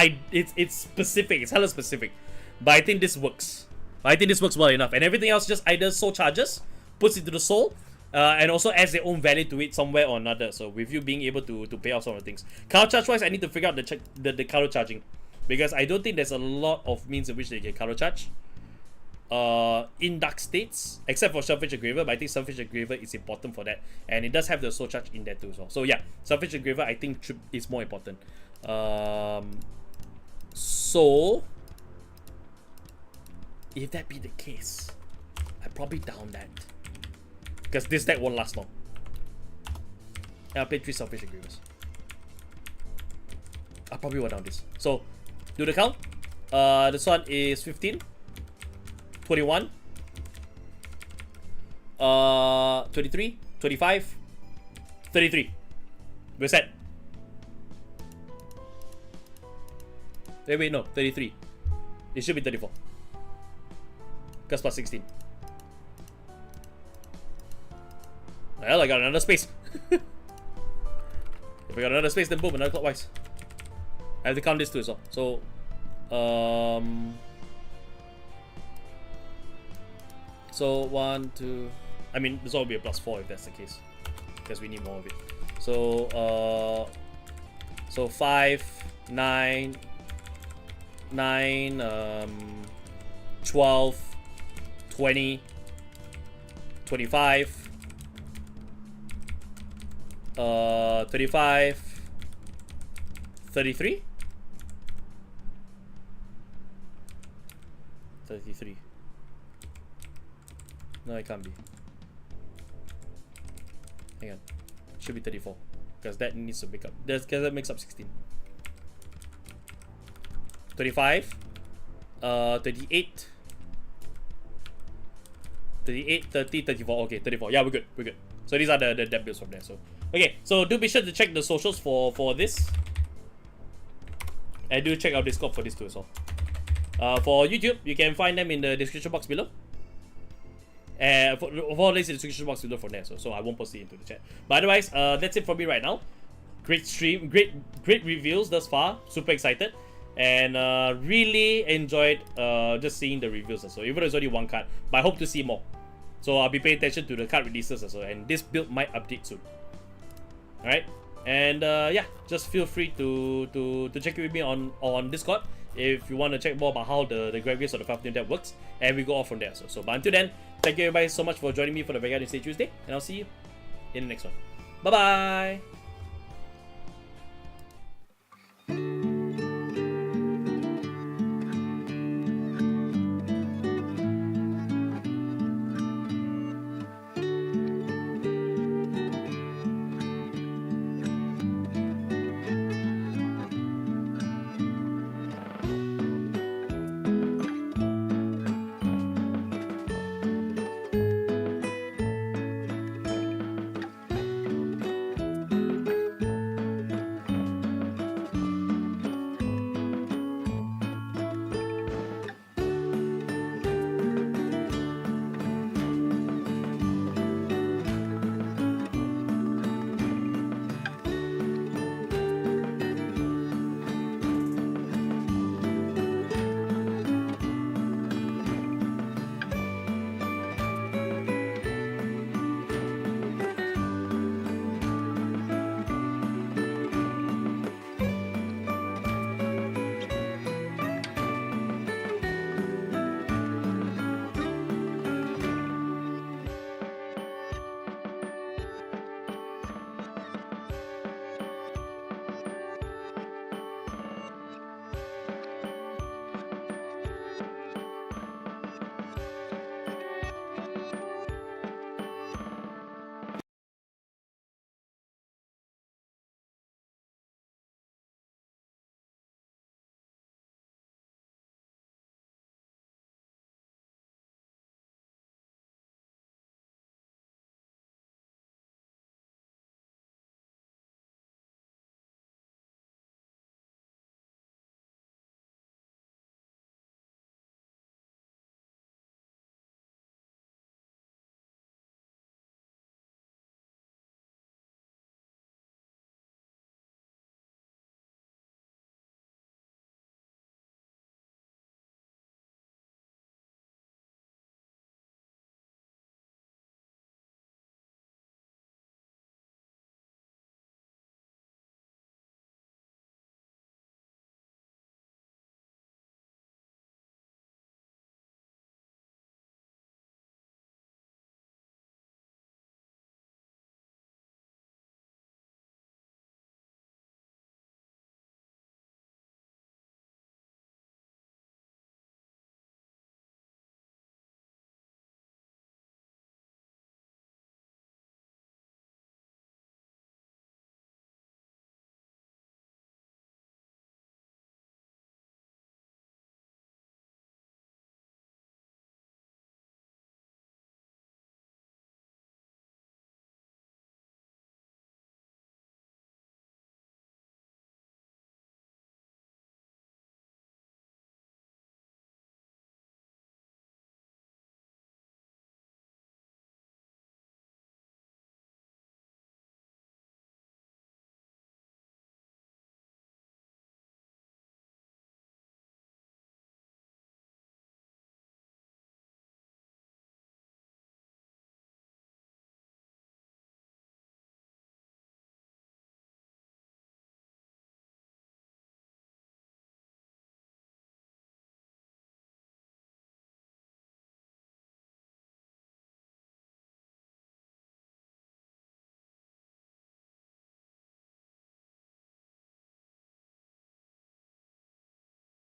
specific, it's hella specific. But I think this works. I think this works well enough. And everything else just either soul charges, puts into the soul, and also adds their own value to it somewhere or another. So with you being able to pay off some of the things. Counter charge wise, I need to figure out the counter charging. Because I don't think there's a lot of means in which they can counter charge. In dark states, except for Selfish Engraver, but I think Selfish Engraver is important for that, and it does have the soul charge in there too. So yeah, Selfish Engraver I think is more important. So if that be the case, I probably down that because this deck won't last long. And I'll play 3 Selfish Engravers. I probably will down this. So do the count. This one is 15. 21, 23, 25, 33. We're set. Wait, no, 33. It should be 34. Because plus 16. Well, I got another space. If I got another space, then boom, another clockwise. I have to count this too as well. So, so 1, 2. I mean, this will be a +4 if that's the case, because we need more of it. So, so 5, 9, 12, 20, 25, 35, 33, 33. No, it can't be. Hang on. Should be 34. Because that needs to make up. Because that makes up 16. 35. 38. 38, 30, 34. Okay, 34. Yeah, we're good. We're good. So these are the debt bills from there. So okay. So do be sure to check the socials for this. And do check out Discord for this too as well. For YouTube, you can find them in the description box below. For links in the description box below from there, so I won't post it into the chat. But otherwise, that's it from me right now. Great stream, great reviews thus far. Super excited, and really enjoyed just seeing the reviews also. Even though it's only one card, but I hope to see more. So I'll be paying attention to the card releases also, and this build might update soon. All right, and yeah, just feel free to check in with me on Discord if you want to check more about how the Gramgrace or the Favrneel deck works, and we go off from there. So but until then, thank you everybody so much for joining me for the Vanguard Newsday Tuesday, and I'll see you in the next one. Bye bye.